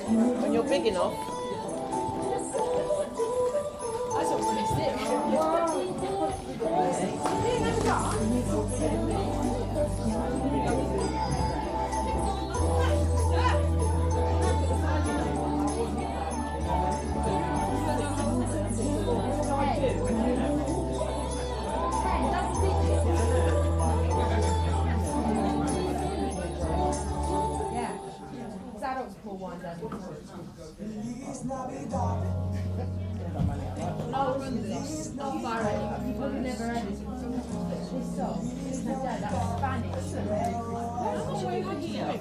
When you're big enough. That's what it's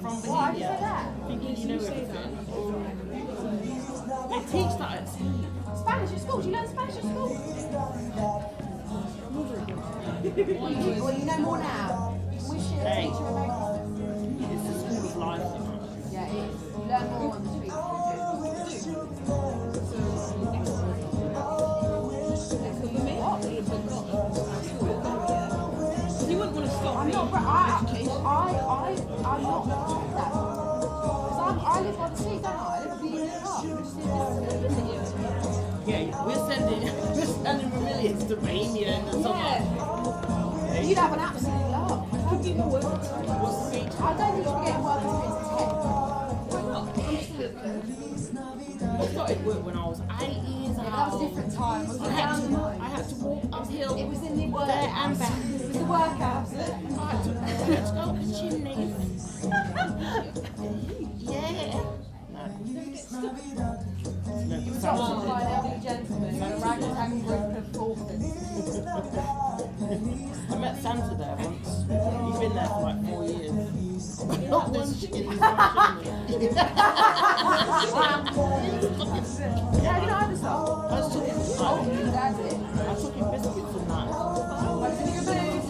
from Bohemia. Thinking you know everything. They teach that at Spanish at school. Do you learn Spanish at school? Well, you know more now. We should teach you about it. It's the school of life. Yeah, it is. You learn more on the street. You wouldn't want to stop me. I'm not that. Because I live by the sea, don't I? I live yeah, we're sending millions to Bohemia in the summer. Yeah. You'd have an absolute laugh. I don't think you should get work I started work when I was 8 years old. That was a different time. I had to walk uphill. It was in the work there and back. It was the workhouse. I had to go up the chimney. Yeah. You were told by an elderly gentleman in a ragtag group of orphans. I met Santa there once. He's been there for like 4 years. Not one chimney. Yeah, you know other stuff. I was talking That's it. I was talking biscuits and that. What's in your boots?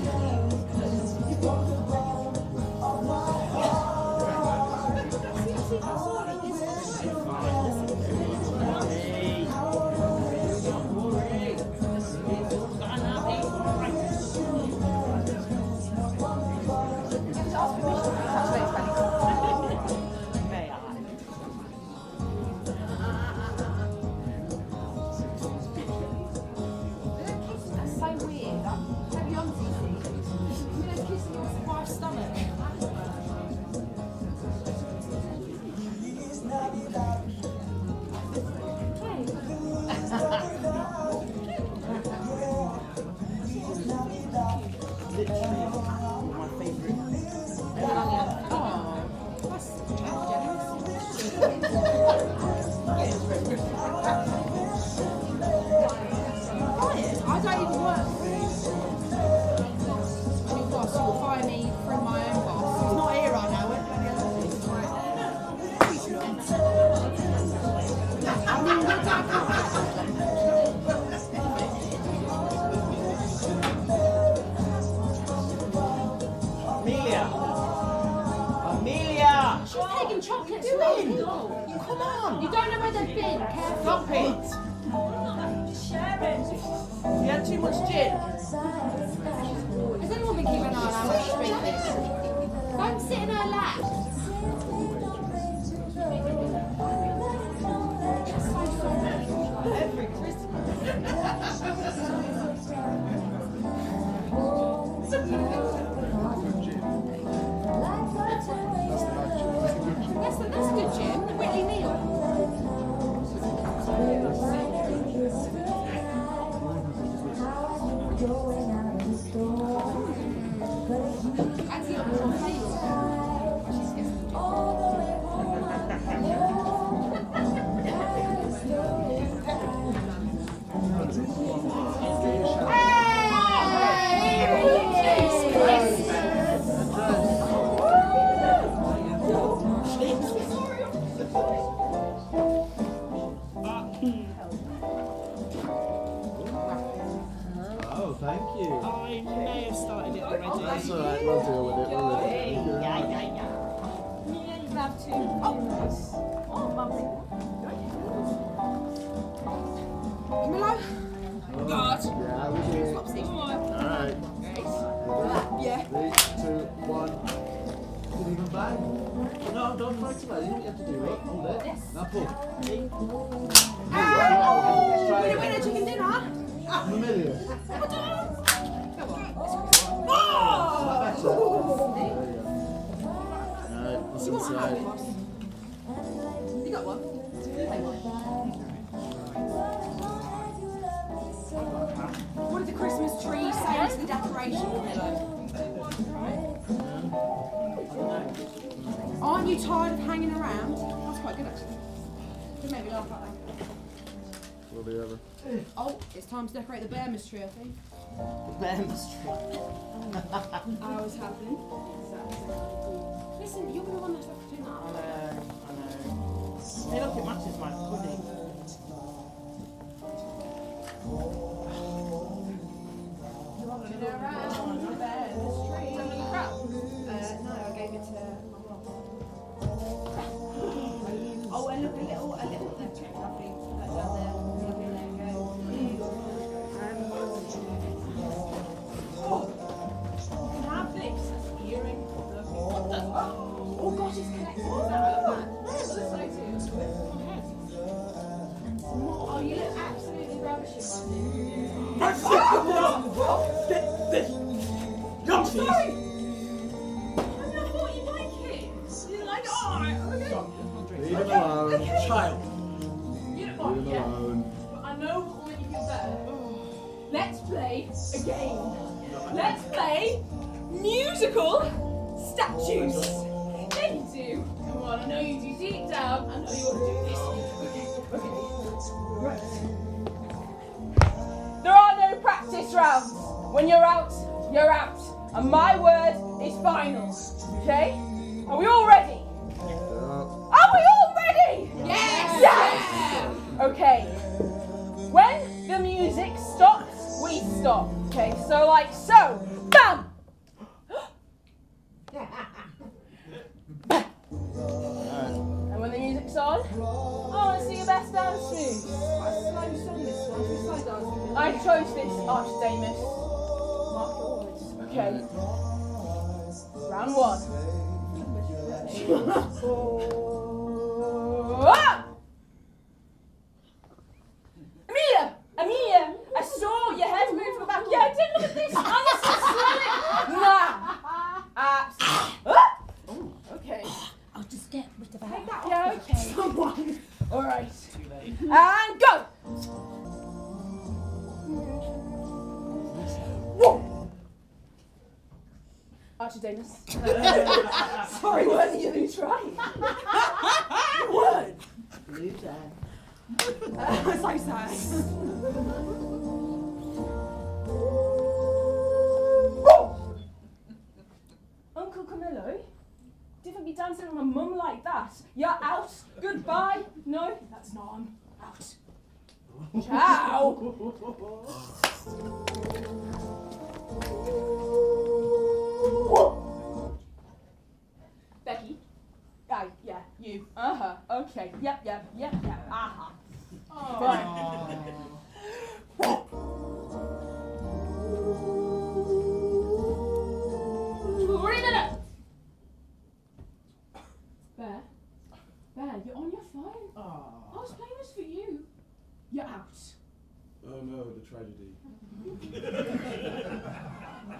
Chocolates in. Come on. You don't know where they've been. Careful. Stop it. You had too much gin. Has anyone been keeping an eye on how much drink this? Don't sit in her lap. Every Christmas. That's a good gin. Whitley Neal. Thank you. I may have started it already. That's alright, we'll deal with it. We'll Yeah. You have to. Oh, bumpy. Camillo? God. Yeah, we do. Flopsy. Alright. Yeah. 3, 2, 1. Didn't even bang. No, don't try to let. You know what you have to do, right? Hold it. Yes. Now pull. Let's try it. Winner, chicken dinner. Familiar. Come on. Oh! That's it. There you go. Alright, what's You want one? inside? You got one? What did the Christmas tree say to the decoration, Camillo? Aren't you tired of hanging around? That's quite good, actually. Just made me laugh like that. Will be over. Oh, it's time to decorate the Bearmas tree, I think. Bearmas tree. Hours happening. Listen, you're the one that's left to do that. I know. Hey, look, it matches my pudding. Walking around the Bearmas tree. Is that another crap? No, I gave it to my mum. Oh, and look, a little lovely. That down there. Lovely, there you go. You can have this as an earring. What the? Oh gosh, it's connected. What's that? Oh, you look absolutely rubbish in my Leontes! Sorry! I thought you'd like it. You're like, oh, okay. Leave him alone. Child. You don't Leave want him it, yeah. alone. But I know what will make you feel better. Let's play a game. Let's play musical statues. Yeah, you do. Come on, I know you do deep down. I know you want to do this. Okay. Right. There are no practice rounds. When you're out, you're out. And my word is final. Okay? Are we all ready? Yeah. Oh on. I want to see your best dance moves. Quite a slow song this one. Should we slow dance? I chose this, Archdamus. Mark your words. Okay. Round 1. Ah! Amelia, I saw your head move from the back. Yeah, I did. Look at this. Okay. I'll just get rid of Take that. that off. Yeah, okay. Someone. All right. Too late. And go. Whoa. Archidamus. Sorry, weren't you even trying? You weren't. Loser. So sad. Uncle Camillo, didn't be dancing with my mum like that. You're out. Goodbye. No, that's not on. Out. Ciao. Becky. Yeah, you. Okay. Yep. Fine. Read it up. Bear, you're on your phone. I was playing this for you. You're out. Oh no, the tragedy.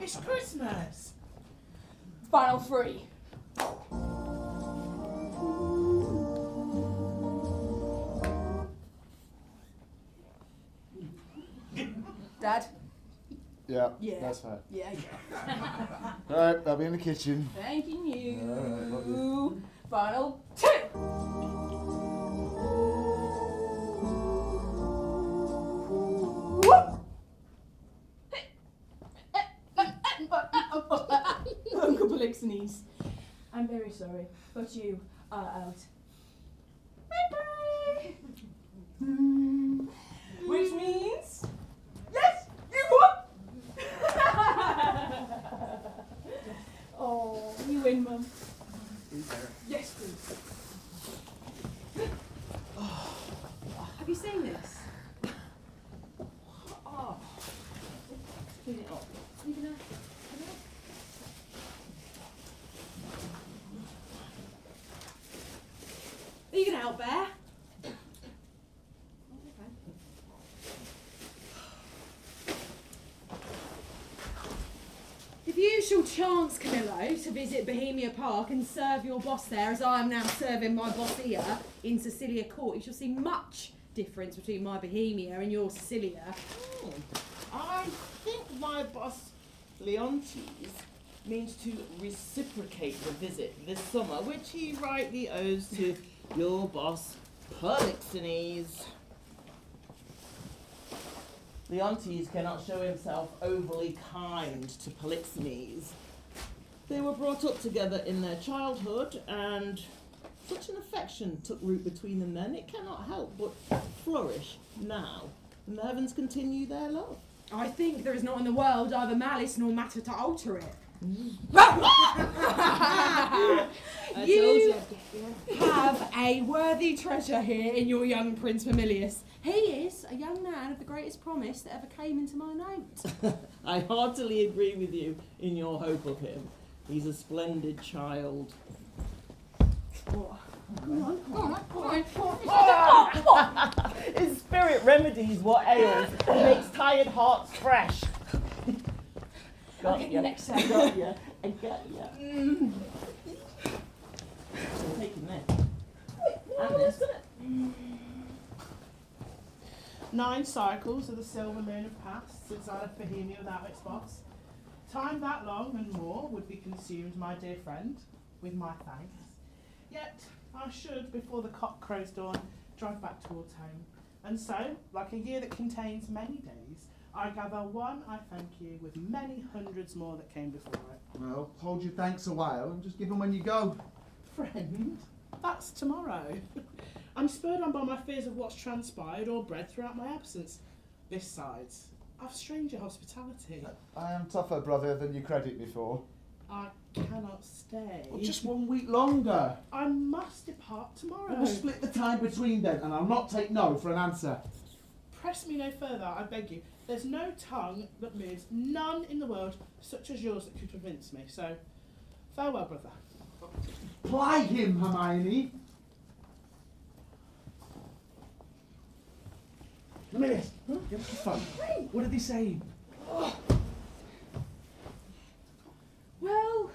It's Christmas. Final 3. Dad? Yeah, Yeah. that's fine. Yeah. Right, I'll be in the kitchen. Thanking you. Alright, love you. Final 2. Uncle Polixenes, I'm very sorry, but you are out. Bye-bye. Which means, yes, you won. Oh, you win, Mum. Yes, please. Have you seen this? Oh. Clean it up. You can Are you going to help Bear? If you shall chance, Camillo, to visit Bohemia Park and serve your boss there, as I am now serving my boss here in Sicilia Court, you shall see much difference between my Bohemia and your Sicilia. I think my boss, Leontes, means to reciprocate the visit this summer, which he rightly owes to your boss, Polixenes. Leontes cannot show himself overly kind to Polixenes. They were brought up together in their childhood, and such an affection took root between them then, it cannot help but flourish now, and the heavens continue their love. I think there is not in the world either malice nor matter to alter it. You have a worthy treasure here in your young Prince Mamilius. He is a young man of the greatest promise that ever came into my note. I heartily agree with you in your hope of him. He's a splendid child. His spirit remedies what ails. He makes tired hearts fresh. I'll get you next time. Got ya. I got ya. I'm taking this. And this. 9 cycles of the silver moon have passed since I left Bohemia without its boss. Time that long and more would be consumed, my dear friend, with my thanks. Yet I should, before the cock crows dawn, drive back towards home. And so, like a year that contains many days, I gather one I thank you with many hundreds more that came before it. Well, hold your thanks a while and just give them when you go. Friend, that's tomorrow. I'm spurred on by my fears of what's transpired or bred throughout my absence. Besides, I've stranger hospitality. I am tougher, brother, than you credit me for. I cannot stay. Well, just 1 week longer. I must depart tomorrow. We'll split the time between then, and I'll not take no for an answer. Press me no further, I beg you. There's no tongue that moves, none in the world such as yours that could convince me. So, farewell, brother. Ply him, Hermione. Let me this. Give us the phone. What are they saying? Well,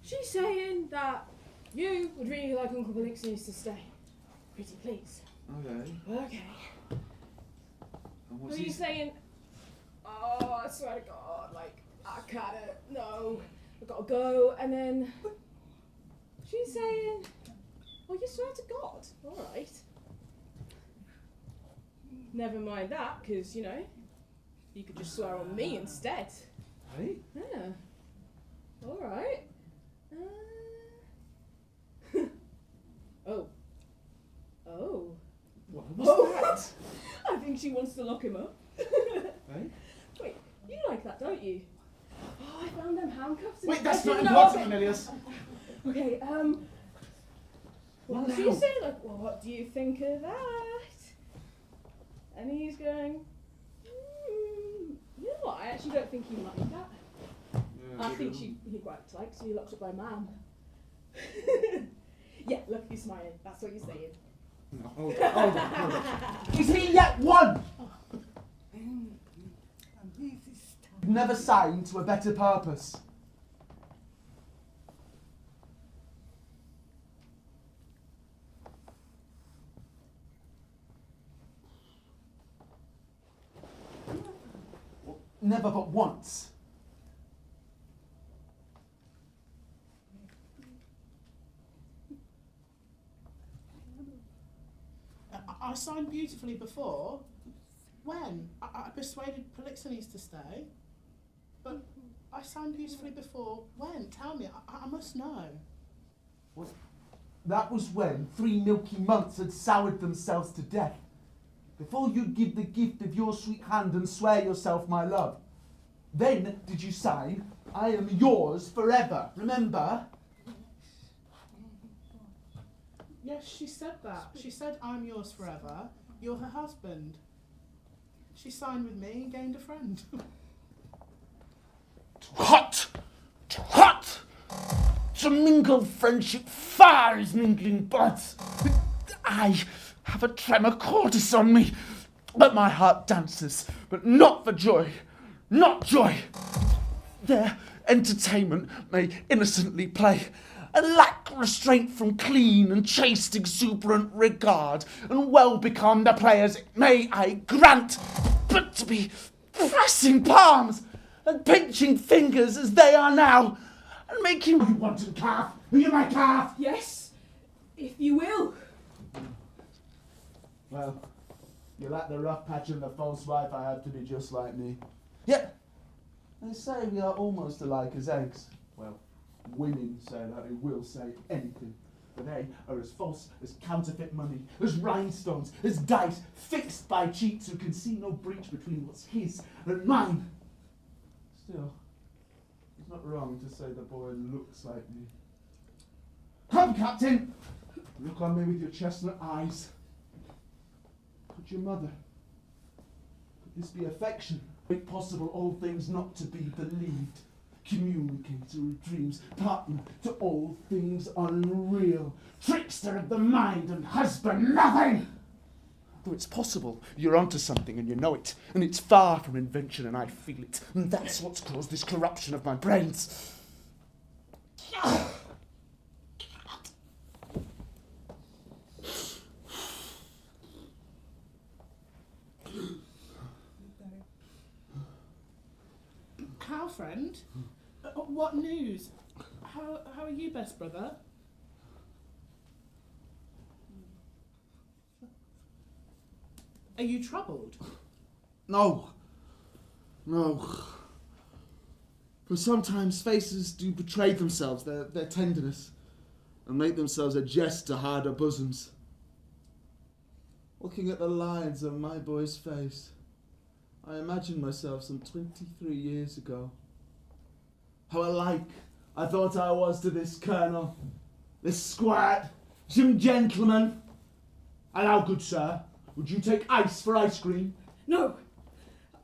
she's saying that you would really like Uncle Polixenes to stay. Pretty please. Okay. Okay. And Who what's are you he saying? Oh, I swear to God, like, I can't, no, I've got to go. And then she's saying, oh, you swear to God? All right. Never mind that, because, you know, you could just swear on me instead. Hey? Yeah. All right. Oh. Oh. What was that? I think she wants to lock him up. Hey? Wait, you like that, don't you? Oh, I found them handcuffs. Wait, that's not No, important, okay. Cornelius. Okay, what does he now? say? Like, well, what do you think of that? And he's going, you know what, I actually don't think he liked that. I think he quite likes, so he locked up by mum. Yeah, look, you're smiling. That's what you're saying. No, hold on. Is he yet one? Never signed to a better purpose. Never but once. I signed beautifully before. When? I persuaded Polixenes to stay. But I signed beautifully before. When? Tell me. I must know. That was when 3 milky months had soured themselves to death. Before you'd give the gift of your sweet hand and swear yourself my love. Then did you sign, I am yours forever. Remember? Yes, she said that. She said, I'm yours forever. You're her husband. She signed with me and gained a friend. Hot! Hot! To mingle friendship far as mingling buds. I have a tremor cordis on me, but my heart dances, but not for joy, not joy. Their entertainment may innocently play, and lack restraint from clean and chaste exuberant regard, and well become the players may I grant, but to be pressing palms and pinching fingers as they are now, and making you wanton calf, are you my calf? Yes, if you will. Well, you like the rough patch and the false wife I have to be just like me. Yet, they say we are almost alike as eggs. Well, women say that who will say anything. But they are as false as counterfeit money, as rhinestones, as dice fixed by cheats who can see no breach between what's his and mine. Still, it's not wrong to say the boy looks like me. Come, Captain! Look on me with your chestnut eyes. Could your mother? Could this be affection? Make possible all things not to be believed. Communicator of dreams, partner to all things unreal. Trickster of the mind and husband nothing! Though it's possible, you're onto something and you know it. And it's far from invention and I feel it. And that's what's caused this corruption of my brains. How, friend? What news? How are you, best brother? Are you troubled? No. For sometimes faces do betray themselves, their tenderness, and make themselves a jest to harder bosoms. Looking at the lines of my boy's face, I imagine myself some 23 years ago. how alike I thought I was to this colonel, this squire, some gentleman. And how, good sir, would you take ice for ice cream? No,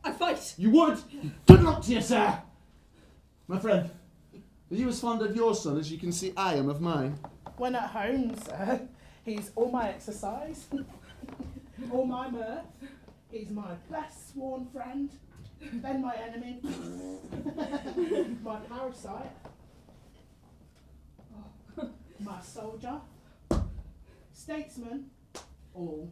I fight. You would? Good luck to you, sir. My friend, are you as fond of your son as you can see I am of mine? When at home, sir, he's all my exercise, all my mirth. He's my best sworn friend, then my enemy, my parasite, my soldier, statesman, all.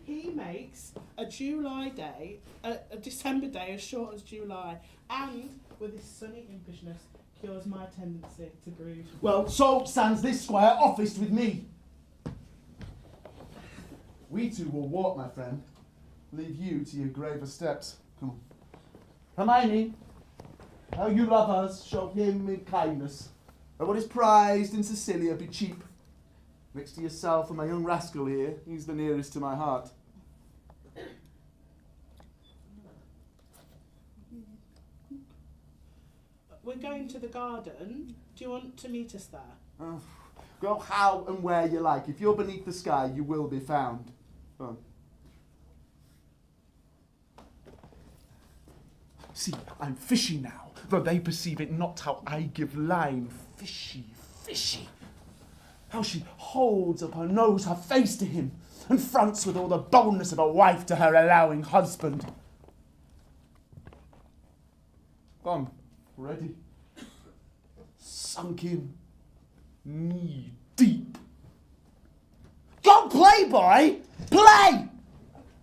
He makes a July day, a December day as short as July, and with his sunny impishness cures my tendency to brood. Well, so stands this squire officed with me. We two will walk, my friend. Leave you to your graver steps. Come on. Hermione, how you love us, show him in kindness. And what is prized in Sicilia be cheap. Next to yourself and my young rascal here, he's the nearest to my heart. We're going to the garden. Do you want to meet us there? Go how and where you like. If you're beneath the sky, you will be found. Oh. See, I'm fishy now, though they perceive it not how I give line. Fishy, fishy. How she holds up her nose, her face to him, and fronts with all the boldness of a wife to her allowing husband. Gone. Ready. Sunk in. Knee deep. Go play, boy! Play!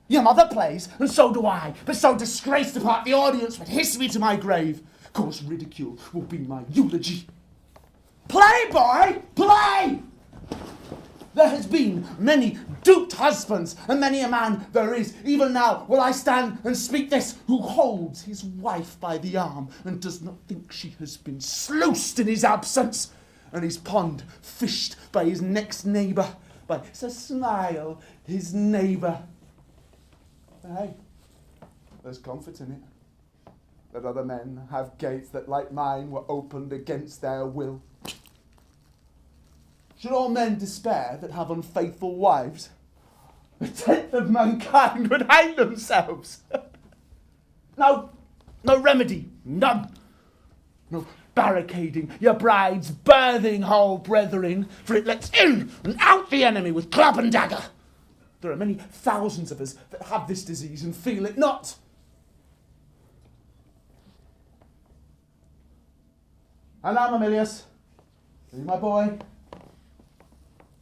Your mother plays, and so do I, but so disgraced to part the audience would hiss me to my grave. Coarse ridicule will be my eulogy. Play, boy! Play! There has been many duped husbands, and many a man there is. Even now will I stand and speak this, who holds his wife by the arm, and does not think she has been sluiced in his absence, and his pond fished by his next neighbour, by Sir Smile, his neighbour. Hey, there's comfort in it, that other men have gates that, like mine, were opened against their will. Should all men despair that have unfaithful wives? A tenth of mankind would hang themselves. No remedy, none. No barricading your bride's birthing hole, brethren, for it lets in and out the enemy with club and dagger. There are many thousands of us that have this disease and feel it not. And now, Mamilius, are you my boy?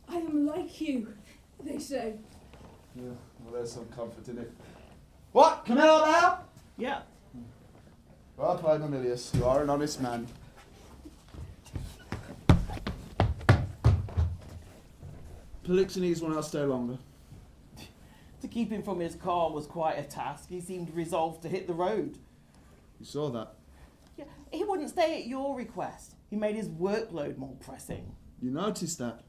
I am like you, they say. Yeah, well, there's some comfort in it. What? Camillo now? Yeah. Well played, Mamilius. You are an honest man. Polixenes will not stay longer. To keep him from his car was quite a task. He seemed resolved to hit the road. You saw that? Yeah, he wouldn't stay at your request. He made his workload more pressing. You noticed that?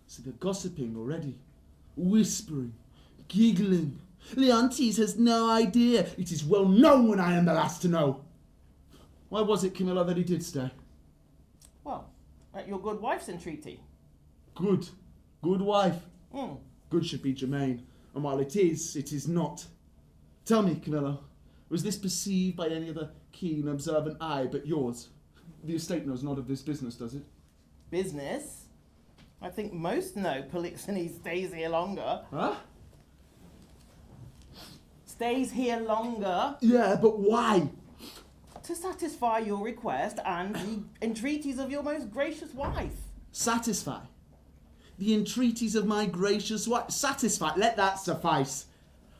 See, they're gossiping already. Whispering. Giggling. Leontes has no idea. It is well known when I am the last to know. Why was it, Camilla, that he did stay? Well, at your good wife's entreaty. Good. Good wife. Mm. Good should be germane. And while it is not. Tell me, Camilla, was this perceived by any other keen, observant eye but yours? The estate knows not of this business, does it? Business? I think most know Polixenes stays here longer. Huh? Stays here longer Yeah, but why? to satisfy your request and the entreaties of your most gracious wife. Satisfy. The entreaties of my gracious wife. Satisfy. Let that suffice.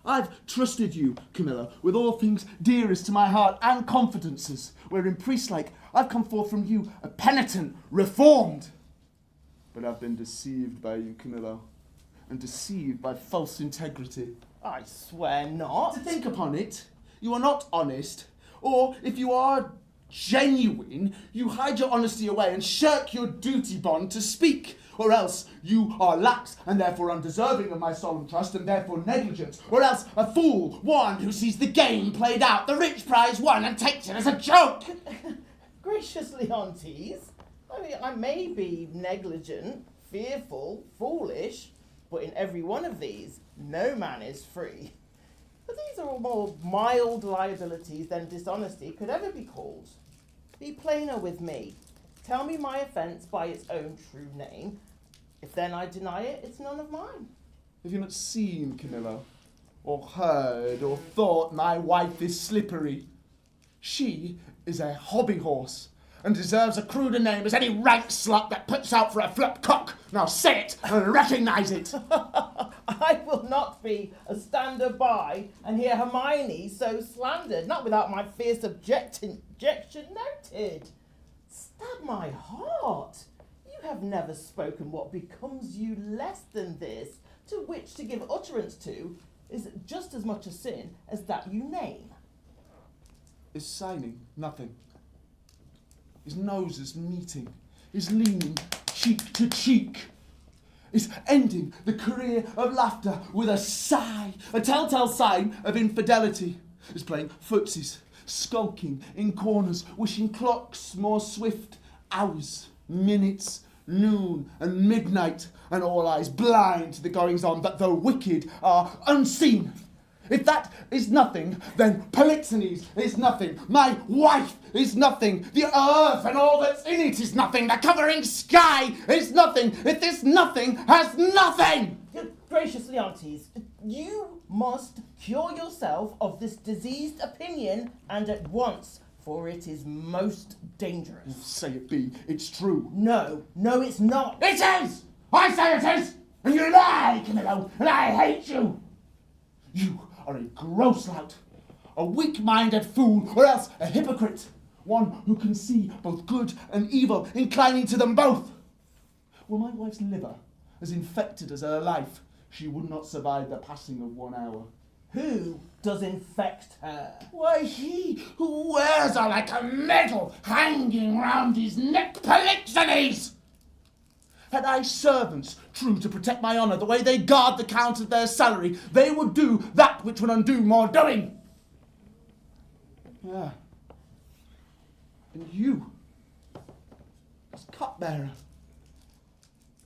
I've trusted you, Camilla, with all things dearest to my heart and confidences, wherein priest-like I've come forth from you a penitent, reformed. But I've been deceived by you, Camilla, and deceived by false integrity. I swear not. To think upon it, you are not honest, or if you are genuine, you hide your honesty away and shirk your duty bond to speak, or else you are lax and therefore undeserving of my solemn trust and therefore negligent, or else a fool, one who sees the game played out, the rich prize won and takes it as a joke. Gracious Leontes, I mean, I may be negligent, fearful, foolish, but in every one of these, no man is free. But these are all more mild liabilities than dishonesty could ever be called. Be plainer with me. Tell me my offence by its own true name. If then I deny it, it's none of mine. Have you not seen, Camillo, or heard, or thought my wife is slippery? She is a hobby horse, and deserves a cruder name as any rank slut that puts out for a flip cock. Now say it and recognise it. I will not be a stander by and hear Hermione so slandered, not without my fierce objection noted. Stab my heart. You have never spoken what becomes you less than this, to which to give utterance to is just as much a sin as that you name. Is signing nothing? His noses meeting, is leaning cheek to cheek, is ending the career of laughter with a sigh, a telltale sign of infidelity, is playing footsies, skulking in corners, wishing clocks more swift, hours, minutes, noon and midnight, and all eyes blind to the goings on that the wicked are unseen. If that is nothing, then Polixenes is nothing. My wife is nothing. The earth and all that's in it is nothing. The covering sky is nothing. If this nothing has nothing! Gracious Leontes, you must cure yourself of this diseased opinion, and at once, for it is most dangerous. Say it be. It's true. No, it's not. It is! I say it is! And you lie, Camillo, and I hate you! You are a gross lout, a weak-minded fool, or else a hypocrite, one who can see both good and evil, inclining to them both. Were my wife's liver as infected as her life, she would not survive the passing of 1 hour. Who does infect her? Why, he who wears her like a medal hanging round his neck, Polixenes! Had I servants true to protect my honour the way they guard the count of their salary, they would do that which would undo more doing. Yeah. And you, as cupbearer,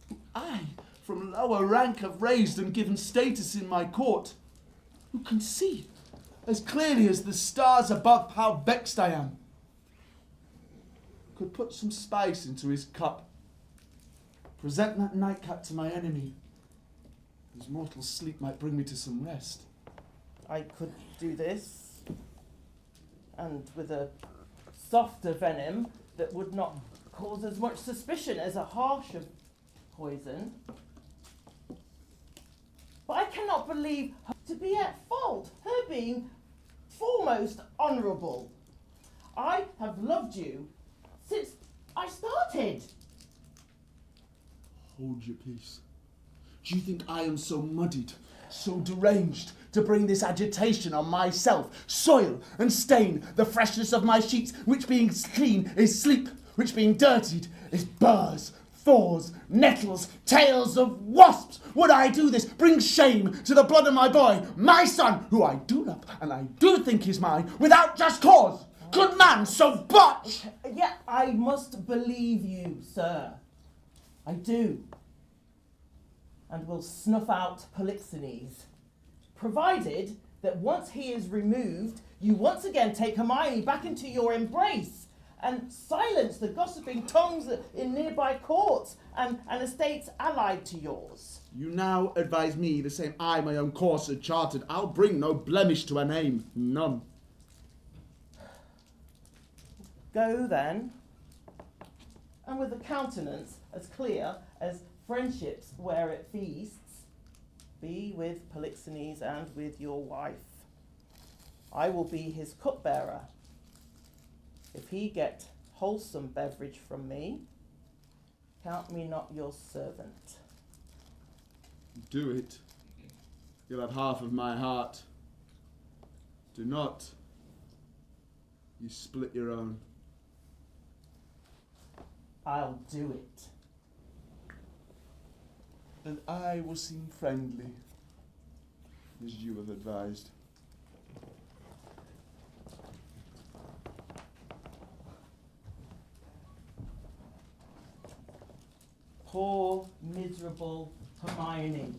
who I from lower rank have raised and given status in my court, who can see as clearly as the stars above how vexed I am, could put some spice into his cup, present that nightcap to my enemy, whose mortal sleep might bring me to some rest. I could do this, and with a softer venom that would not cause as much suspicion as a harsher poison. But I cannot believe her to be at fault, her being foremost honourable. I have loved you since I started. Hold your peace. Do you think I am so muddied, so deranged, to bring this agitation on myself, soil and stain the freshness of my sheets, which being clean is sleep, which being dirtied is burrs, thorns, nettles, tails of wasps? Would I do this, bring shame to the blood of my boy, my son, who I do love and I do think is mine, without just cause? Could man so botch? Yet I must believe you, sir. I do. And will snuff out Polixenes, provided that once he is removed, you once again take Hermione back into your embrace and silence the gossiping tongues in nearby courts and estates allied to yours. You now advise me the same I my own course had charted. I'll bring no blemish to a name, none. Go then, and with a countenance as clear as friendships where it feasts, be with Polixenes and with your wife. I will be his cupbearer. If he get wholesome beverage from me, count me not your servant. Do it. You'll have half of my heart. Do not. You split your own. I'll do it. And I will seem friendly, as you have advised. poor, miserable Hermione.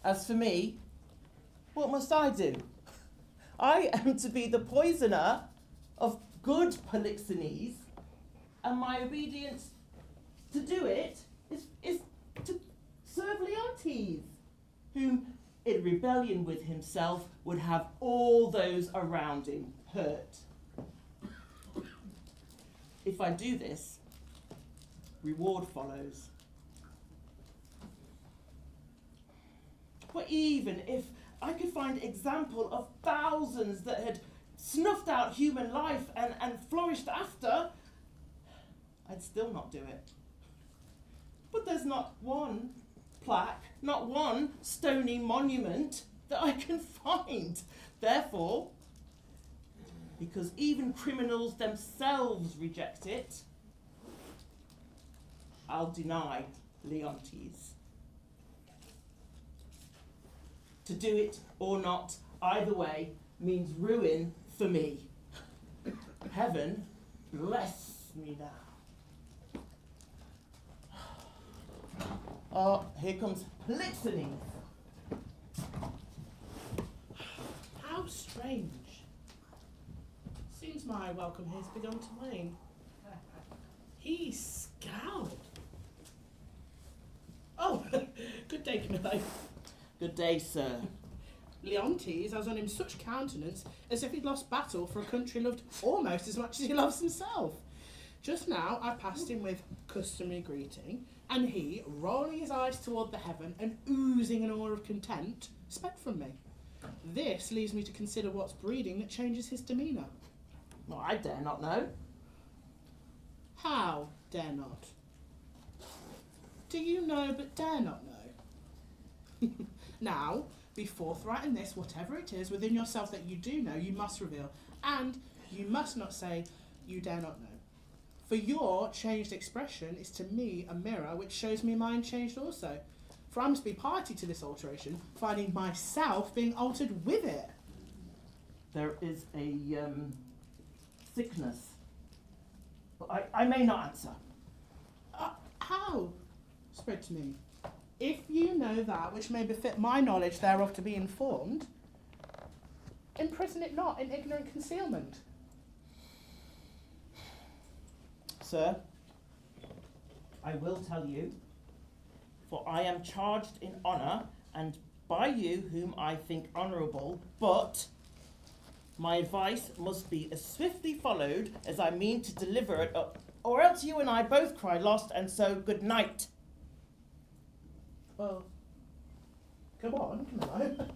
As for me, what must I do? I am to be the poisoner of good Polixenes, and my obedience to do it is to serve Leontes, whom, in rebellion with himself, would have all those around him hurt. If I do this, reward follows. But even if I could find example of thousands that had snuffed out human life and flourished after, I'd still not do it. But there's not one plaque, not one stony monument that I can find. Therefore, because even criminals themselves reject it, I'll deny Leontes. To do it or not, either way, means ruin for me. Heaven bless me now. Oh, here comes Polixenes. How strange. Seems my welcome has begun to wane. He scowled. Oh, good day, Camillo. Good day, sir. Leontes has on him such countenance as if he'd lost battle for a country loved almost as much as he loves himself. Just now I passed him with customary greeting, and he, rolling his eyes toward the heaven and oozing an aura of contempt, sped from me. This leads me to consider what's breeding that changes his demeanour. Well, I dare not know. How dare not? Do you know but dare not know? Now, be forthright in this, whatever it is within yourself that you do know, you must reveal. And you must not say, you dare not know. For your changed expression is to me a mirror which shows me mine changed also. For I must be party to this alteration, finding myself being altered with it. There is a sickness. But I may not answer. How? Spread to me. If you know that which may befit my knowledge thereof to be informed, imprison it not in ignorant concealment. Sir, I will tell you, for I am charged in honour, and by you whom I think honourable, but my advice must be as swiftly followed as I mean to deliver it up, or else you and I both cry lost, and so good night. Well, go on, Camillo.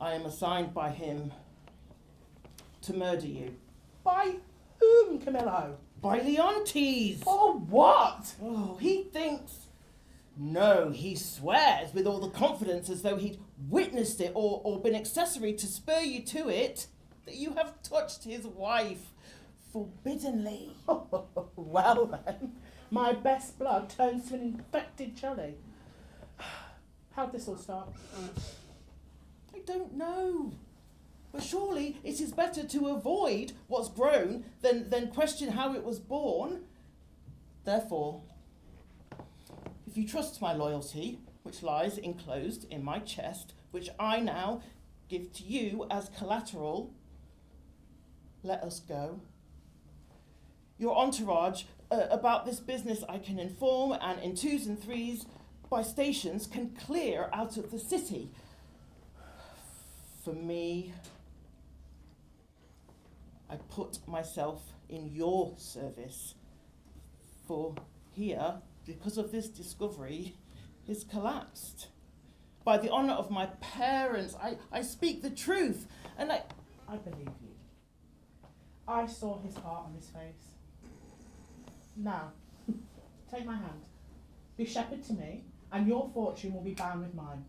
I am assigned by him to murder you. By whom, Camillo? By Leontes! For what? Oh, he thinks. No, he swears with all the confidence as though he'd witnessed it or been accessory to spur you to it, that you have touched his wife forbiddenly. Well then, my best blood turns to an infected jelly. How'd this all start? I don't know. But surely it is better to avoid what's grown than question how it was born. Therefore, if you trust my loyalty, which lies enclosed in my chest, which I now give to you as collateral, let us go. Your entourage about this business I can inform, and in 2s and 3s by stations can clear out of the city. For me, I put myself in your service, for here, because of this discovery, is collapsed. By the honour of my parents, I speak the truth, and I believe you. I saw his heart on his face. Now, take my hand. Be shepherd to me, and your fortune will be bound with mine.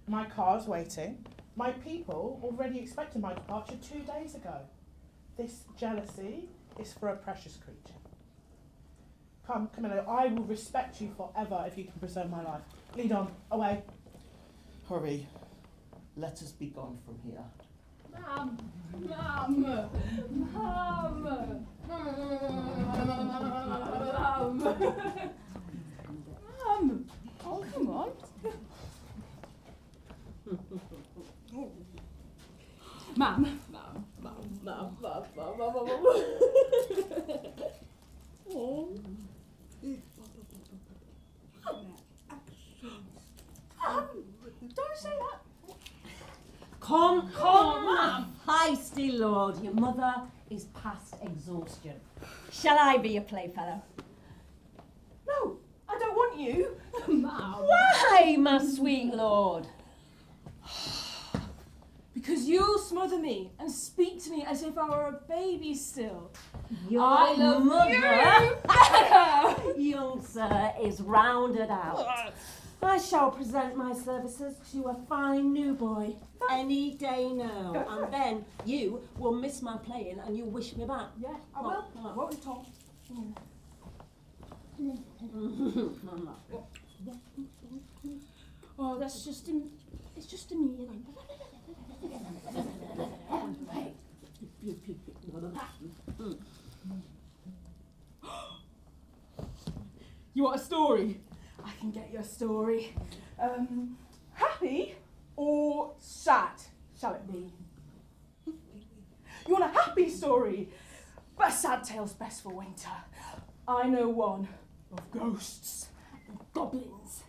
My car's waiting. My people already expected my departure 2 days ago. This jealousy is for a precious creature. Come, Camillo, I will respect you forever if you can preserve my life. Lead on, away. hurry. Let us be gone from here. Mum! Mum! Oh, come on. Mum. Oh. Don't say that. Come, feisty lord. Your mother is past exhaustion. Shall I be your playfellow? No, I don't want you. Mum. Why, my sweet lord? Because you'll smother me and speak to me as if I were a baby still. Your I love mother, young sir, is rounded out. I shall present my services to a fine new boy any day now, and then you will miss my playing and you'll wish me back. Yeah, I will. I won't at all. Oh, that's just it's just amusing. You want a story? I can get you a story. Happy or sad, shall it be? You want a happy story? But a sad tale's best for winter. I know one of ghosts and goblins.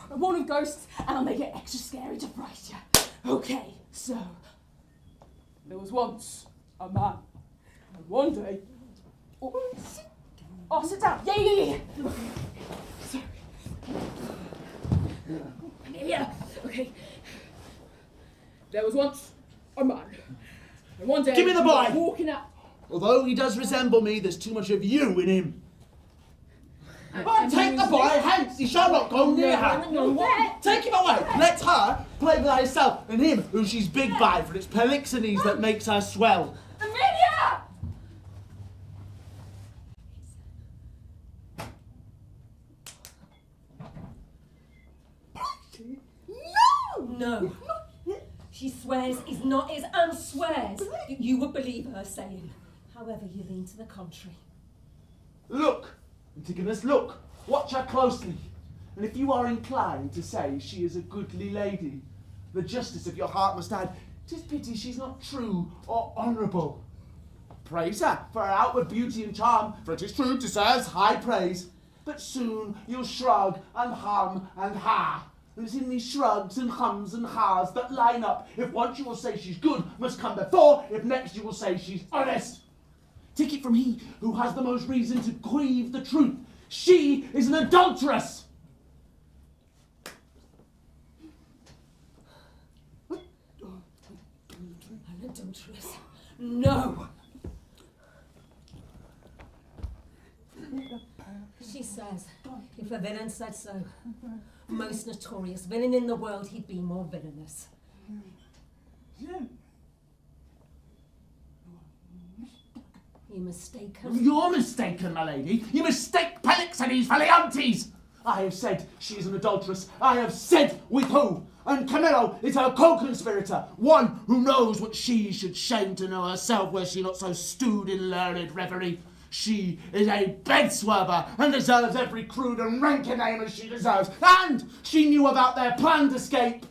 One of ghosts, and I'll make it extra scary to fright you. Okay, so there was once a man, and one day. Oh, sit down. Yeah. Sorry. Yeah. Okay. There was once a man, and one day. Give me the boy! Walking out. Although he does resemble me, there's too much of you in him. But take the boy hence, he shall not go near her. Take him away, let her play with herself, and him who she's big by, for it's Polixenes that makes her swell. Amelia! No. She swears is not is and swears. You would believe her saying. However, you lean to the contrary. Look, Antigonus, look, watch her closely. And if you are inclined to say she is a goodly lady, the justice of your heart must add, 'tis pity she's not true or honourable. Praise her for her outward beauty and charm, for it is true deserves high praise. But soon you'll shrug and hum and ha. And it's in these shrugs and hums and ha's that line up. If once you will say she's good, must come before, if next you will say she's honest. Take it from he who has the most reason to grieve the truth. She is an adulteress. An adulteress? No. She says, if a villain said so, most notorious villain in the world, he'd be more villainous. You're mistaken. You're mistaken, my lady. You mistake Polixenes for Leontes. I have said she is an adulteress. I have said with who. And Camillo is her co-conspirator, one who knows what she should shame to know herself, were she not so stewed in learned reverie. She is a bed-swerver and deserves every crude and rank name as she deserves. And she knew about their planned escape.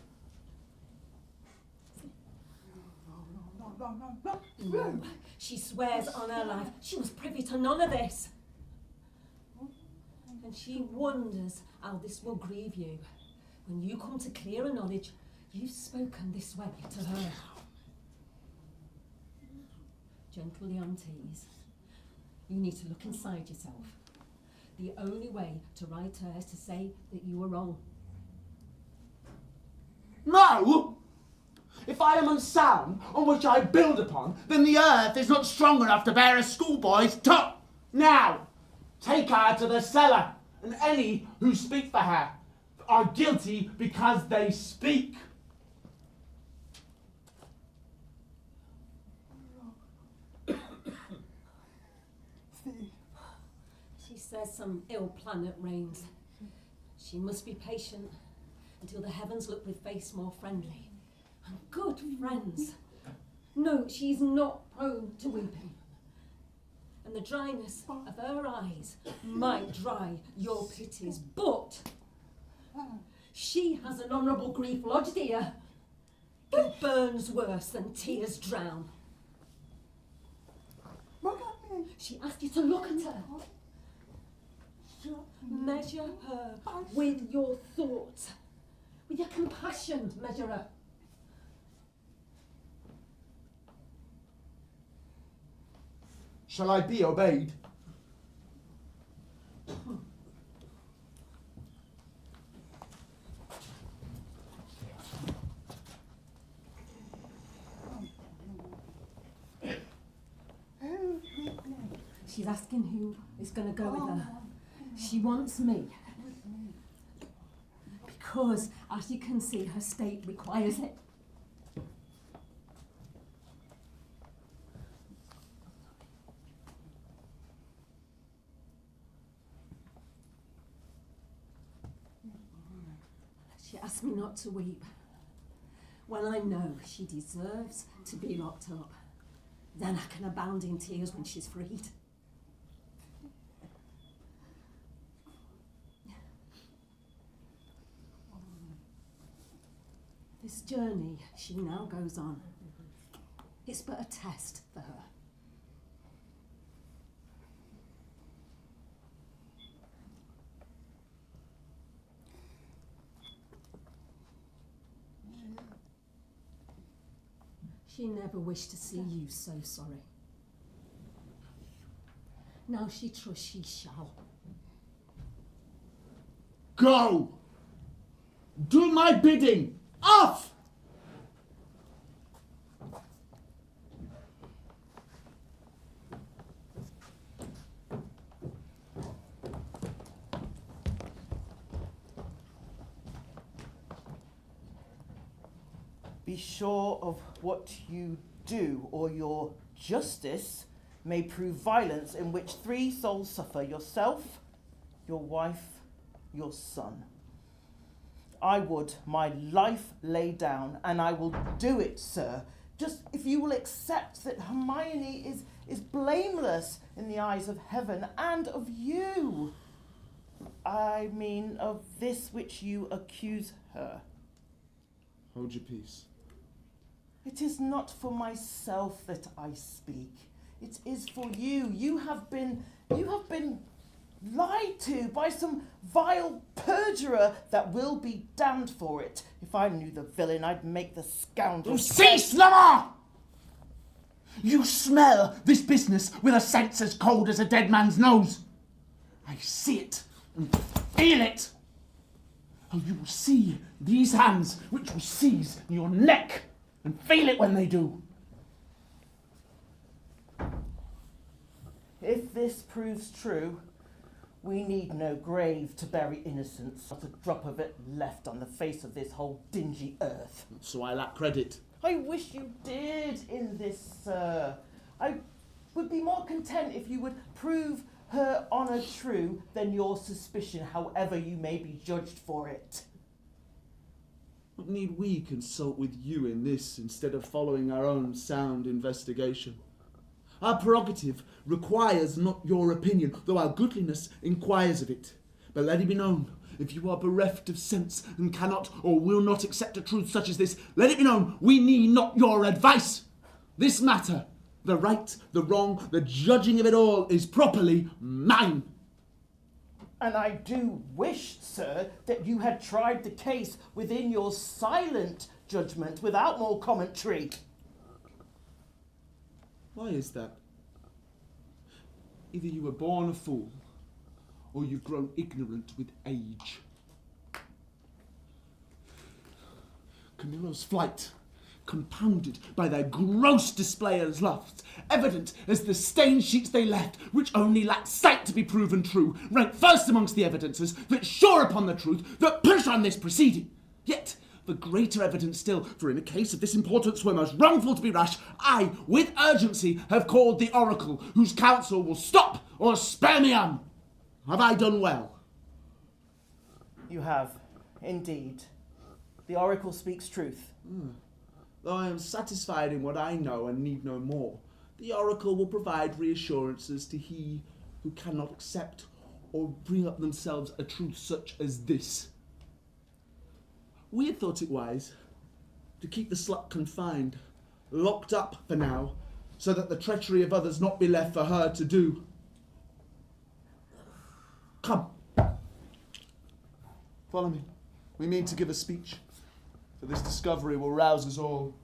No. She swears on her life she was privy to none of this. And she wonders how this will grieve you. When you come to clearer knowledge, you've spoken this way to her. Gentle Leontes, you need to look inside yourself. The only way to right her is to say that you were wrong. No! If I am unsound, on which I build upon, then the earth is not strong enough to bear a schoolboy's top. Now, take her to the cellar, and any who speak for her are guilty because they speak. She says some ill planet reigns. She must be patient until the heavens look with face more friendly. And good friends. No, she's not prone to weeping. And the dryness of her eyes might dry your pities, but she has an honourable grief lodged here. It burns worse than tears drown. She asked you to look at her. Measure her with your thoughts, with your compassion, measure her. Shall I be obeyed? She's asking who is going to go with her. She wants me. Because, as you can see, her state requires it. She asked me not to weep. When I know she deserves to be locked up, then I can abound in tears when she's freed. This journey she now goes on, it's but a test for her. She never wished to see you so sorry. Now she trusts she shall. Go! Do my bidding! Off! Be sure of what you do, or your justice may prove violence in which 3 souls suffer: yourself, your wife, your son. I would my life lay down, and I will do it, sir, just if you will accept that Hermione is blameless in the eyes of heaven and of you. I mean, of this which you accuse her. Hold your peace. It is not for myself that I speak. It is for you. You have been lied to by some vile perjurer that will be damned for it. If I knew the villain, I'd make the scoundrel... Cease, Lamar! You smell this business with a sense as cold as a dead man's nose. I see it and feel it. Oh, you will see these hands which will seize your neck and feel it when they do. If this proves true, we need no grave to bury innocence, not a drop of it left on the face of this whole dingy earth. So I lack credit. I wish you did in this, sir. I would be more content if you would prove her honour true than your suspicion, however you may be judged for it. What need we consult with you in this instead of following our own sound investigation? Our prerogative requires not your opinion, though our goodliness inquires of it. But let it be known, if you are bereft of sense and cannot or will not accept a truth such as this, let it be known, we need not your advice. This matter, the right, the wrong, the judging of it all, is properly mine. And I do wish, sir, that you had tried the case within your silent judgment without more commentary. Why is that? Either you were born a fool, or you've grown ignorant with age. Camilla's flight, compounded by their gross display as lust, evident as the stained sheets they left, which only lacked sight to be proven true, rank first amongst the evidences that sure upon the truth that push on this proceeding. Yet, the greater evidence still, for in a case of this importance were most wrongful to be rash, I, with urgency, have called the oracle, whose counsel will stop or spare me on. Have I done well? You have, indeed. The oracle speaks truth. Though I am satisfied in what I know and need no more, the oracle will provide reassurances to he who cannot accept or bring up themselves a truth such as this. We had thought it wise to keep the slut confined, locked up for now, so that the treachery of others not be left for her to do. Come. Follow me. We mean to give a speech, for this discovery will rouse us all.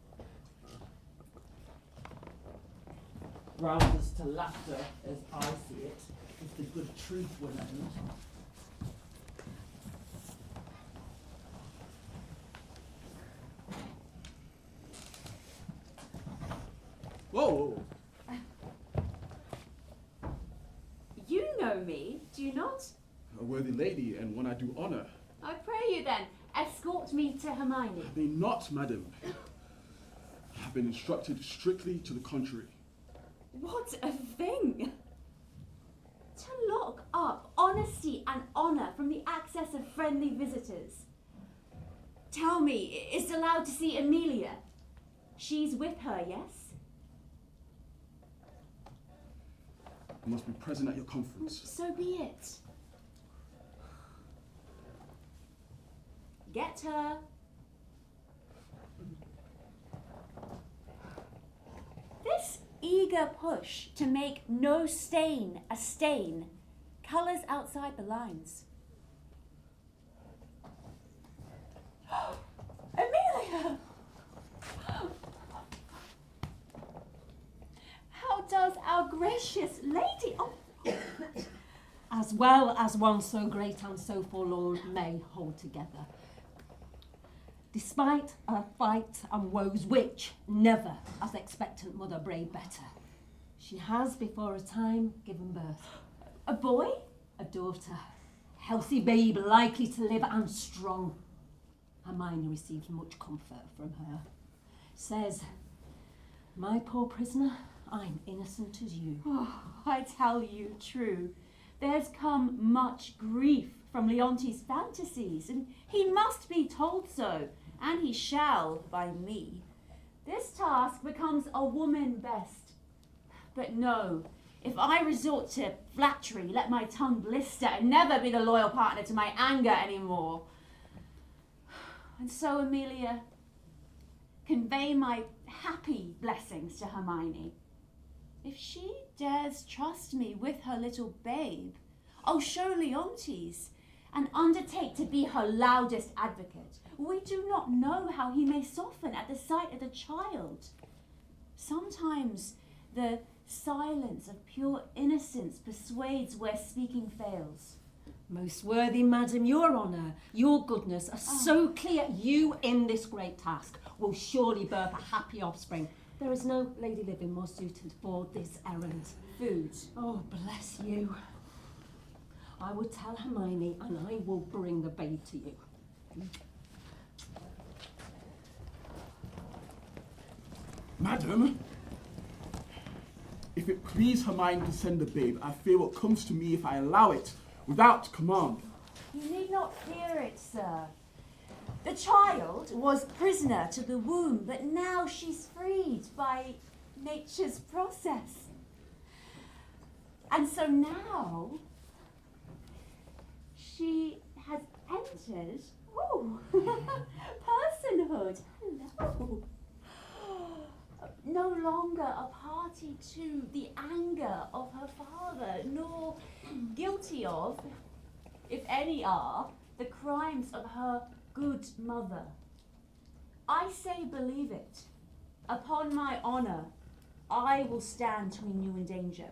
Rouse us to laughter, as I see it, if the good truth were known. Whoa! You know me, do you not? A worthy lady, and one I do honour. I pray you then, escort me to Hermione. I may not, madam. I have been instructed strictly to the contrary. What a thing! To lock up honesty and honour from the access of friendly visitors. Tell me, is it allowed to see Amelia? She's with her, yes? I must be present at your conference. So be it. Get her. This eager push to make no stain a stain colours outside the lines. Amelia! How does our gracious lady... Oh. As well as one so great and so forlorn may hold together. Despite her fight and woes, which never, as expectant mother, brave better, she has before a time given birth. A boy? A daughter, healthy babe, likely to live and strong. Hermione receives much comfort from her. Says, my poor prisoner, I'm innocent as you. Oh, I tell you true. There's come much grief from Leontes' fantasies, and he must be told so, and he shall by me. This task becomes a woman best. But no, if I resort to flattery, let my tongue blister, and never be the loyal partner to my anger anymore. And so, Amelia, convey my happy blessings to Hermione. If she dares trust me with her little babe, I'll show Leontes and undertake to be her loudest advocate. We do not know how he may soften at the sight of the child. Sometimes the silence of pure innocence persuades where speaking fails. Most worthy madam, your honour, your goodness are so clear. You in this great task will surely birth a happy offspring. There is no lady living more suited for this errand. Food. Oh, bless you. I will tell Hermione and I will bring the babe to you. Madam, if it please Hermione to send the babe, I fear what comes to me if I allow it, without command. You need not fear it, sir. The child was prisoner to the womb, but now she's freed by nature's process. And so now she has entered, personhood. Hello. No longer a party to the anger of her father, nor guilty of, if any are, the crimes of her good mother. I say believe it. Upon my honour, I will stand between you and danger.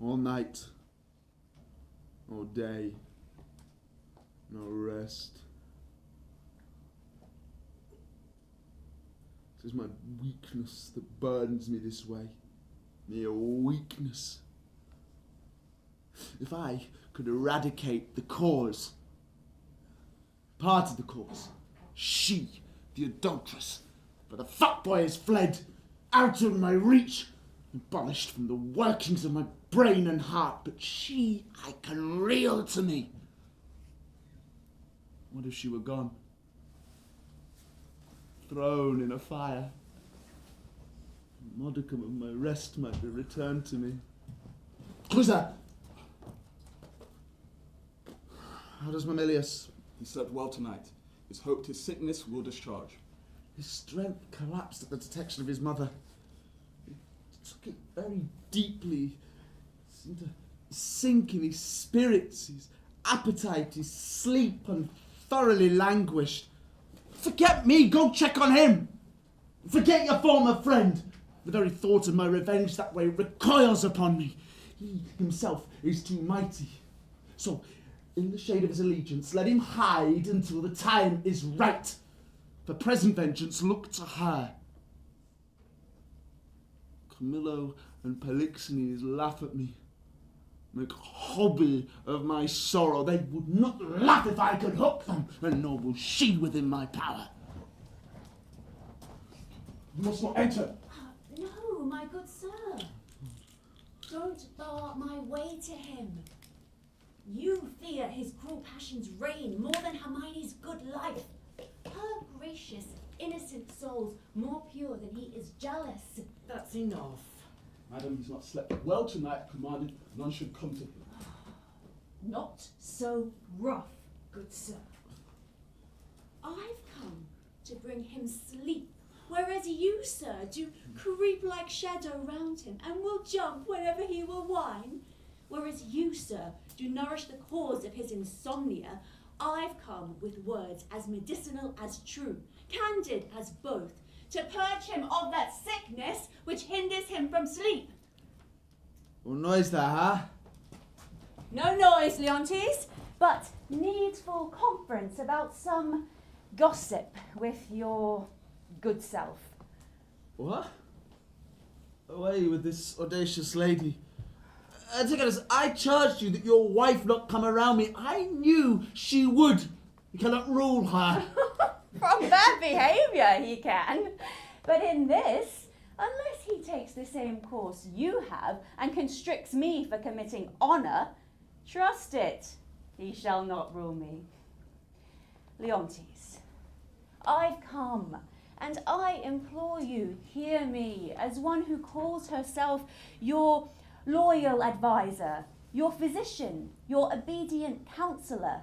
All night, all day, no rest. It is my weakness that burdens me this way. Mere weakness. If I could eradicate the cause, part of the cause, she, the adulteress, but the fuckboy has fled, out of my reach, abolished from the workings of my brain and heart, but she I can reel to me. What if she were gone? Thrown in a fire? A modicum of my rest might be returned to me. Who's that? How does Mamilius? He slept well tonight. It's hoped his sickness will discharge. His strength collapsed at the detection of his mother. He took it very deeply. It seemed to sink in his spirits, his appetite, his sleep, and thoroughly languished. Forget me, go check on him. Forget your former friend. The very thought of my revenge that way recoils upon me. He himself is too mighty. So, in the shade of his allegiance, let him hide until the time is right. For present vengeance, look to her. Camillo and Polixenes laugh at me, make hobby of my sorrow. They would not laugh if I could hook them, and nor will she within my power. You must not enter. No, my good sir. Don't bar my way to him. You fear his cruel passion's reign more than Hermione's good life. Her gracious, innocent soul's more pure than he is jealous. That's enough. Madam, he's not slept well tonight, commanded none should come to him. Not so rough, good sir. I've come to bring him sleep, whereas you, sir, do creep like shadow round him and will jump whenever he will whine. Whereas you, sir, do nourish the cause of his insomnia, I've come with words as medicinal as true, candid as both, to purge him of that sickness which hinders him from sleep. What noise that, huh? No noise, Leontes, but needful conference about some gossip with your good self. What? Away with this audacious lady. Antigonus, I charged you that your wife not come around me. I knew she would. You cannot rule her. From bad behaviour he can, but in this, unless he takes the same course you have and constricts me for committing honour, trust it, he shall not rule me. Leontes, I've come, and I implore you, hear me, as one who calls herself your loyal advisor, your physician, your obedient counsellor,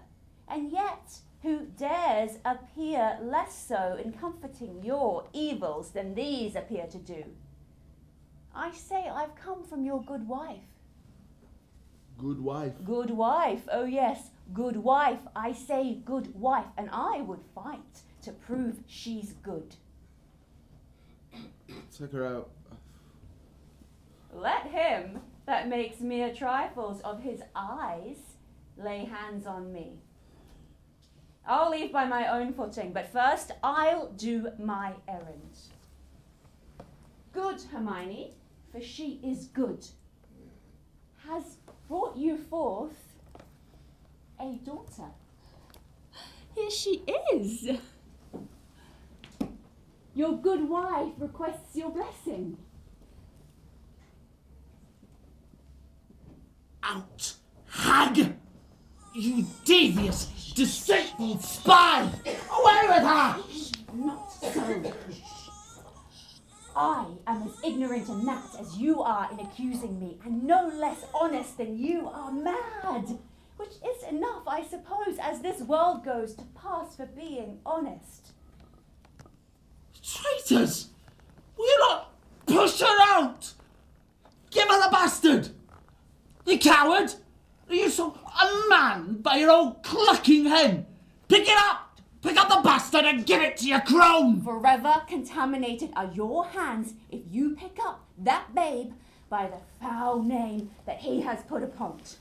and yet who dares appear less so in comforting your evils than these appear to do. I say I've come from your good wife. Good wife. Good wife, oh yes, good wife. I say good wife, and I would fight to prove she's good. Take her out. Let him that makes mere trifles of his eyes lay hands on me. I'll leave by my own footing, but first I'll do my errand. Good Hermione, for she is good, has brought you forth a daughter. Here she is. Your good wife requests your blessing. Out, hag! You devious, deceitful spy! Away with her! Not so. I am as ignorant in that as you are in accusing me, and no less honest than you are mad, which is enough, I suppose, as this world goes, to pass for being honest. Traitors! Will you not push her out? Give her the bastard! You coward! Are you so unmanned by your old clucking hen? Pick it up! Pick up the bastard and give it to your crone! Forever contaminated are your hands if you pick up that babe by the foul name that he has put upon it.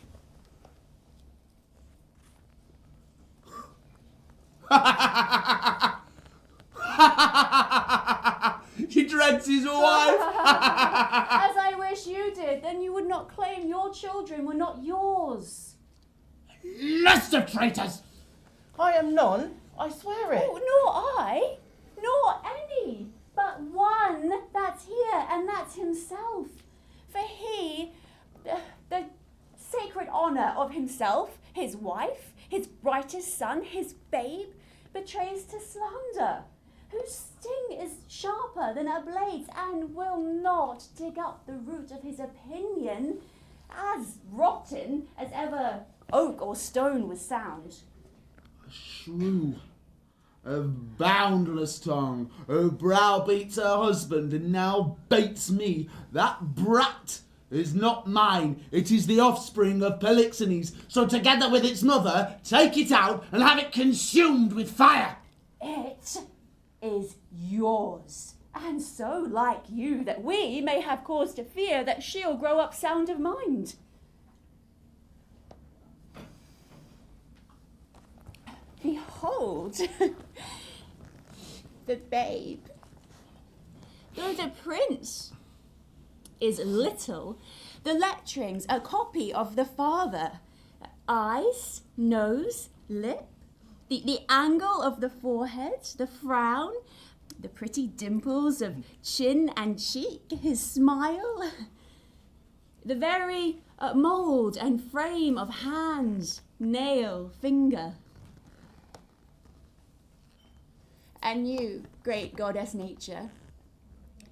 Prince's wife. As I wish you did, then you would not claim your children were not yours. Nest of traitors. I am none, I swear it. Oh, nor I, nor any, but one that's here, and that's himself. For he, the sacred honour of himself, his wife, his brightest son, his babe, betrays to slander, whose sting is sharper than a blade's, and will not dig up the root of his opinion, as rotten as ever oak or stone was sound. A shrew, a boundless tongue, who browbeats her husband and now baits me. That brat is not mine, it is the offspring of Polixenes, so together with its mother, take it out and have it consumed with fire. It is yours, and so like you that we may have cause to fear that she'll grow up sound of mind. Behold, the babe. Though the prince is little, the lettering's a copy of the father. Eyes, nose, lip, the angle of the forehead, the frown, the pretty dimples of chin and cheek, his smile, the very mould and frame of hand, nail, finger. And you, great goddess nature,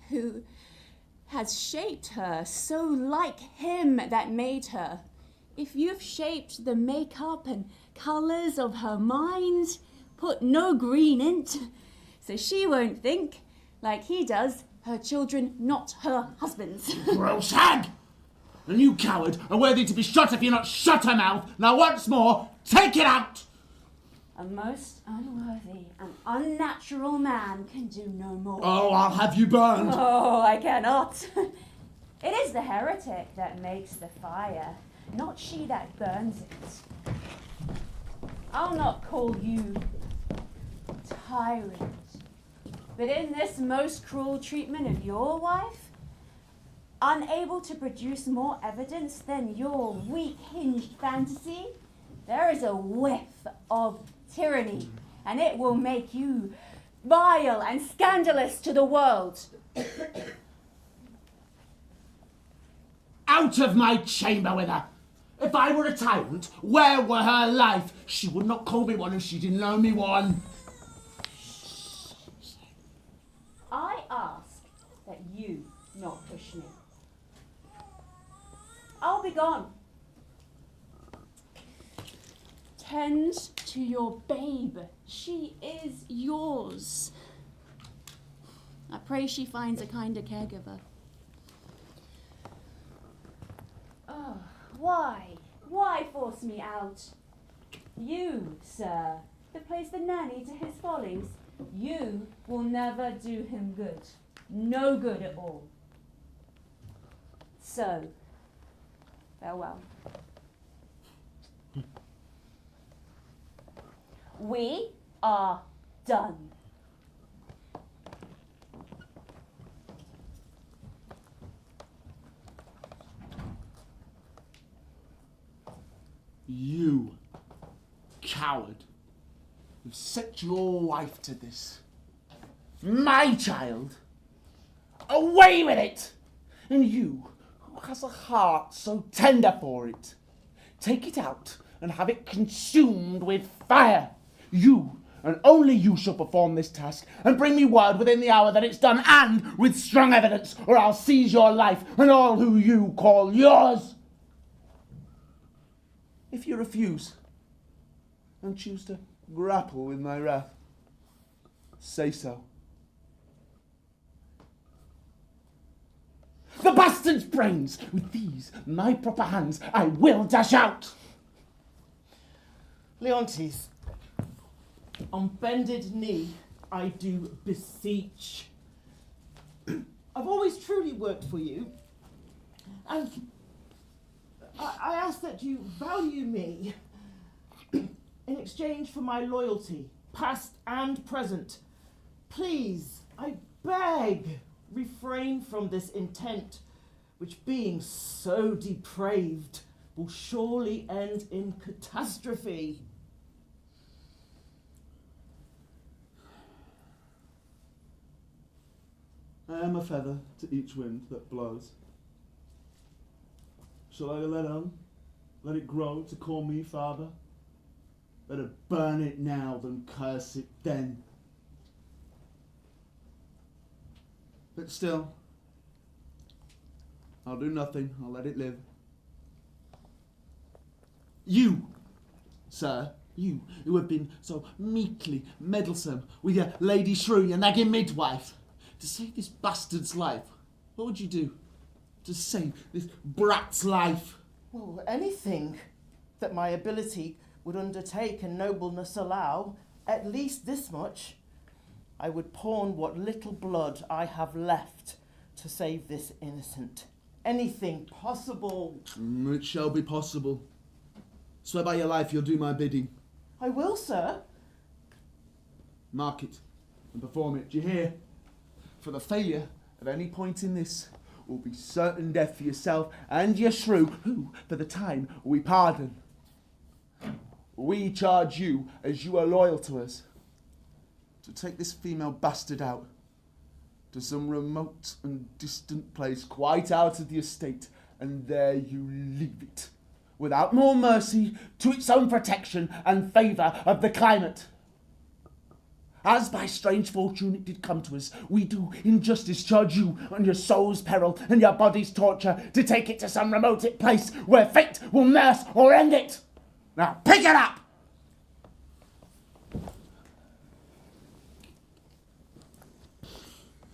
who has shaped her so like him that made her, if you've shaped the makeup and colours of her mind, put no green in't, so she won't think, like he does, her children not her husband's. Gross hag! And you coward are worthy to be shot if you're not shut her mouth. Now once more, take it out! A most unworthy and unnatural man can do no more. Oh, I'll have you burned. Oh, I cannot. It is the heretic that makes the fire, not she that burns it. I'll not call you tyrant, but in this most cruel treatment of your wife, unable to produce more evidence than your weak-hinged fantasy, there is a whiff of tyranny, and it will make you vile and scandalous to the world. Out of my chamber with her! If I were a tyrant, where were her life? She would not call me one if she didn't know me one. I ask that you not push me. I'll be gone. Tend to your babe. She is yours. I pray she finds a kinder caregiver. Oh, why? Why force me out? You, sir, that plays the nanny to his follies, you will never do him good. No good at all. So, farewell. We are done. You, coward, have set your wife to this. My child? Away with it! And you, who has a heart so tender for it, take it out and have it consumed with fire. You, and only you, shall perform this task, and bring me word within the hour that it's done, and with strong evidence, or I'll seize your life and all who you call yours. If you refuse, and choose to grapple with my wrath, say so. The bastard's brains, with these, my proper hands, I will dash out. Leontes, on bended knee, I do beseech. I've always truly worked for you, and I ask that you value me in exchange for my loyalty, past and present. Please, I beg, refrain from this intent, which being so depraved will surely end in catastrophe. I am a feather to each wind that blows. Shall I let on? Let it grow to call me father? Better burn it now than curse it then. But still, I'll do nothing. I'll let it live. You, sir, you who have been so meekly meddlesome with your Lady Shrew, your nagging midwife, to save this bastard's life, what would you do to save this brat's life? Well, anything that my ability would undertake and nobleness allow, at least this much, I would pawn what little blood I have left to save this innocent. Anything possible. It shall be possible. Swear by your life you'll do my bidding. I will, sir. Mark it and perform it. Do you hear? For the failure at any point in this will be certain death for yourself and your shrew, who, for the time, we pardon. We charge you, as you are loyal to us, to take this female bastard out to some remote and distant place quite out of the estate, and there you leave it, without more mercy to its own protection and favour of the climate. As by strange fortune it did come to us, we do in justice charge you on your soul's peril and your body's torture to take it to some remote place where fate will nurse or end it. Now pick it up!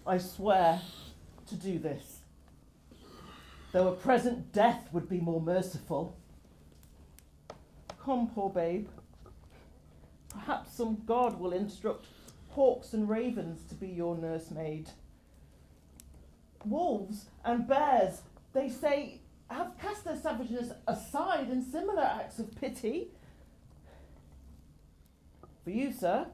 I swear to do this, though a present death would be more merciful. Come, poor babe. Perhaps some god will instruct hawks and ravens to be your nursemaid. Wolves and bears, they say, have cast their savageness aside in similar acts of pity. For you, sir,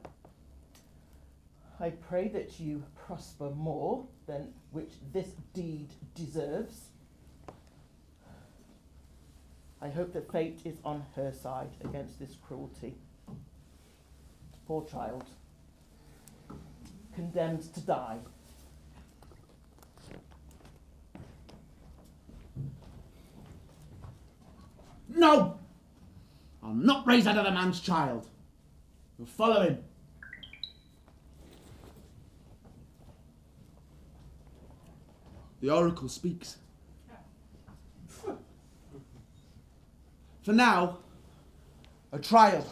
I pray that you prosper more than which this deed deserves. I hope that fate is on her side against this cruelty. Poor child, condemned to die. No! I'll not raise another man's child. You'll follow him. The oracle speaks. For now, a trial,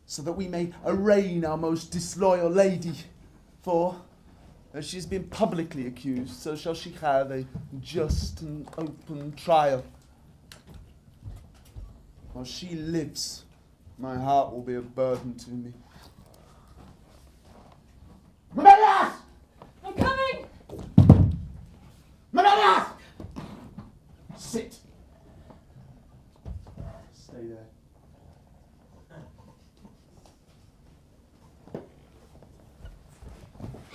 so that we may arraign our most disloyal lady. For, as she has been publicly accused, so shall she have a just and open trial. While she lives, my heart will be a burden to me. Mamelias! I'm coming! Mamelias! Sit. Stay there.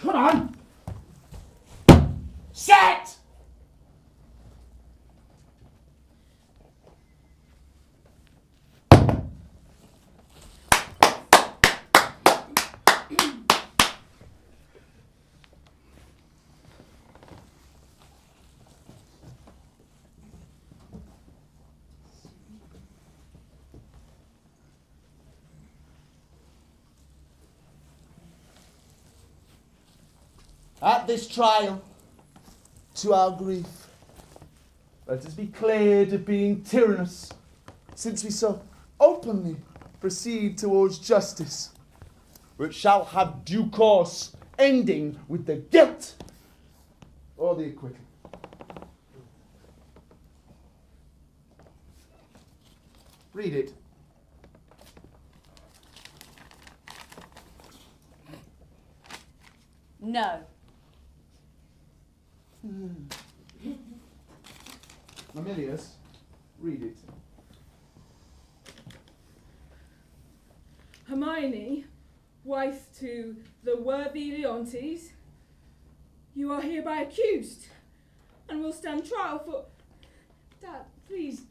Come on! Sit! At this trial, to our grief, let us be cleared of being tyrannous, since we so openly proceed towards justice, which shall have due course, ending with the guilt or the acquittal. Read it. No. Mamelius, read it. Hermione, wife to the worthy Leontes, You are hereby accused and will stand trial for... Dad, please.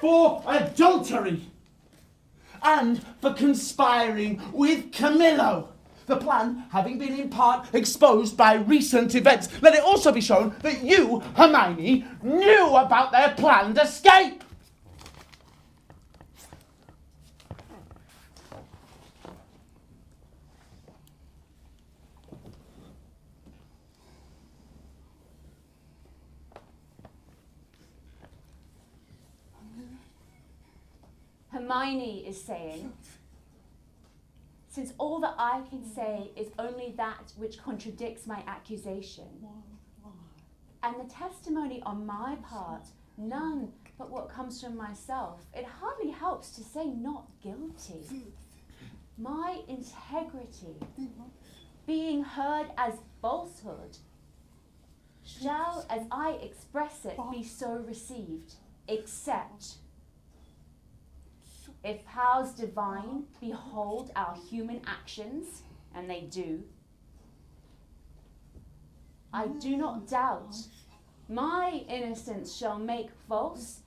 For adultery! And for conspiring with Camillo. The plan having been in part exposed by recent events, let it also be shown that you, Hermione, knew about their planned escape. Hermione is saying, since all that I can say is only that which contradicts my accusation, and the testimony on my part, none but what comes from myself, it hardly helps to say not guilty. My integrity, being heard as falsehood, shall, as I express it, be so received, except if powers divine behold our human actions, and they do, I do not doubt my innocence shall make false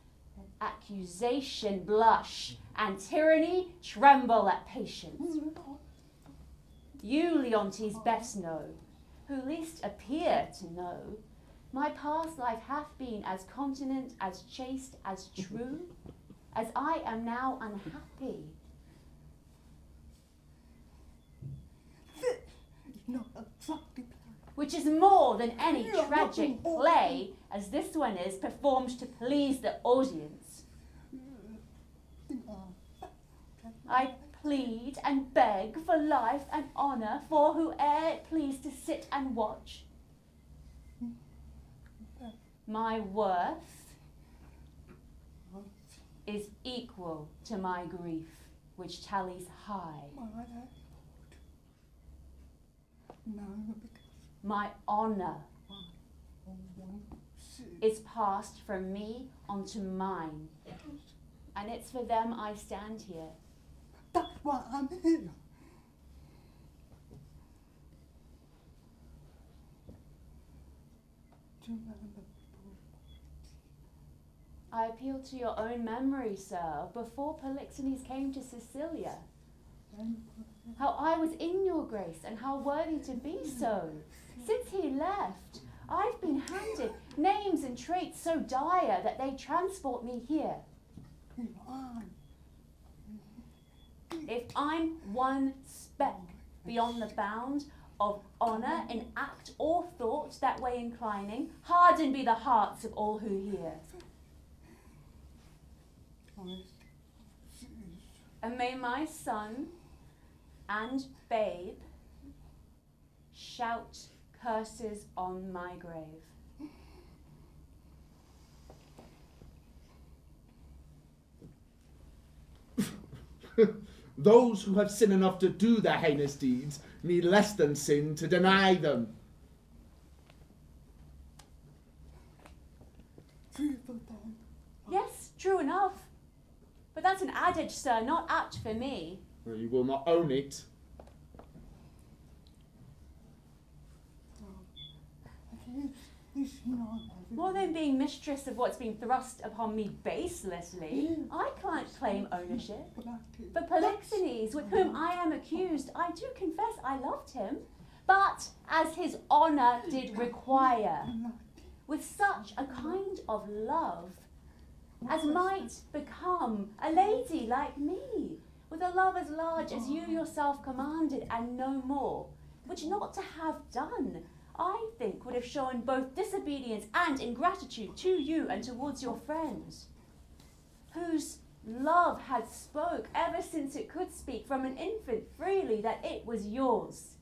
accusation blush, and tyranny tremble at patience. You, Leontes, best know, who least appear to know, my past life hath been as continent, as chaste, as true, as I am now unhappy. Which is more than any tragic play, as this one is, performed to please the audience. I plead and beg for life and honour for whoe'er it please to sit and watch. My worth is equal to my grief, which tallies high. My honour is passed from me onto mine, and it's for them I stand here. That's why I'm here. I appeal to your own memory, sir, before Polixenes came to Sicilia. How I was in your grace, and how worthy to be so. Since he left, I've been handed names and traits so dire that they transport me here. If I'm one speck beyond the bound of honour in act or thought that way inclining, hardened be the hearts of all who hear. And may my son and babe shout curses on my grave. Those who have sin enough to do their heinous deeds need less than sin to deny them. Yes, true enough. But that's an adage, sir, not apt for me. You will not own it. More than being mistress of what's been thrust upon me baselessly, I can't claim ownership. For Polixenes, with whom I am accused, I do confess I loved him, but as his honour did require, with such a kind of love as might become a lady like me, with a love as large as you yourself commanded, and no more, which not to have done, I think would have shown both disobedience and ingratitude to you and towards your friends, whose love had spoke ever since it could speak from an infant freely that it was yours.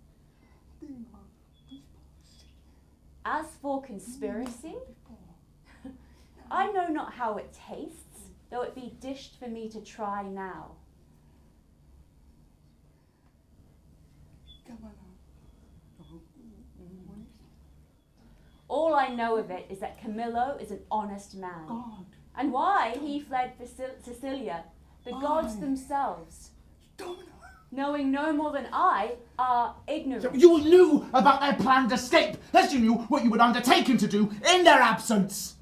As for conspiracy, I know not how it tastes, though it be dished for me to try now. All I know of it is that Camillo is an honest man. And why he fled for Sicilia, the gods themselves. knowing no more than I, are ignorant. You knew about their planned escape, as you knew what you had undertaken to do in their absence.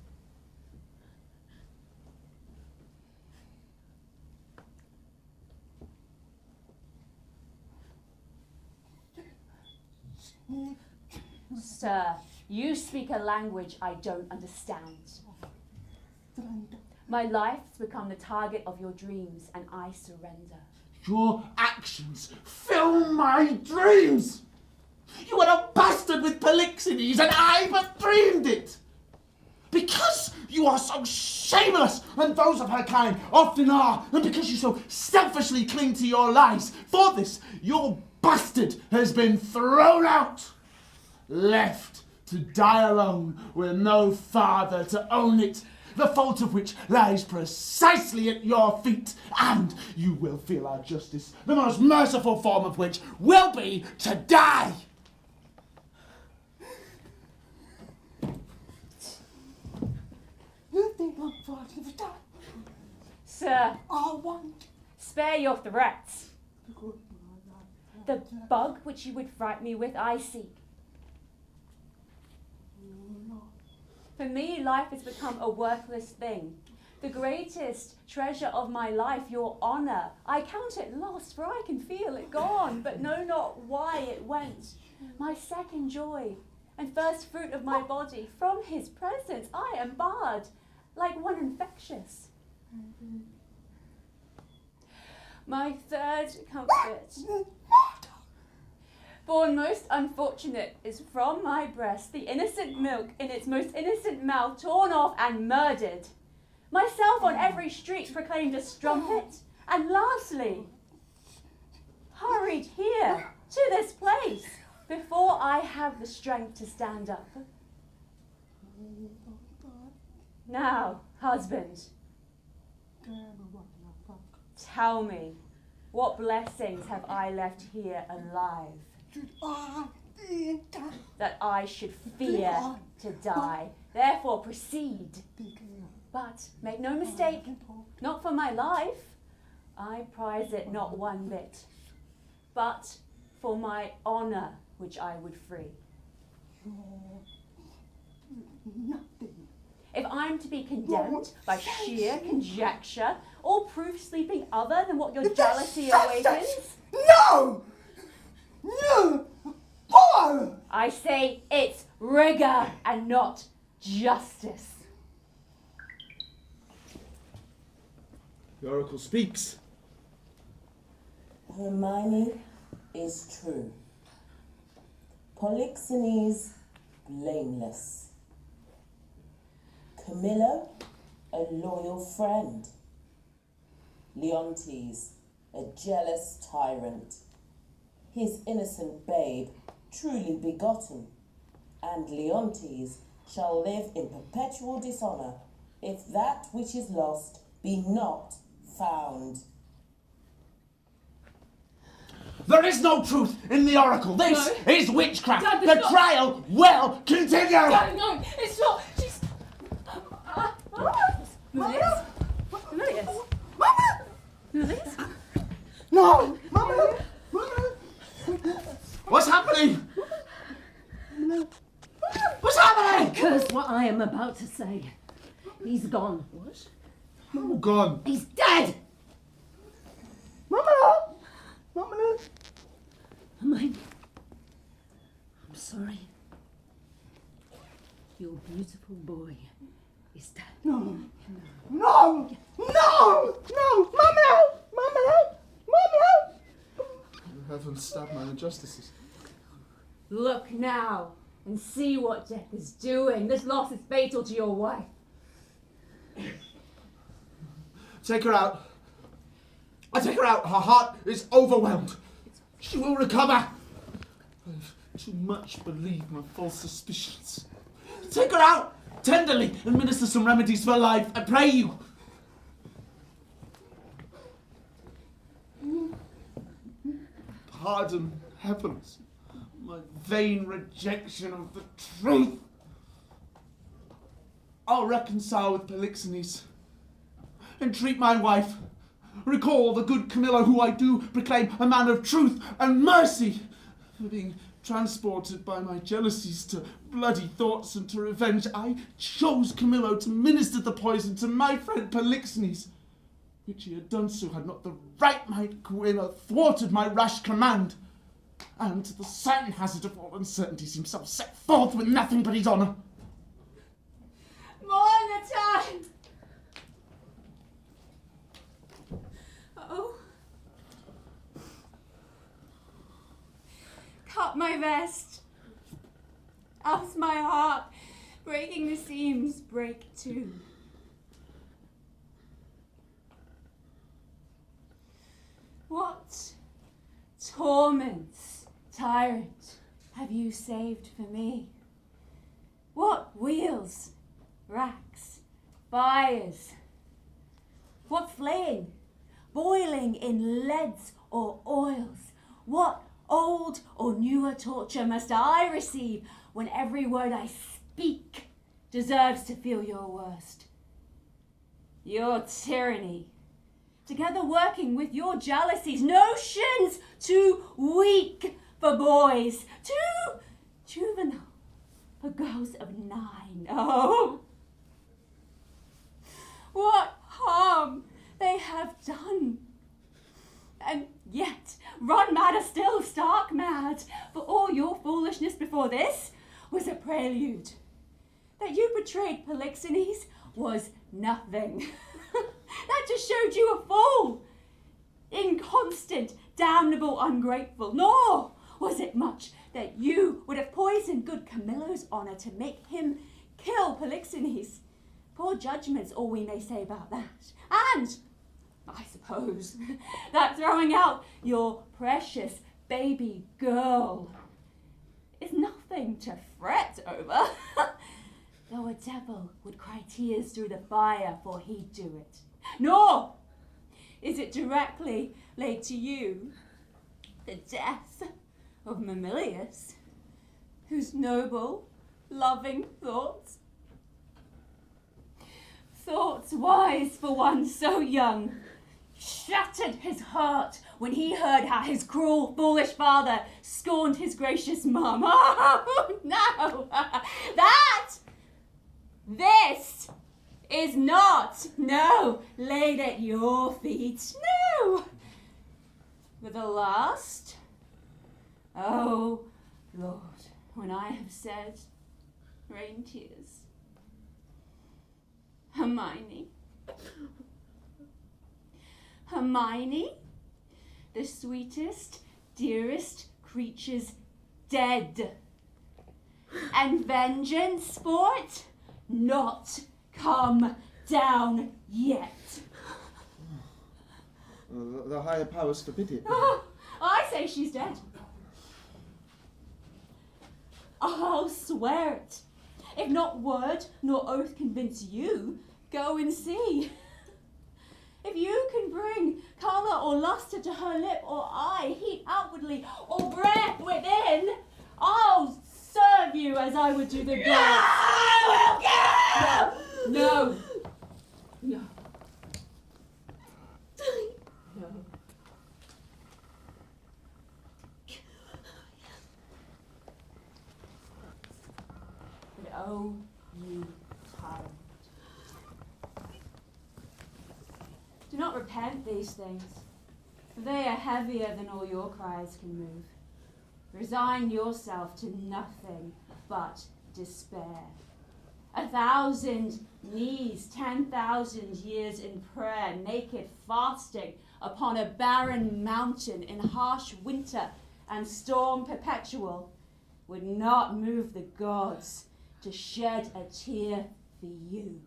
Sir, you speak a language I don't understand. My life's become the target of your dreams, and I surrender. Your actions fill my dreams. You are a bastard with Polixenes, and I but dreamed it. Because you are so shameless, and those of her kind often are, and because you so selfishly cling to your lies, for this, your bastard has been thrown out, left to die alone with no father to own it, the fault of which lies precisely at your feet, and you will feel our justice, the most merciful form of which will be to die. Sir, I want spare your threats. The bug which you would fright me with, I seek. For me, life has become a worthless thing. The greatest treasure of my life, your honour, I count it lost, for I can feel it gone, but know not why it went. My second joy and first fruit of my body, from his presence I am barred, like one infectious. My third comfort, born most unfortunate, is from my breast the innocent milk in its most innocent mouth torn off and murdered. Myself on every street proclaimed a strumpet, and lastly, hurried here to this place before I have the strength to stand up. Now, husband, tell me, what blessings have I left here alive? That I should fear to die. Therefore proceed. But make no mistake, not for my life. I prize it not one bit. But for my honour, which I would free. If I'm to be condemned by sheer conjecture, all proof sleeping other than what your jealousy awakens? No! No! Why? I say it's rigour and not justice. The oracle speaks. Hermione is true. Polixenes blameless. Camilla a loyal friend. Leontes a jealous tyrant. His innocent babe truly begotten, and Leontes shall live in perpetual dishonour if that which is lost be not found. There is no truth in the oracle. This is witchcraft. Dad, The trial will continue. Dad, no, it's not. She's. Lilius? Lilius? Lilius? No! Mama! Mama! What's happening? What's happening? Curse what I am about to say. He's gone. What? Oh, gone. He's dead! Mama! Mama! Hermione, I'm sorry. Your beautiful boy is dead. No! No! No! No! Mama! Mama! Mama! Heaven stab my injustices. Look now and see what death is doing. This loss is fatal to your wife. Take her out. I take her out. Her heart is overwhelmed. She will recover. I've too much believed my false suspicions. Take her out. Tenderly administer some remedies for life. I pray you. Pardon heavens my vain rejection of the truth. I'll reconcile with Polixenes. Entreat my wife, Recall the good Camillo, who I do proclaim a man of truth and mercy, for being transported by my jealousies to bloody thoughts and to revenge. I chose Camillo to minister the poison to my friend Polixenes, which he had done so had not the right might Guina thwarted my rash command, and to the certain hazard of all uncertainties himself set forth with nothing but his honour. More the time! Oh. Cut my vest. Else my heart, breaking the seams, break too. What torments, tyrant, have you saved for me? What wheels, racks, fires? What flaying, boiling in leads or oils? What old or newer torture must I receive when every word I speak deserves to feel your worst? Your tyranny, together working with your jealousies, notions too weak for boys, too juvenile for girls of 9. Oh, what harm they have done. And yet, run madder still, stark mad, for all your foolishness before this was a prelude. That you betrayed Polixenes was nothing. That just showed you a fool, inconstant, damnable, ungrateful. Nor was it much that you would have poisoned good Camillo's honour to make him kill Polixenes. Poor judgment's all we may say about that. And I suppose that throwing out your precious baby girl is nothing to fret over. Though a devil would cry tears through the fire, for he'd do it. Nor is it directly laid to you the death of Mamilius, whose noble, loving thoughts wise for one so young, shattered his heart when he heard how his cruel, foolish father scorned his gracious mum. Oh, no! This is not, no, laid at your feet, no! But the last, oh, Lord, when I have said, rain tears. Hermione, the sweetest, dearest creature's dead. And vengeance for it not come down yet. The higher powers forbid it. Oh, I say she's dead. I'll swear it. If not word nor oath convince you, go and see. If you can bring colour or lustre to her lip or eye, heat outwardly or breath within, I'll serve you as I would do the gods. No. No. No. But oh, you tyrant. Do not repent these things, for they are heavier than all your cries can move. Resign yourself to nothing but despair. 1,000 knees, 10,000 years in prayer, naked fasting upon a barren mountain in harsh winter and storm perpetual would not move the gods to shed a tear for you.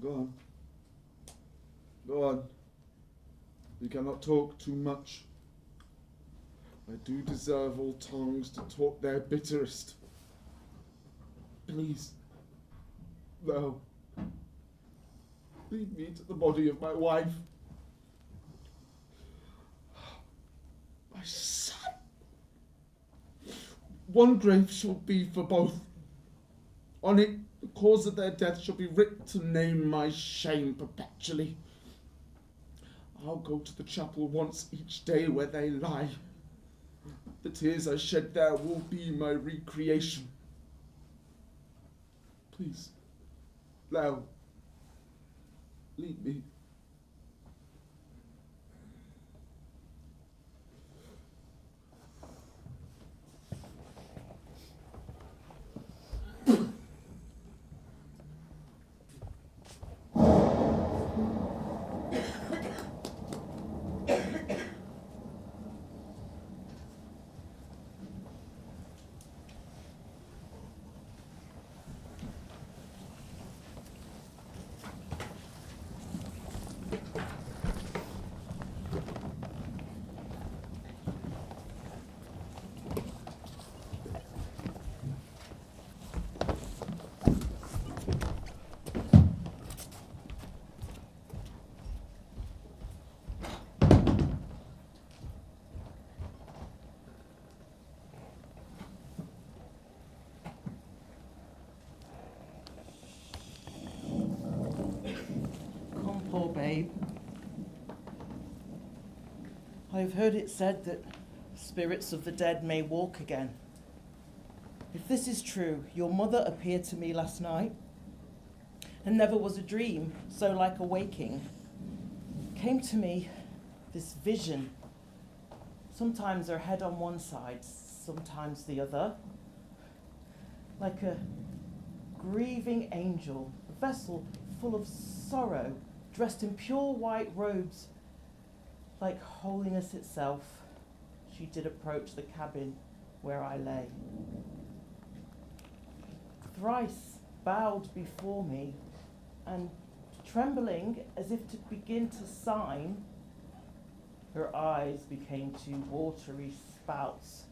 Go on. Go on. You cannot talk too much. I do deserve all tongues to talk their bitterest. Please. No. Lead me to the body of my wife. My son. One grave shall be for both. On it The cause of their death shall be writ to name my shame perpetually. I'll go to the chapel once each day where they lie. The tears I shed there will be my recreation. Please, Leo, leave me. Poor babe. I have heard it said that spirits of the dead may walk again. If this is true, your mother appeared to me last night, and never was a dream so like a waking. Came to me this vision, sometimes her head on one side, sometimes the other, like a grieving angel, a vessel full of sorrow, dressed in pure white robes, like holiness itself. She did approach the cabin where I lay. Thrice bowed before me, and trembling as if to begin to sign, her eyes became two watery spouts,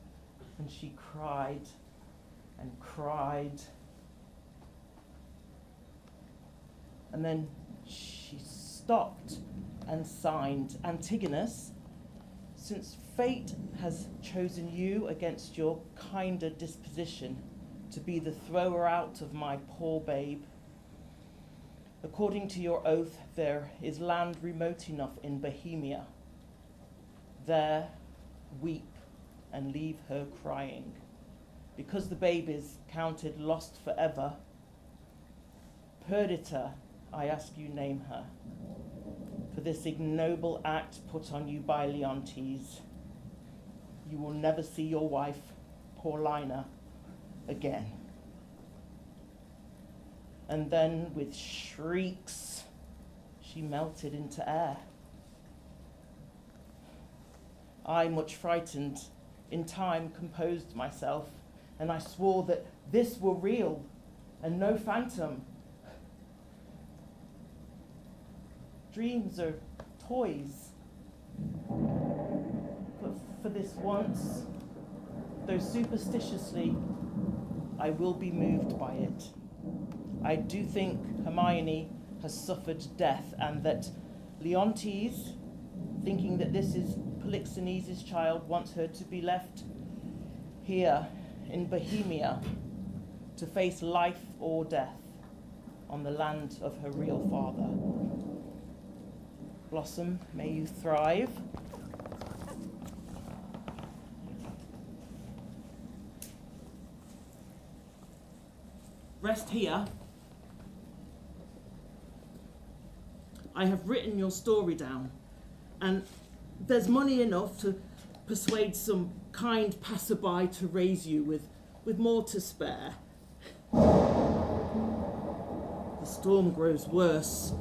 and she cried and cried. And then she stopped and signed, Antigonus, since fate has chosen you against your kinder disposition to be the thrower out of my poor babe, according to your oath, there is land remote enough in Bohemia. There weep and leave her crying, because the babe is counted lost forever. Perdita, I ask you name her, for this ignoble act put on you by Leontes. You will never see your wife, Paulina, again. And then with shrieks, she melted into air. I, much frightened, in time composed myself, and I swore that this were real and no phantom. Dreams are toys, but for this once, though superstitiously, I will be moved by it. I do think Hermione has suffered death, and that Leontes, thinking that this is Polixenes' child, wants her to be left here in Bohemia to face life or death on the land of her real father. Blossom, may you thrive. Rest here. I have written your story down, and there's money enough to persuade some kind passerby to raise you with more to spare. The storm grows worse.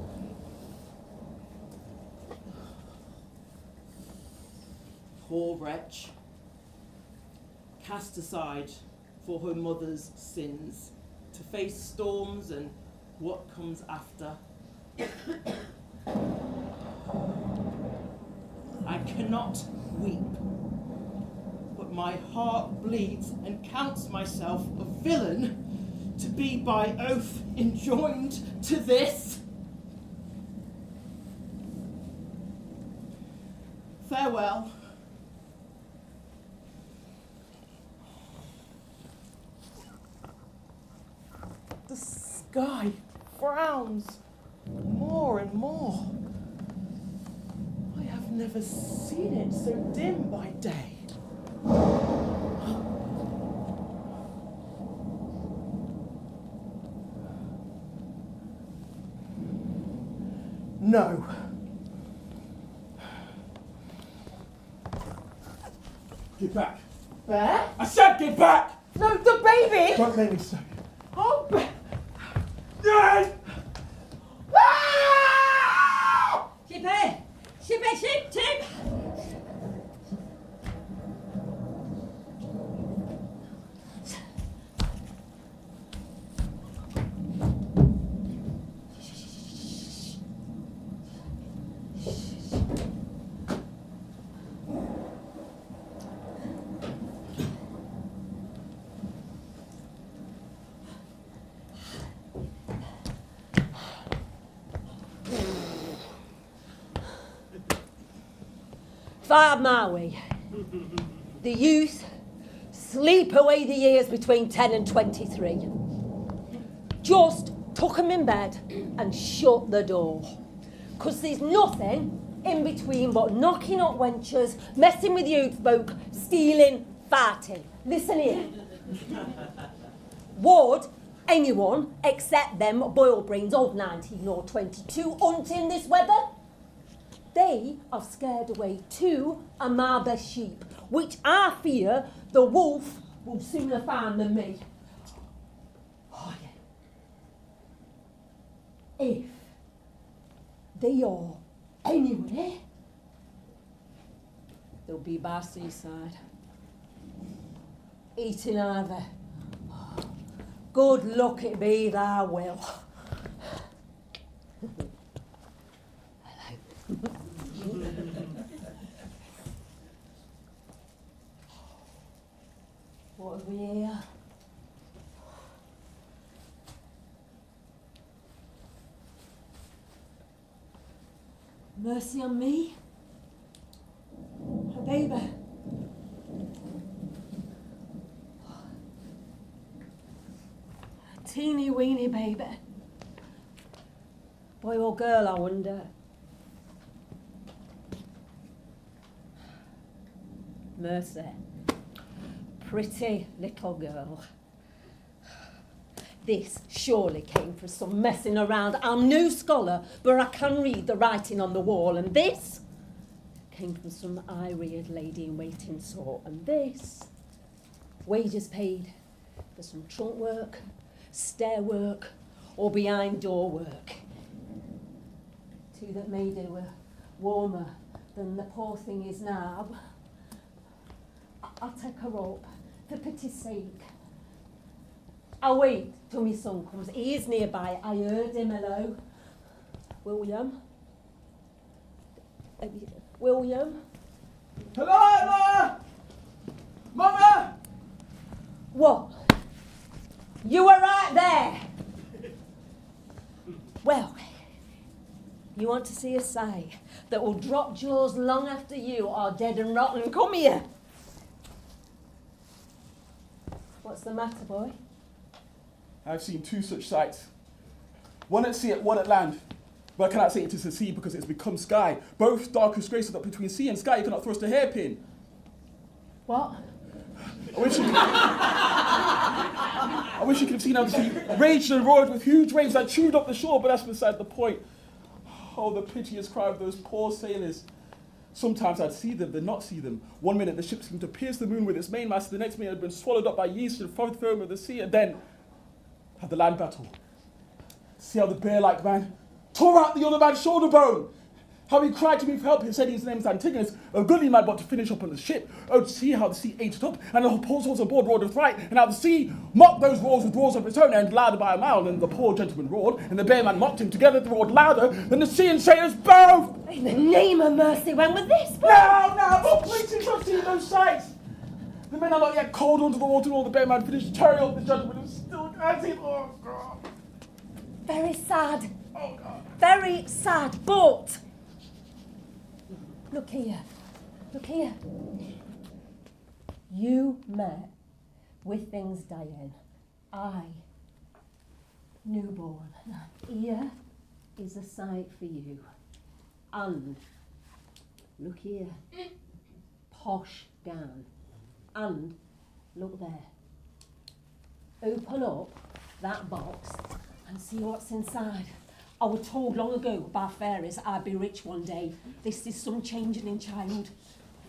Poor wretch, cast aside for her mother's sins, to face storms and what comes after. I cannot weep, but my heart bleeds and counts myself a villain to be by oath enjoined to this. Farewell. The sky frowns more and more. I have never seen it so dim by day. No. Get back. Bear? I said get back! No, the baby! Don't make me say it. Oh, Bear! Yes! Sheep! If I had my way, the youth sleep away the years between 10 and 23. Just tuck 'em in bed and shut the door. 'Cause there's nothing in between but knocking up wenches, messing with youth folk, stealing, farting. Listen here. Would anyone except them boiled brains of 19 or 22 hunting this weather? They have scared away 2 of my best sheep, which I fear the wolf will sooner find than me. Oh, yeah. If they are anywhere, they'll be by seaside, eating either. Good luck it be thy will. What have we here? Mercy on me. A baby. A teeny weeny baby. Boy or girl, I wonder. Mercy. Pretty little girl. This surely came from some messing around. I'm no scholar, but I can read the writing on the wall. And this came from some eye-reared lady-in-waiting sort. And this, wages paid for some trunk work, stair work, or behind door work. 2 that made her were warmer than the poor thing is now. I'll take her up, for pity's sake. I'll wait till my son comes. He is nearby. I heard him. Hello. William? William? Hello! Mama! What? You were right there. Well, you want to see a sight that will drop jaws long after you are dead and rotten? Come here. What's the matter, boy? I've seen 2 such sights. One at sea, one at land. But I cannot say it is the sea because it has become sky. Both dark as grey, so that between sea and sky you cannot thrust a hairpin. What? I wish you could have seen how the sea raged and roared with huge waves that chewed up the shore, but that's beside the point. Oh, the piteous cry of those poor sailors. Sometimes I'd see them, then not see them. One minute the ship seemed to pierce the moon with its mainmast, the next minute it had been swallowed up by yeast and frothed foam of the sea, and then had the land battle. See how the bear-like man tore out the other man's shoulder bone. How he cried to me for help. He said his name was Antigonus, a goodly man but to finish up on the ship. Oh, to see how the sea ate it up, and the poor souls on board roared with fright, and how the sea mocked those roars with roars of its own, and louder by a mile. And the poor gentleman roared, and the bear man mocked him. Together they roared louder than the sea and sailors both. In the name of mercy, when was this? Now, oh please, you not see those sights. The men are not yet cold under the water, and all the bear man finished tearing up the gentleman and still can't see. Oh, God. Very sad. Oh, God. Very sad, but... Look here. You met with things dying. I Newborn, here is a sight for you. And look here, posh gown. And look there. Open up that box and see what's inside. I was told long ago by fairies I'd be rich one day. This is some changing in child.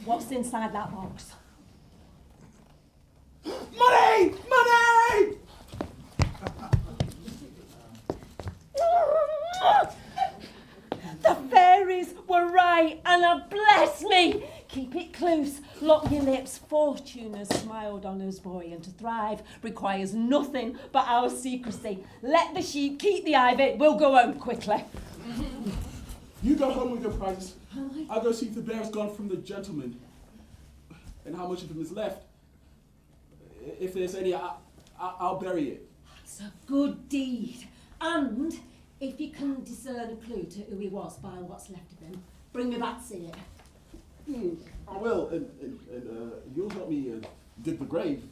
What's inside that box? Money! Money! The fairies were right, and bless me! Keep it close, lock your lips. Fortune has smiled on us, boy, and to thrive requires nothing but our secrecy. Let the sheep keep the ivy, we'll go home quickly. You go home with your prizes. I'll go see if the bear has gone from the gentleman. And how much of him is left. If there's any, I'll bury it. It's a good deed. And if you can discern a clue to who he was by what's left of him, bring me back to see it. I will, and you'll help me dig the grave.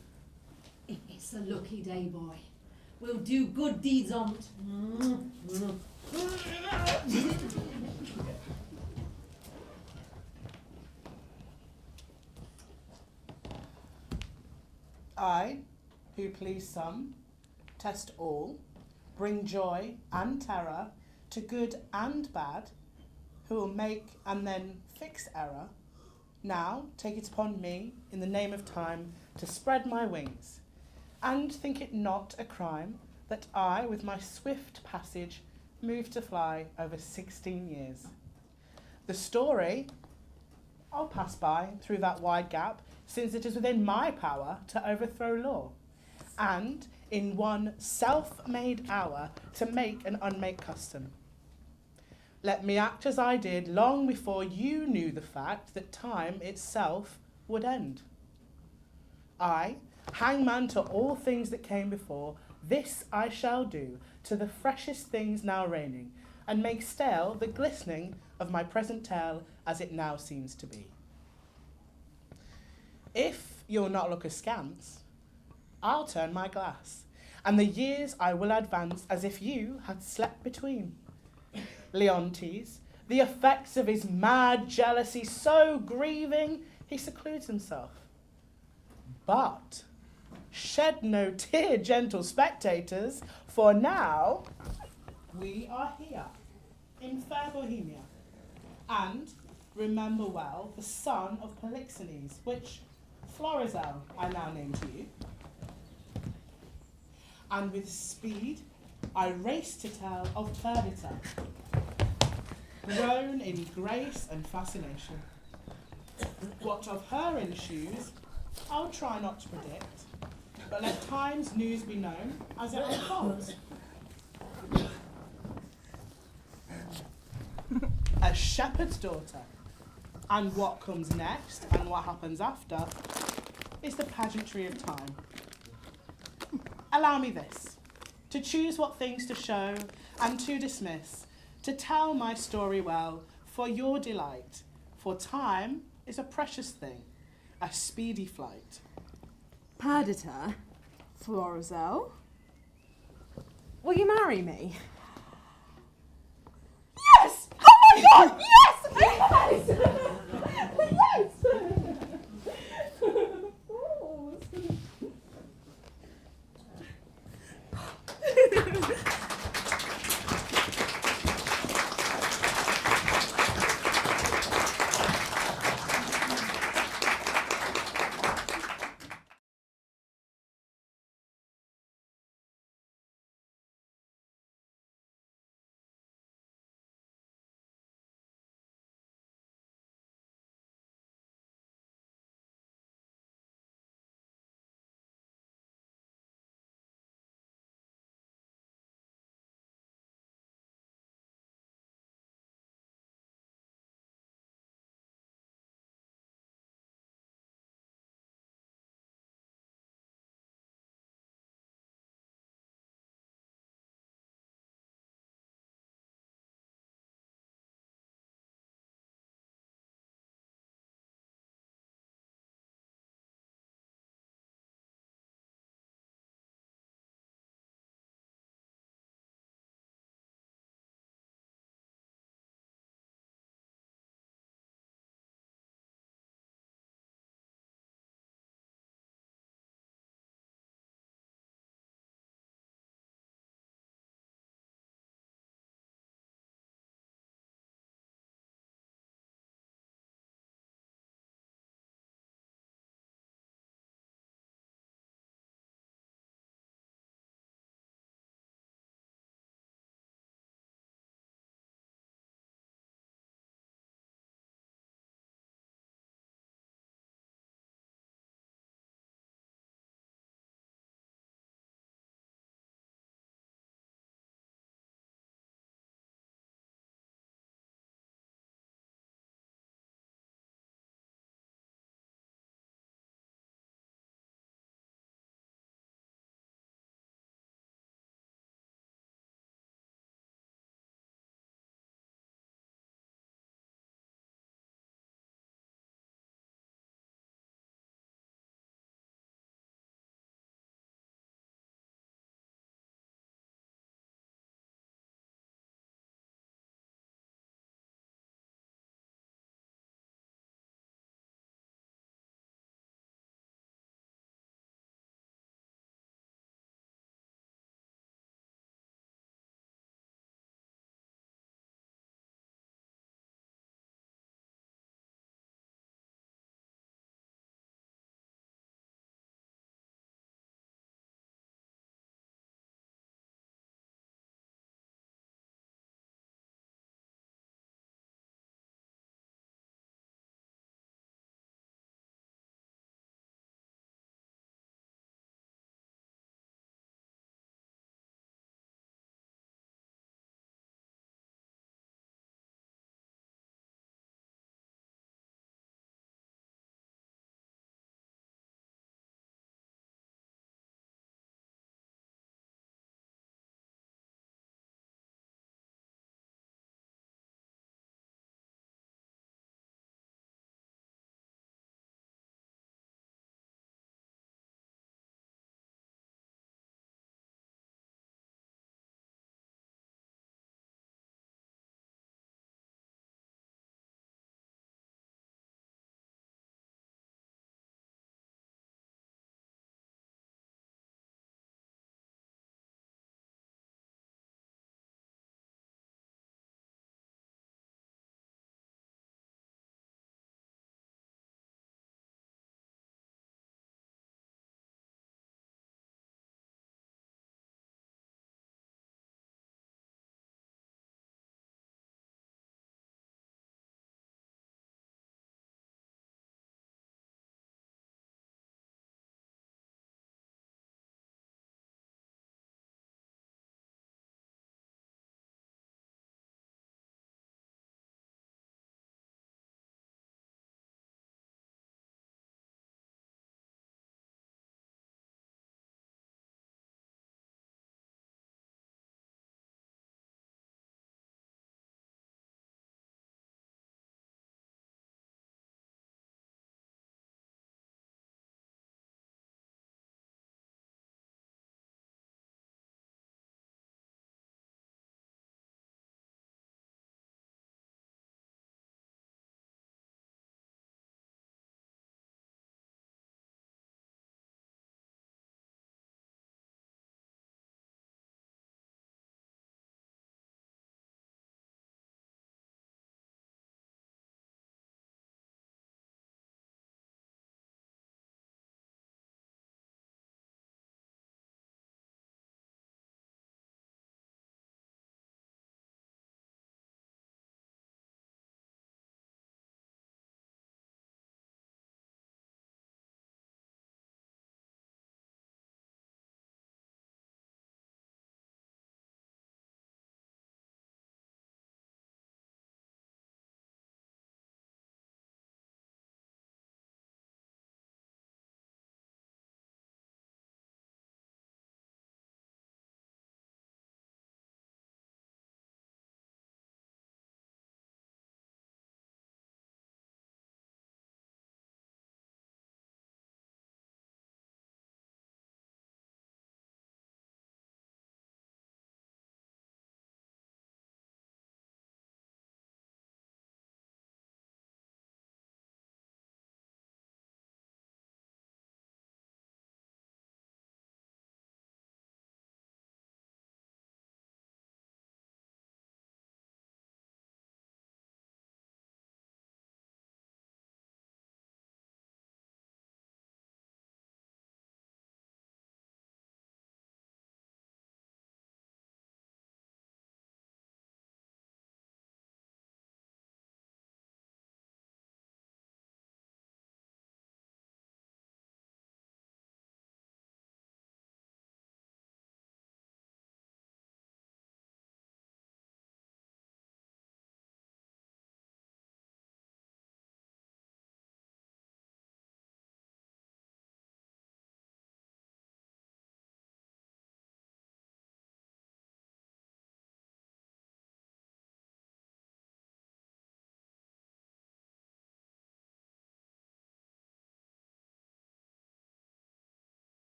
It's a lucky day, boy. We'll do good deeds on it. I, who please some, test all, bring joy and terror to good and bad, who will make and then fix error, now take it upon me, in the name of time, to spread my wings, and think it not a crime that I, with my swift passage, move to fly over 16 years. The story I'll pass by through that wide gap, since it is within my power to overthrow law, and in one self-made hour to make and unmake custom. Let me act as I did long before you knew the fact that time itself would end. I, hangman to all things that came before, this I shall do to the freshest things now reigning, and make stale the glistening of my present tale as it now seems to be. If you'll not look askance, I'll turn my glass, and the years I will advance as if you had slept between. Leontes, the effects of his mad jealousy so grieving, he secludes himself. But shed no tear, gentle spectators, for now we are here in fair Bohemia, and remember well the son of Polixenes, which Florizel I now name to you. And with speed I race to tell of Perdita, grown in grace and fascination. What of her ensues, I'll try not to predict, but let time's news be known as it unfolds. A shepherd's daughter, and what comes next and what happens after is the pageantry of time. Allow me this, to choose what things to show and to dismiss, to tell my story well for your delight, for time is a precious thing, a speedy flight. Perdita, Florizel, will you marry me? Yes! Oh my god, yes! Yes!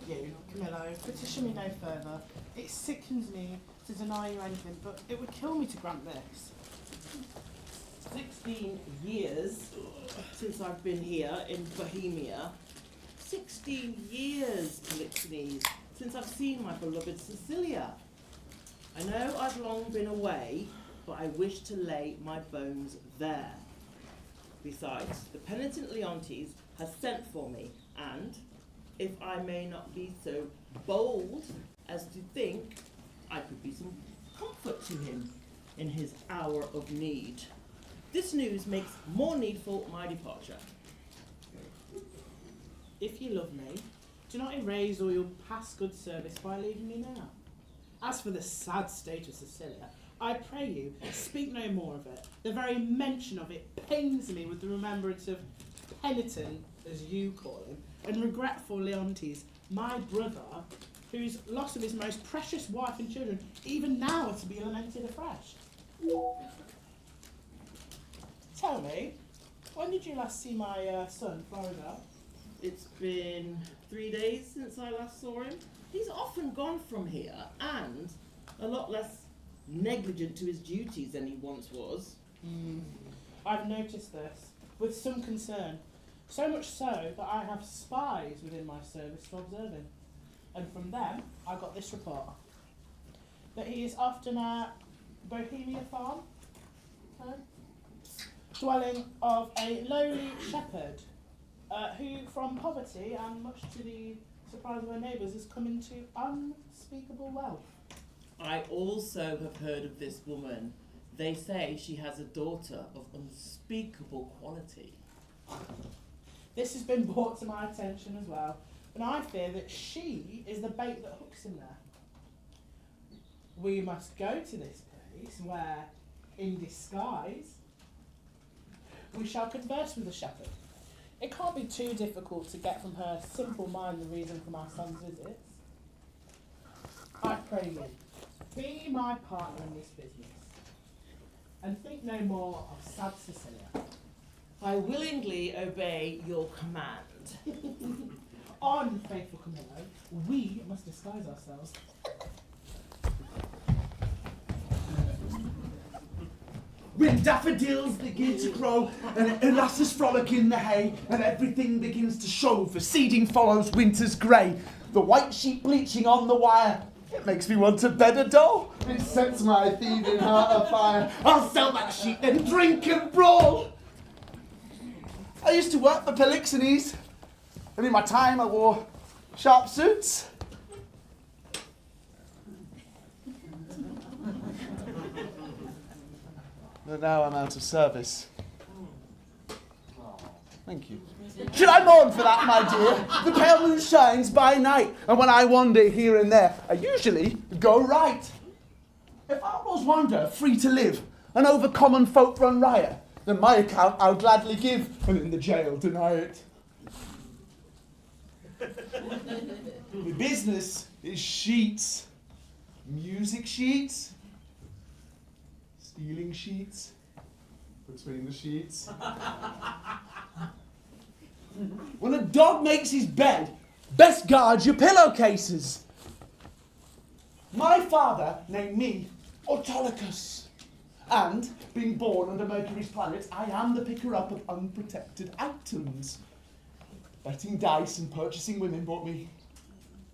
you, Camillo, petition me no further. It sickens me to deny you anything, but it would kill me to grant this. 16 years since I've been here in Bohemia. 16 years, Polixenes, since I've seen my beloved Sicilia. I know I've long been away, but I wish to lay my bones there. Besides, the penitent Leontes has sent for me, and, if I may not be so bold as to think, I could be some comfort to him in his hour of need. This news makes more needful my departure. If you love me, do not erase all your past good service by leaving me now. As for the sad state of Sicilia, I pray you, speak no more of it. The very mention of it pains me with the remembrance of penitent, as you call him, and regretful Leontes, my brother, whose loss of his most precious wife and children even now are to be lamented afresh. Tell me, when did you last see my son, Florida? It's been 3 days since I last saw him. He's often gone from here, and a lot less negligent to his duties than he once was. I've noticed this, with some concern. So much so that I have spies within my service to observe him. And from them, I got this report. That he is often at Bohemia farm, dwelling of a lowly shepherd, who from poverty and much to the surprise of her neighbours has come into unspeakable wealth. I also have heard of this woman. They say she has a daughter of unspeakable quality. This has been brought to my attention as well, and I fear that she is the bait that hooks him there. We must go to this place where, in disguise, we shall converse with the shepherd. It can't be too difficult to get from her simple mind the reason for my son's visits. I pray you, be my partner in this business, and think no more of sad Sicilia. I willingly obey your command. On, faithful Camillo, we must disguise ourselves. When daffodils begin to grow, and lasses frolic in the hay, and everything begins to show, for seeding follows winter's grey. The white sheep bleaching on the wire, it makes me want to bed a doll. It sets my thieving heart afire. I'll sell that sheep, then drink and brawl. I used to work for Polixenes, and in my time I wore sharp suits. But now I'm out of service. Thank you. Should I mourn for that, my dear? The pale moon shines by night, and when I wander here and there, I usually go right. If outlaws wander free to live, and over common folk run riot, then my account I'll gladly give, and in the jail deny it. My business is sheets. Music sheets. Stealing sheets. Between the sheets. When a dog makes his bed, best guard your pillowcases. My father named me Autolycus. And, being born under Mercury's planet, I am the picker-up of unprotected items. Betting dice and purchasing women brought me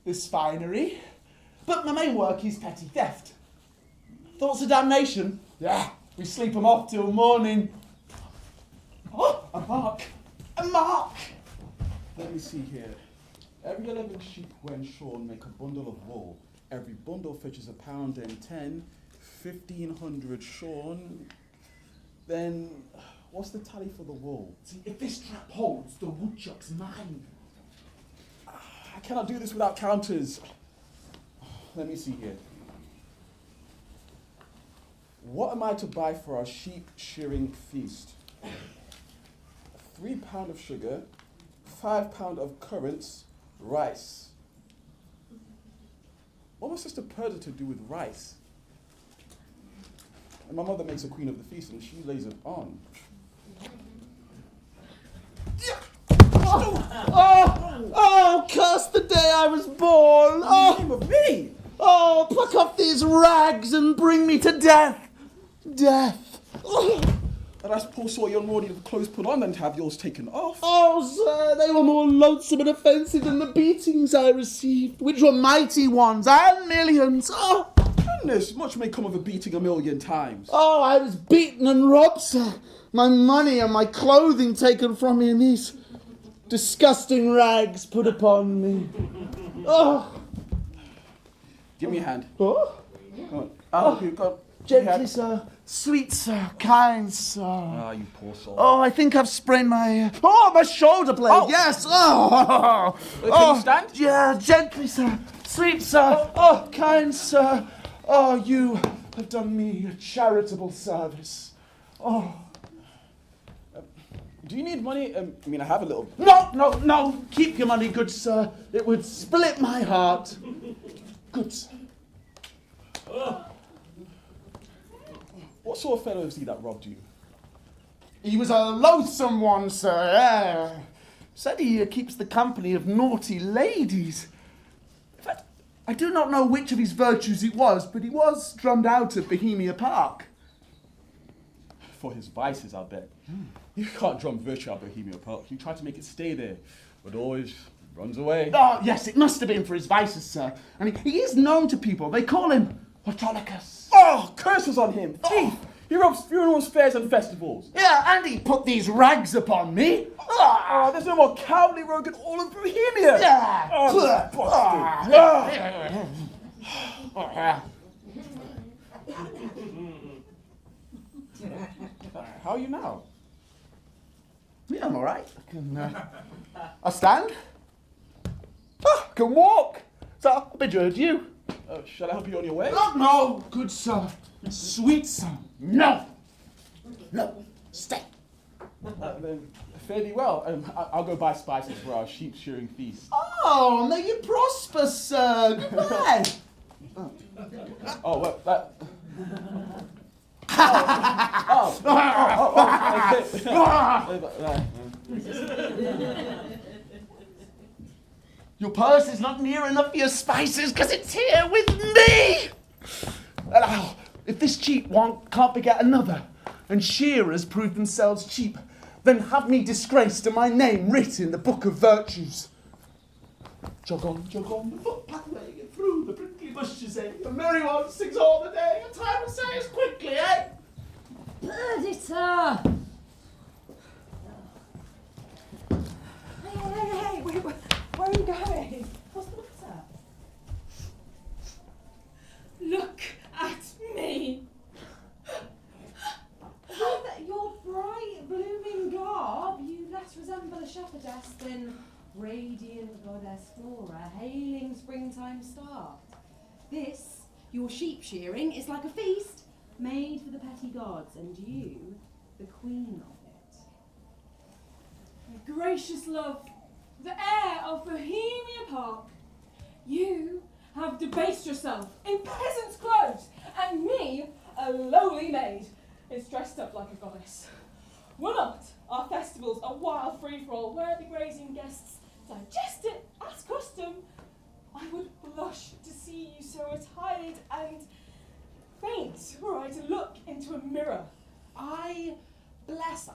this finery. But my main work is petty theft. Thoughts of damnation? Yeah, we sleep 'em off till morning. Oh, a mark! A mark! Let me see here. Every 11 sheep when shorn make a bundle of wool. Every bundle fetches £1.10. 1,500 shorn. Then, what's the tally for the wool? See, if this trap holds, the woodchuck's mine. I cannot do this without counters. Let me see here. What am I to buy for our sheep-shearing feast? 3 pounds of sugar, 5 pounds of currants, rice. What was Sister Purda to do with rice? And my mother makes a queen of the feast and she lays it on. Oh, Oh, curse the day I was born! In the Oh, name of me! oh, pluck off these rags and bring me to death! Death! Oh. And I suppose saw your morning of clothes put on and have yours taken off. Oh, sir, they were more loathsome and offensive than the beatings I received, which were mighty ones and millions. Oh, Goodness, much may come of a beating 1,000,000 times. oh, I was beaten and robbed, sir. My money and my clothing taken from me, and these disgusting rags put upon me. Oh, Give me a hand. oh, Come on. I'll help you. Go on. gently, sir. Sweet sir, kind sir. Ah, you poor soul. Oh, I think I've sprained my... my shoulder blade, Oh. yes. Oh, Can you stand? Yeah, gently, sir. Sweet sir. Oh, kind sir. Oh, you have done me a charitable service. Oh. Do you need money? I mean, I have a little. No. Keep your money, good sir. It would split my heart. Good sir. What sort of fellow is he that robbed you? He was a loathsome one, sir. Yeah. Said he keeps the company of naughty ladies. In fact, I do not know which of his virtues it was, but he was drummed out of Bohemia Park. For his vices, I'll bet. You can't drum virtue out of Bohemia Park. You try to make it stay there, but always runs away. Oh, yes, it must have been for his vices, sir. And he is known to people. They call him Autolycus. Oh, curses on him! Thief! He robs funerals, fairs, and festivals. Yeah, and he put these rags upon me. Oh, there's no more cowardly rogue in all of Bohemia! Yeah. Oh, bastard. How are you now? Yeah, I'm all right. I stand. I can walk. So I bid you adieu. Shall I help you on your way? No, good sir. Sweet son. No. Stay. Then fare thee well. I'll go buy spices for our sheep-shearing feast. Oh, may you prosper, sir. Goodbye. Oh, well, that... Your purse is not near enough for your spices because it's here with me. And, if this cheap one can't beget another, and shearers prove themselves cheap, then have me disgraced and my name writ in the book of virtues. Jog on, the footpathway through the prickly bushes, eh? The merry one sings all the day, and time will say as quickly, eh? Birdie, sir! Hey, where are you going? What's the matter? Look at me! With your bright blooming garb, you less resemble a shepherdess than radiant goddess Flora hailing springtime start. This, your sheep-shearing, is like a feast made for the petty gods, and you, the queen of it. My gracious love, the heir of Bohemia Park, you have debased yourself in peasant's clothes, and me, a lowly maid, is dressed up like a goddess. Were not our festivals a wild free-for-all where the grazing guests digest it as custom, I would blush to see you so attired and faint were I to look into a mirror. I bless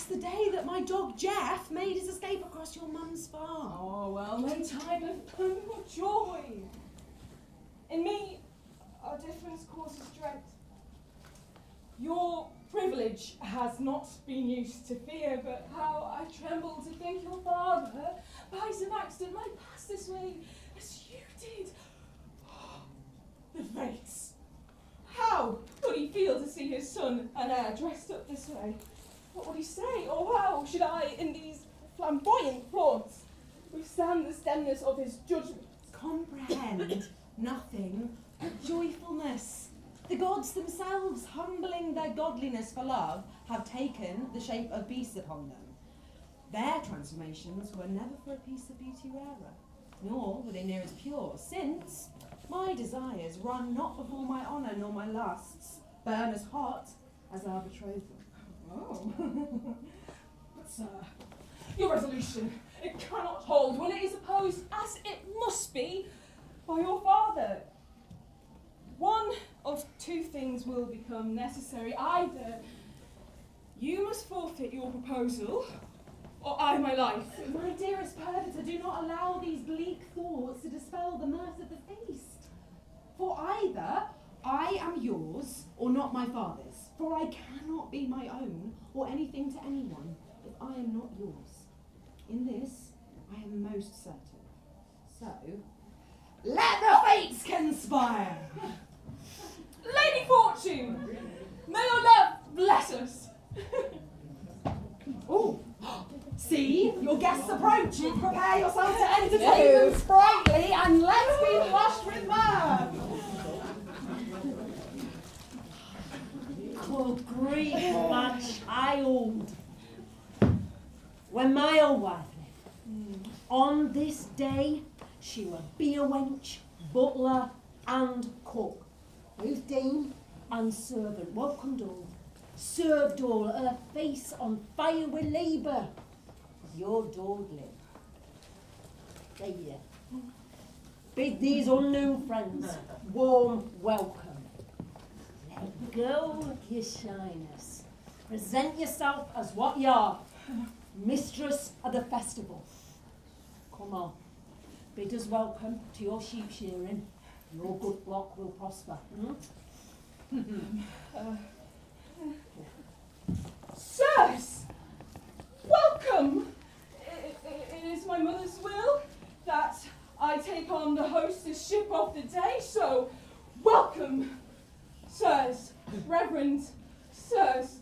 the day that my dog Jeff made his escape across your mum's farm. Oh, well, no time of fun or joy. In me, our difference causes dread. Your privilege has not been used to fear, but how I tremble to think your father, by some accident, might pass this way as you did. The fates. How would he feel to see his son and heir dressed up this way? What would he say? Or how should I, in these flamboyant flaunts, withstand the sternness of his judgment? Comprehend nothing but joyfulness. The gods themselves, humbling their godliness for love, have taken the shape of beasts upon them. Their transformations were never for a piece of beauty rarer, nor were they near as pure, since my desires run not before my honour nor my lusts, burn as hot as our betrothal. Oh. But, sir, your resolution, it cannot hold when it is opposed by your father. One of two things will become necessary. Either you must forfeit your proposal, or I my life. My dearest Perdita, do not allow these bleak thoughts to dispel the mirth of the feast. For either I am yours or not my father's. For I cannot be my own or anything to anyone if I am not yours. In this I am most certain. So, let the fates conspire! Lady Fortune, may your love bless us. Oh, see, your guests approach. Prepare yourself to entertain them sprightly and let's be flushed with mirth. Good grief, my child. When my old wife lived, on this day, she would be a wench, butler and cook, both dame and servant, welcomed all, served all, her face on fire with labour. Your dawdling. There. Bid these unknown friends warm welcome. Let go your shyness. Present yourself as what you are, mistress of the festival. Come on, bid us welcome to your sheep-shearing. Your good flock will prosper. Sirs, welcome. It is my mother's will that I take on the hostessship of the day, so welcome, sirs, reverend sirs.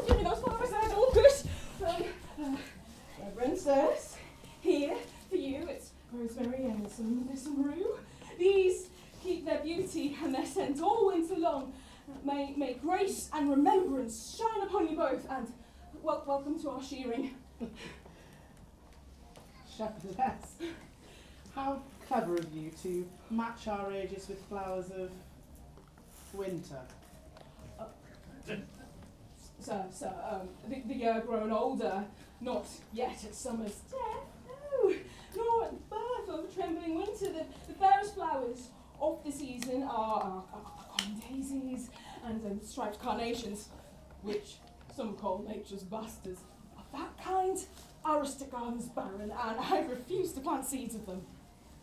Give me those flowers, that's all good. Reverend sirs, here for you, it's rosemary and some rue. These keep their beauty and their scent all winter long. May grace and remembrance shine upon you both, and welcome to our shearing. Shepherdess, how clever of you to match our ages with flowers of winter. Sir, the year grown older, not yet at summer's death, no, nor at the birth of trembling winter. The fairest flowers of the season are common daisies and striped carnations, which some call nature's bastards. Of that kind, our rustic garden's barren, and I refuse to plant seeds of them.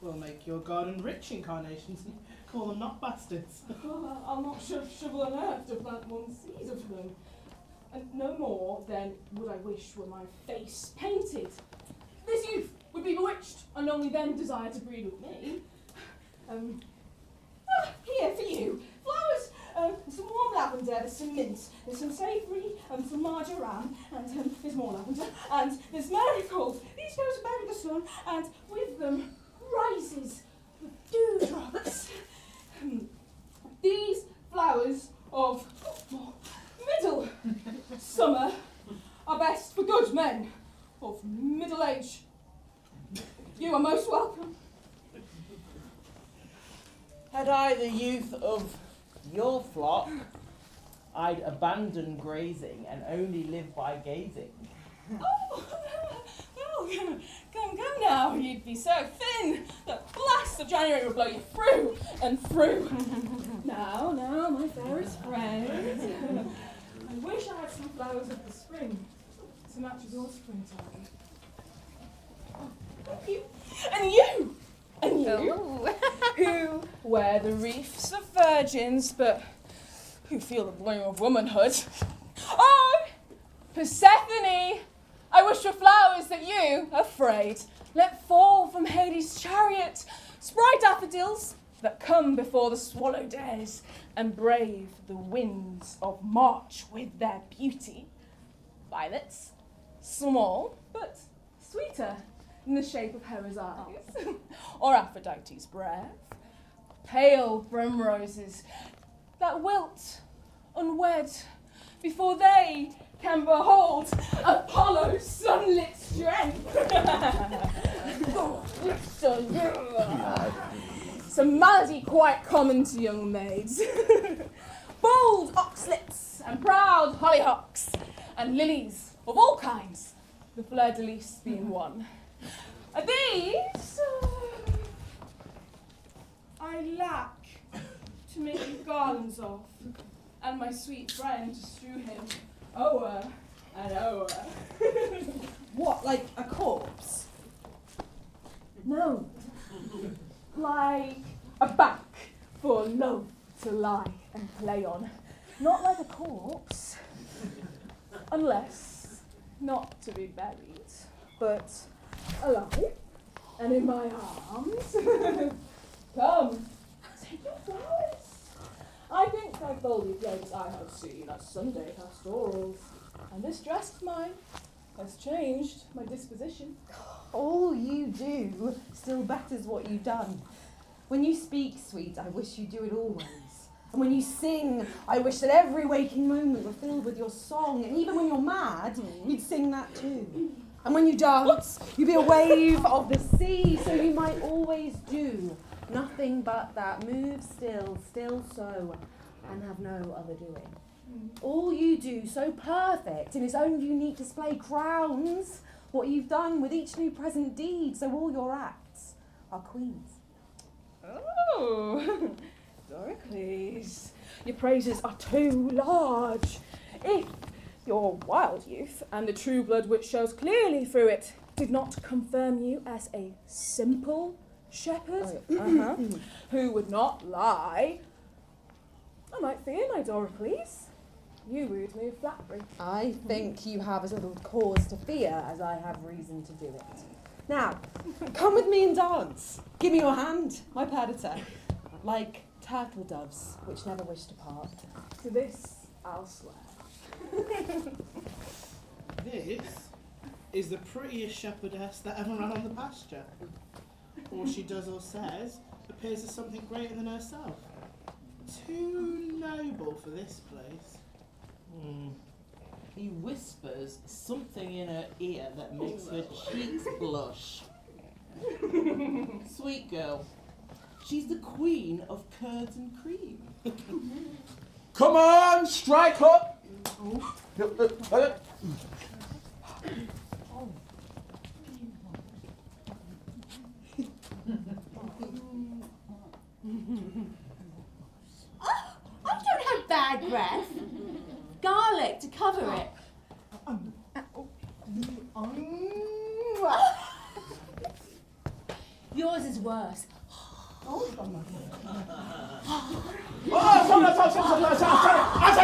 We'll make your garden rich in carnations and call them not bastards. I'll not shovel on earth to plant one seed of them. And no more than would I wish were my face painted. This youth would be bewitched, and only then desire to breed with me. Here for you, flowers, some warm lavender, there's some mint, there's some savoury, some marjoram, and there's more lavender, and there's marigold. These go to bury the sun, and with them rises the dewdrops. These flowers of middle summer are best for good men of middle age. You are most welcome. Had I the youth of your flock, I'd abandon grazing and only live by gazing. Oh, come now, you'd be so thin that blast of January would blow you through and through. Now, my fairest friend, I wish I had some flowers of the spring to match with your springtime. Oh, thank you. And you, who wear the wreaths of virgins, but who feel the bloom of womanhood. Oh, Persephone, I wish for flowers that you, afraid, let fall from Hades' chariot, spry daffodils that come before the swallow dares and brave the winds of March with their beauty. Violets, small but sweeter in the shape of Hera's eyes, or Aphrodite's breath. Pale primroses that wilt unwed before they can behold Apollo's sunlit strength. It's a malady quite common to young maids. Bold oxlips and proud hollyhocks and lilies of all kinds, the fleur-de-lis being one. These I lack to make you garlands of, and my sweet friend to strew him o'er and o'er. What, like a corpse? No, like a back for love to lie and play on. Not like a corpse, unless not to be buried, but alive and in my arms. Come, take your flowers. I think like all the plays I have seen at Sunday pastorals, and this dress of mine has changed my disposition. All you do still betters what you've done. When you speak, sweet, I wish you do it always. And when you sing, I wish that every waking moment were filled with your song. And even when you're mad, you'd sing that too. And when you dance, you'd be a wave of the sea, so you might always do nothing but that. Move still, still so, and have no other doing. All you do so perfect in its own unique display crowns what you've done with each new present deed, so all your acts are queens. Oh, Doricles, your praises are too large. If your wild youth and the true blood which shows clearly through it did not confirm you as a simple shepherd who would not lie, I might fear my Doricles. You wooed me with flattery. I think you have as little cause to fear as I have reason to do it. Now, come with me and dance. Give me your hand, my perdita, like turtle doves which never wish to part. To this I'll swear. This is the prettiest shepherdess that ever ran on the pasture. All she does or says appears as something greater than herself. Too noble for this place. He whispers something in her ear that makes her cheeks blush. Sweet girl. She's the queen of curds and cream. Come on, strike up! I don't have bad breath. Garlic to cover it. Yours is worse.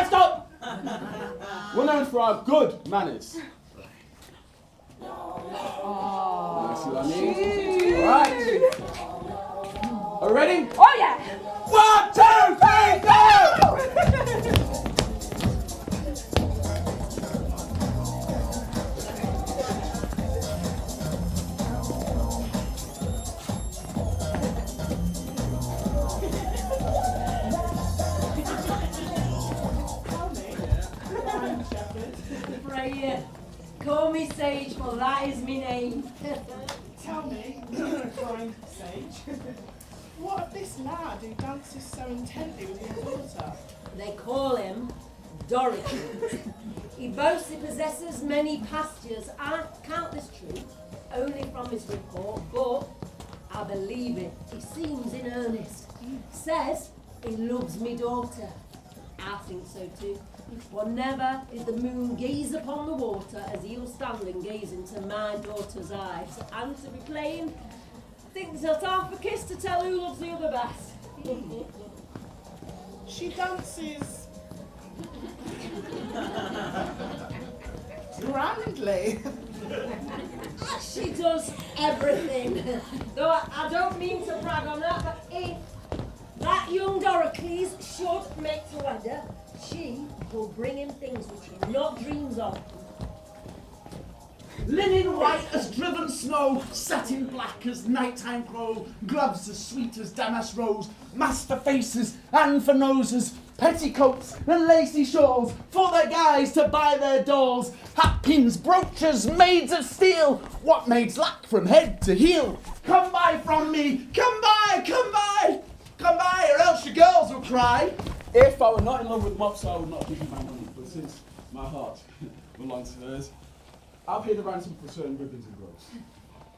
Stop! We're known for our good manners. See what I mean? Right. Are you ready? Oh yeah! 1, 2, 3, go! Call me Sage, for that is my name. Tell me, kind sage, what of this lad who dances so intently with your daughter? They call him Doricles. He boasts he possesses many pastures. I count this true only from his report, but I believe it. He seems in earnest. Says he loves me daughter. I think so too. For never is the moon gaze upon the water as he'll stand and gaze into my daughter's eyes. And to be plain, thinks he'll half a kiss to tell who loves the other best. She dances grandly. She does everything. Though I don't mean to brag on her, but if that young Doricles should make to wonder, she will bring him things which he not dreams of. Linen white as driven snow, satin black as nighttime glow, gloves as sweet as damask rose, master faces and for noses, petticoats and lacy shawls, for their guys to buy their dolls, hat pins, brooches, maids of steel, what maids lack from head to heel. Come buy from me, come buy, come buy, come buy, or else your girls will cry. If I were not in love with Mopsa, I would not give you my money. But since my heart belongs to hers, I'll pay the ransom for certain ribbons and gloves.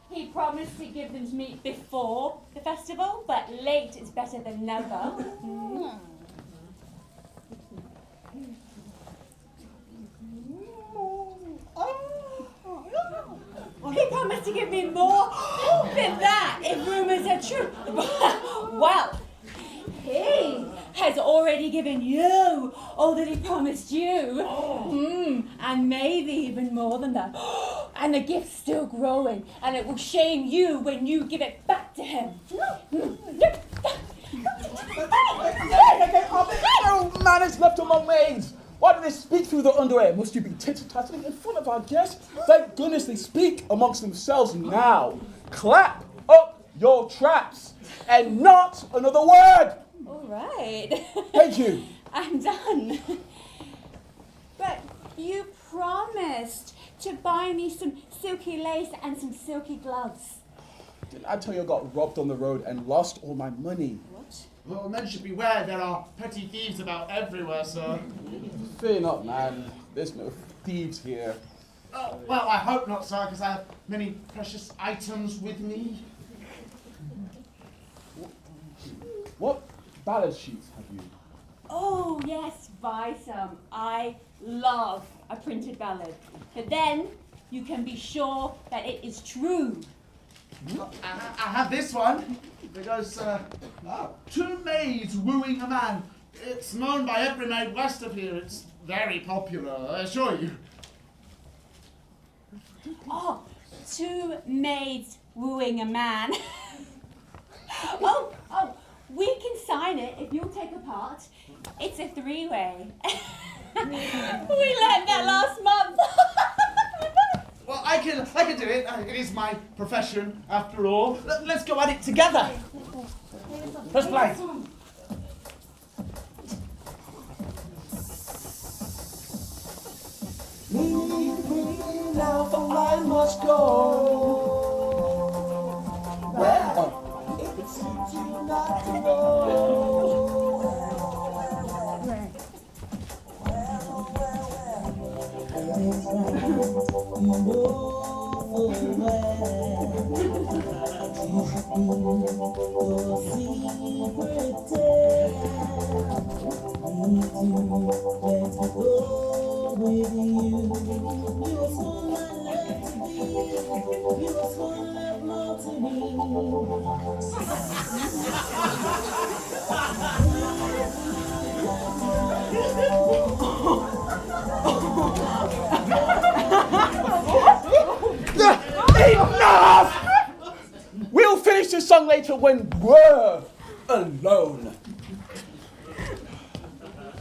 He he promised to give them to me before the festival, but late is better than never. He promised to give me more than that if rumours are true. Well, he has already given you all that he promised you. And maybe even more than that. And the gift's still growing, and it will shame you when you give it back to him. No manners left among maids! Why do they speak through the underwear? Must you be tit-tattling in front of our guests? Thank goodness they speak amongst themselves now. Clap up your traps, and not another word! All right. Thank you. I'm done. But you promised to buy me some silky lace and some silky gloves. Didn't I tell you I got robbed on the road and lost all my money? What? Well, men should beware. There are petty thieves about everywhere, sir. Fear not, man. There's no thieves here. Oh, well, I hope not, sir, because I have many precious items with me. What ballad sheets have you? Oh, yes, buy some. I love a printed ballad. But then you can be sure that it is true. I have this one. It goes, two maids wooing a man. It's known by every maid west of here. It's very popular, I assure you. Oh, two maids wooing a man. Oh, we can sign it if you'll take a part. It's a three-way. We learned that last month. Well, I can do it. It is my profession, after all. Let's go at it together. Let's play. Leave me now, for I must go. Well, it's easy not to go. Enough! We'll finish this song later when we're alone.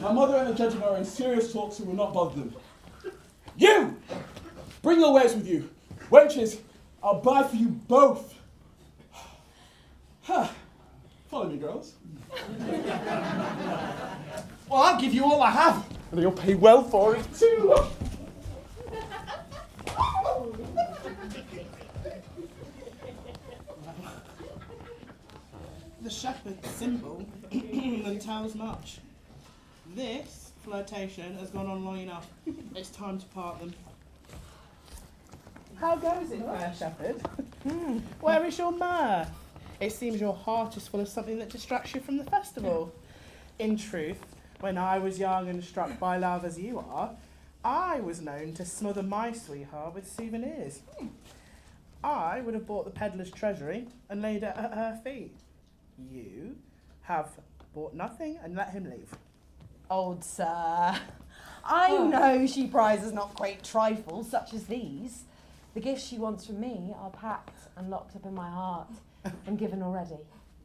My mother and the gentleman are in serious talks, so we'll not bother them. You! Bring your wares with you. Wenches, I'll buy for you both. Follow me, girls. Well, I'll give you all I have. And you'll pay well for it, too. The shepherd's symbol that tells much. This flirtation has gone on long enough. It's time to part them. How goes it, fair shepherd? Where is your mirth? It seems your heart is full of something that distracts you from the festival. In truth, when I was young and struck by love as you are, I was known to smother my sweetheart with souvenirs. I would have bought the peddler's treasury and laid it at her feet. You have bought nothing and let him leave. Old sir, I know she prizes not great trifles such as these. The gifts she wants from me are packed and locked up in my heart and given already,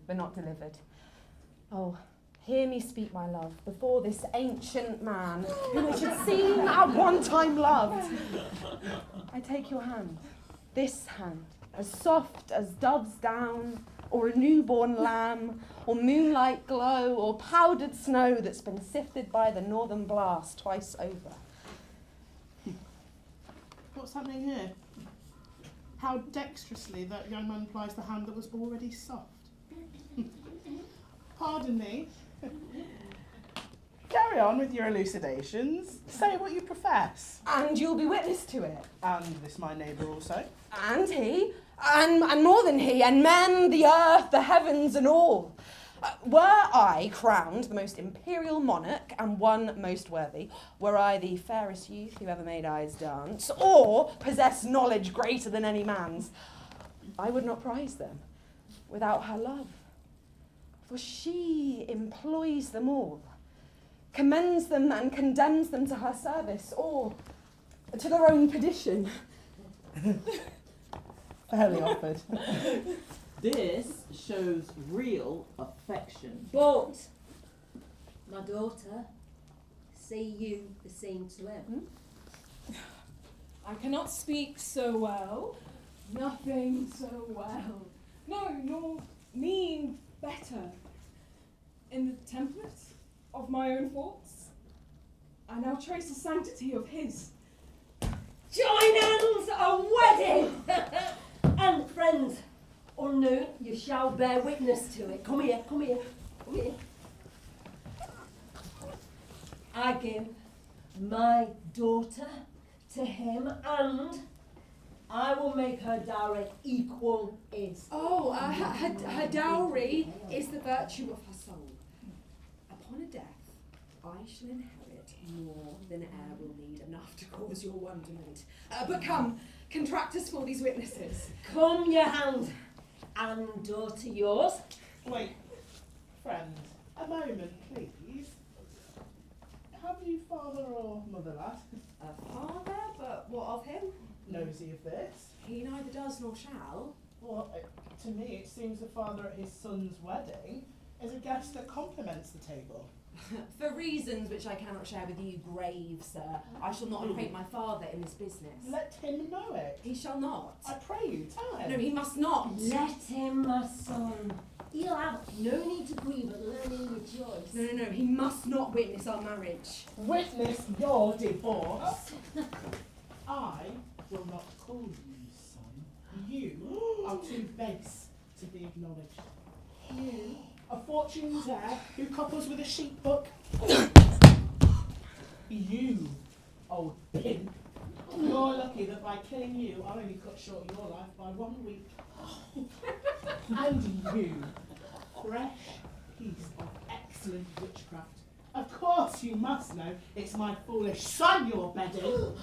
but not delivered. Oh, hear me speak, my love, before this ancient man, whom it should seem at one time loved. I take your hand, this hand, as soft as dove's down, or a newborn lamb, or moonlight glow, or powdered snow that's been sifted by the northern blast twice over. What's happening here? How dexterously that young man applies the hand that was already soft. Pardon me. Carry on with your elucidations. Say what you profess. And you'll be witness to it. And this my neighbour also. And he, and more than he, and men, the earth, the heavens, and all. Were I crowned the most imperial monarch and one most worthy, were I the fairest youth who ever made eyes dance, or possessed knowledge greater than any man's, I would not prize them without her love. For she employs them all, commends them and condemns them to her service, or to their own perdition. Fairly offered. This shows real affection. But, my daughter, say you the same to him. I cannot speak so well, nothing so well. No, nor mean better. In the template of my own thoughts, I now trace the sanctity of his. Join hands, a wedding! And friends, unknown, you shall bear witness to it. Come here, come here, come here. I give my daughter to him, and I will make her dowry equal his. Oh, her dowry is the virtue of her soul. Upon a death, I shall inherit more than heir will need, enough to cause your wonderment. But come, contract us for these witnesses. Come your hand, and daughter yours. Wait, friend, a moment, please. Have you father or mother, lad? A father, but what of him? Nosy of this? He neither does nor shall. Well, to me it seems the father at his son's wedding is a guest that complements the table. For reasons which I cannot share with you, grave sir, I shall not acquaint my father in this business. Let him know it. He shall not. I pray you, tell him. No, he must not. Let him, my son. He'll have no need to grieve at learning your choice. No, he must not witness our marriage. Witness your divorce. I will not call you son. You are too base to be acknowledged. You, a fortune teller who couples with a sheep book. You, old pimp. You're lucky that by killing you, I'll only cut short your life by 1 week. And you, fresh piece of excellent witchcraft. Of course you must know it's my foolish son you're bedding.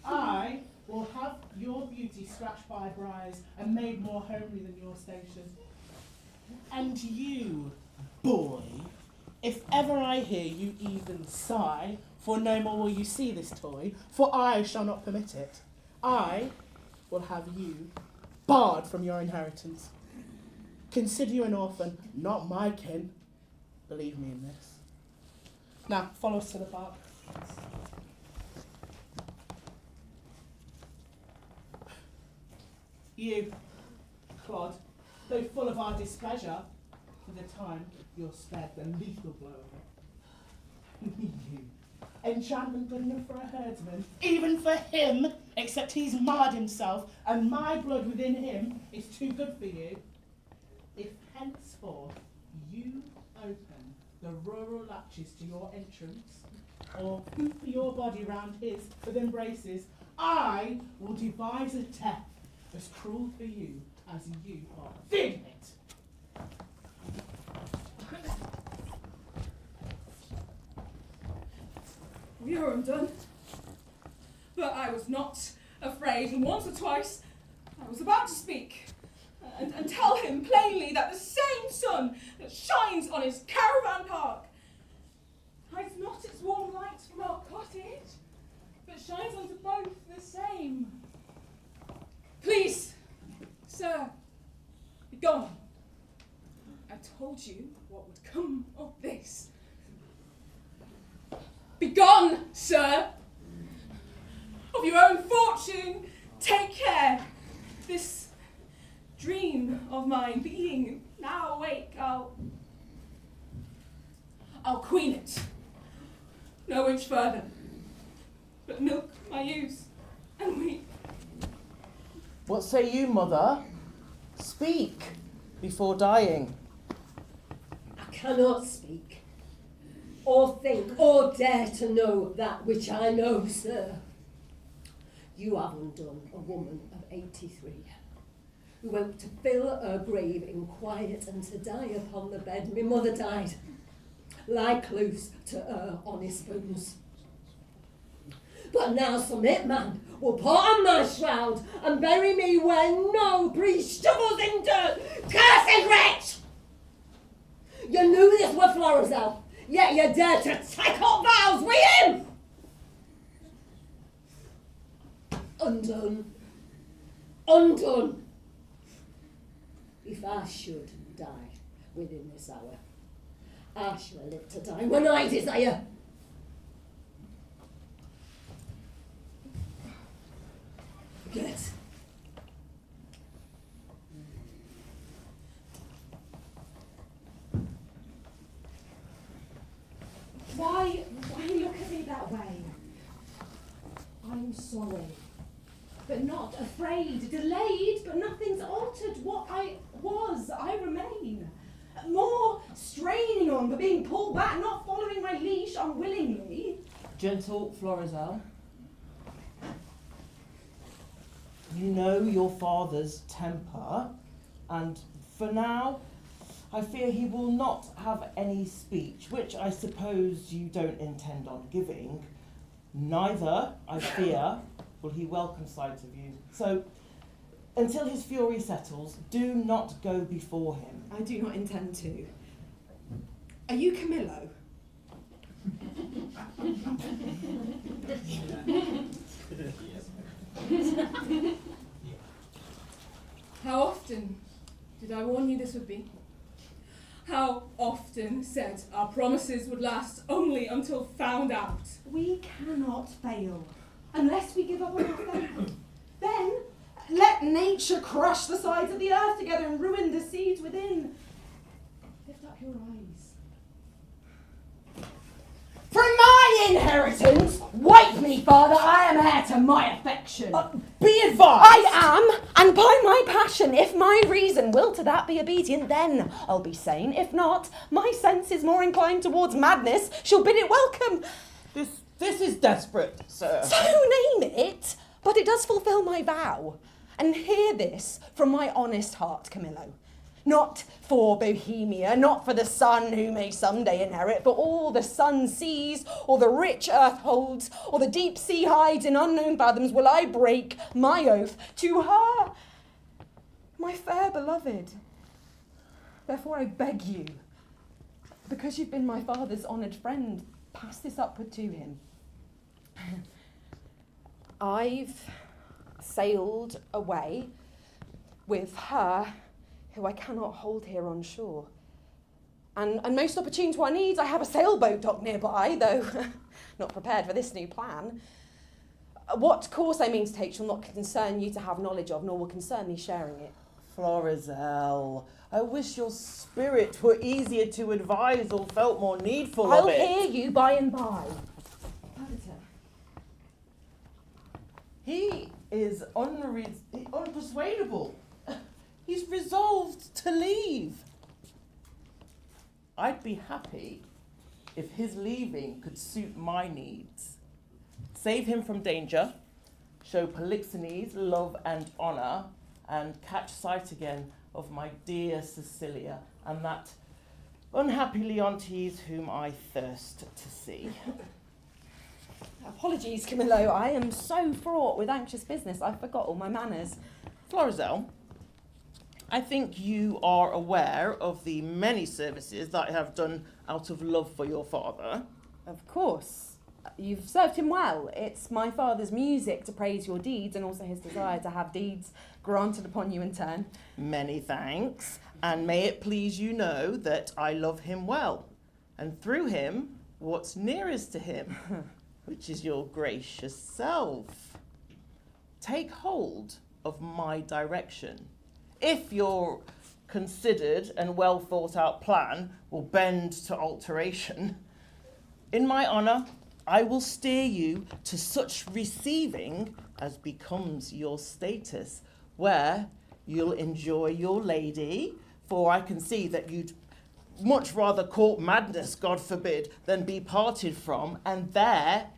I will have your beauty scratched by briars and made more homely than your station. And you, boy, if ever I hear you even sigh, for no more will you see this toy, for I shall not permit it. I will have you barred from your inheritance. Consider you an orphan, not my kin. Believe me in this. Now, follow us to the park. You, clod, though full of our displeasure, for the time you're spared the lethal blow of it. You, enchantment good enough for a herdsman, even for him, except he's marred himself, and my blood within him is too good for you. If henceforth you open the rural latches to your entrance, or hoop your body round his with embraces, I will devise a death as cruel for you as you are vivid. We are undone. But I was not afraid, and once or twice I was about to speak and tell him plainly that the same sun that shines on his caravan park hides not its warm light from our cottage, but shines onto both the same. Please, sir, be gone. I told you what would come of this. Begone, sir! Of your own fortune, take care. This dream of mine being now awake, I'll queen it. No inch further, but milk my ewes and weep. What say you, mother? Speak before dying. I cannot speak, or think, or dare to know that which I know, sir. You have undone a woman of 83, who went to fill her grave in quiet and to die upon the bed my mother died. Lie close to her honest bones. But now some hitman will put on my shroud and bury me where no priest shovels in dirt. Cursed wretch! You knew this were Florizel, yet you dared to take up vows with him! Undone. Undone. If I should die within this hour, I shall live to die when I desire. Good. Why look at me that way? I'm sorry, but not afraid. Delayed, but nothing's altered. What I was, I remain. More straining on, but being pulled back, not following my leash unwillingly. Gentle Florizel, you know your father's temper, and for now, I fear he will not have any speech, which I suppose you don't intend on giving. Neither, I fear, will he welcome sight of you. So, until his fury settles, do not go before him. I do not intend to. Are you Camillo? How often did I warn you this would be? How often said our promises would last only until found out? We cannot fail unless we give up on our faith. Then let nature crush the sides of the earth together and ruin the seeds within. Lift up your eyes. From my inheritance, wake me, father, I am heir to my affection. Be advised! I am, and by my passion, if my reason will to that be obedient, then I'll be sane. If not, my sense is more inclined towards madness, shall bid it welcome. This is desperate, sir. So name it, but it does fulfil my vow. And hear this from my honest heart, Camillo. Not for Bohemia, not for the son who may someday inherit, for all the sun sees, or the rich earth holds, or the deep sea hides in unknown fathoms, will I break my oath to her, my fair beloved. Therefore I beg you, because you've been my father's honoured friend, pass this upward to him. I've sailed away with her who I cannot hold here on shore. And most opportune to our needs, I have a sailboat docked nearby, though not prepared for this new plan. What course I mean to take shall not concern you to have knowledge of, nor will concern me sharing it. Florizel, I wish your spirit were easier to advise or felt more needful I'll of it. hear you by and by. He is unpersuadable. He's resolved to leave. I'd be happy if his leaving could suit my needs. Save him from danger, show Polixenes love and honour, and catch sight again of my dear Sicilia and that unhappy Leontes whom I thirst to see. Apologies, Camillo. I am so fraught with anxious business, I forgot all my manners. Florizel, I think you are aware of the many services that I have done out of love for your father. Of course. You've served him well. It's my father's music to praise your deeds and also his desire to have deeds granted upon you in turn. Many thanks, and may it please you know that I love him well, and through him, what's nearest to him, which is your gracious self. Take hold of my direction. If your considered and well thought out plan will bend to alteration, in my honour, I will steer you to such receiving as becomes your status, where you'll enjoy your lady, for I can see that you'd much rather court madness, God forbid, than be parted from, and there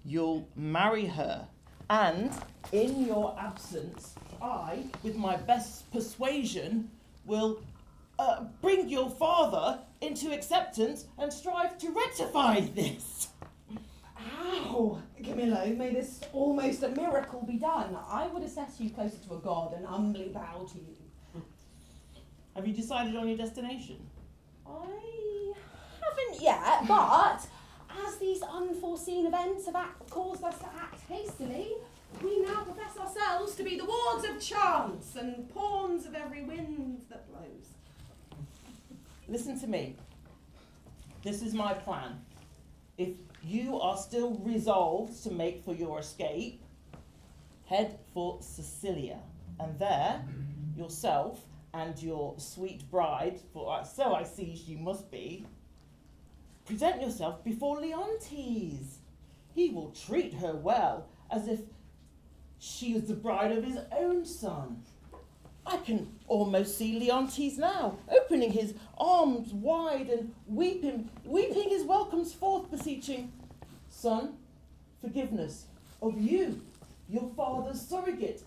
you'll marry her. And in your absence, I, with my best persuasion, will bring your father into acceptance and strive to rectify this. Ow! Camillo, may this almost a miracle be done. I would assess you closer to a god and humbly bow to you. Have you decided on your destination? I haven't yet, but as these unforeseen events have caused us to act hastily, we now profess ourselves to be the wards of chance and pawns of every wind that blows. Listen to me. This is my plan. If you are still resolved to make for your escape, head for Sicilia, and there, yourself and your sweet bride, for so I see you must be, present yourself before Leontes. He will treat her well, as if she was the bride of his own son. I can almost see Leontes now, opening his arms wide and weeping his welcomes forth, beseeching, "Son, forgiveness of you, your father's surrogate,"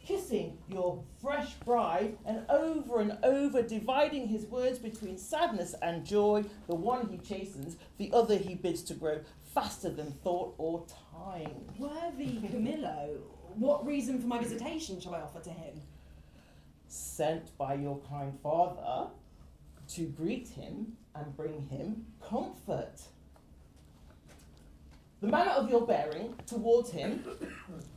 kissing your fresh bride and over dividing his words between sadness and joy. The one he chastens, the other he bids to grow faster than thought or time. Worthy Camillo, what reason for my visitation shall I offer to him? Sent by your kind father to greet him and bring him comfort. The manner of your bearing towards him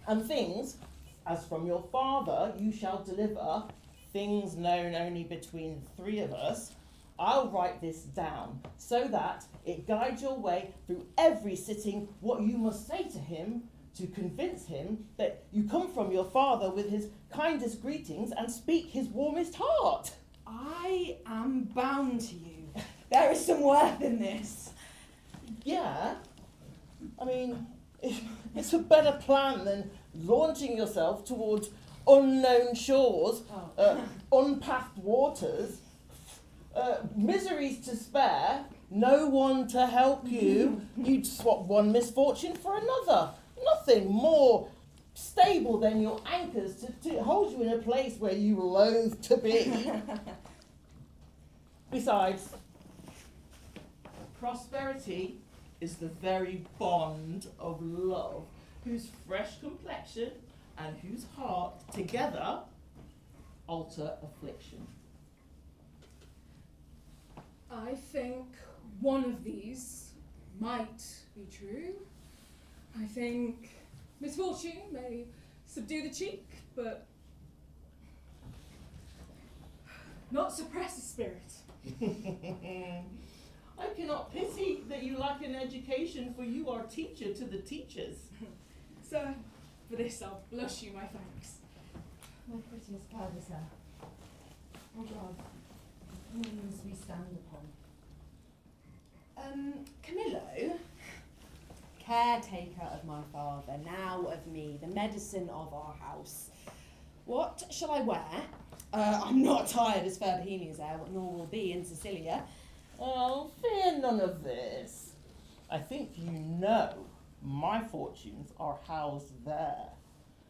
and things, as from your father you shall deliver, things known only between the three of us, I'll write this down so that it guides your way through every sitting what you must say to him to convince him that you come from your father with his kindest greetings and speak his warmest heart. I am bound to you. There is some worth in this. Yeah. I mean, it's a better plan than launching yourself towards unknown shores, unpathed waters, miseries to spare, no one to help you. You'd swap one misfortune for another. Nothing more stable than your anchors to hold you in a place where you loathe to be. Besides, prosperity is the very bond of love, whose fresh complexion and whose heart together alter affliction. I think one of these might be true. I think misfortune may subdue the cheek, but not suppress the spirit. I cannot pity that you lack an education, for you are teacher to the teachers. Sir, for this I'll blush you my thanks. My prettiest father, sir. Oh God, the things we stand upon. Camillo, caretaker of my father, now of me, the medicine of our house. What shall I wear? I'm not tired as fair Bohemia's air, nor will be in Sicilia. Oh, fear none of this. I think you know my fortunes are housed there.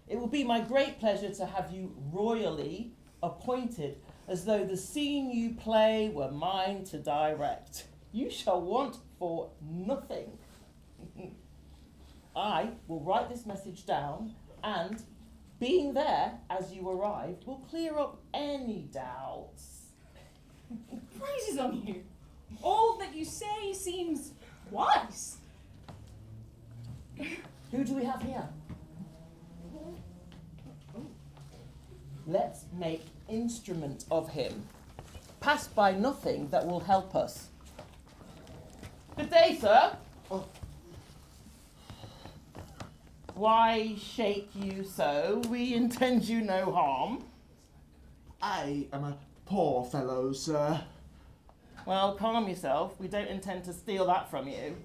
It will be my great pleasure to have you royally appointed, as though the scene you play were mine to direct. You shall want for nothing. I will write this message down, and being there as you arrive will clear up any doubts. Praises on you. All that you say seems wise. Who do we have here? Let's make instrument of him. Pass by nothing that will help us. Good day, sir. Oh. Why shake you so? We intend you no harm. I am a poor fellow, sir. Well, calm yourself. We don't intend to steal that from you.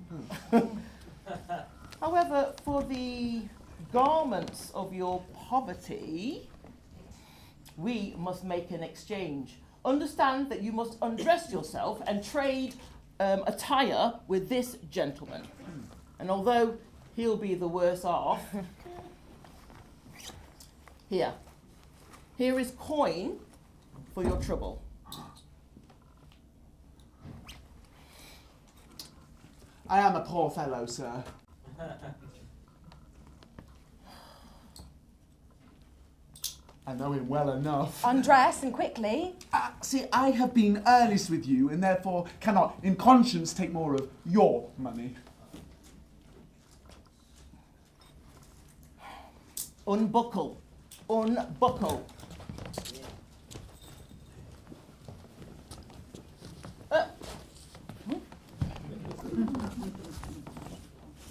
However, for the garments of your poverty, we must make an exchange. Understand that you must undress yourself and trade attire with this gentleman. And although he'll be the worse off, Here. Here is coin for your trouble. I am a poor fellow, sir. I know him well enough. Undress and quickly. See, I have been earnest with you and therefore cannot, in conscience, take more of your money. Unbuckle. Unbuckle.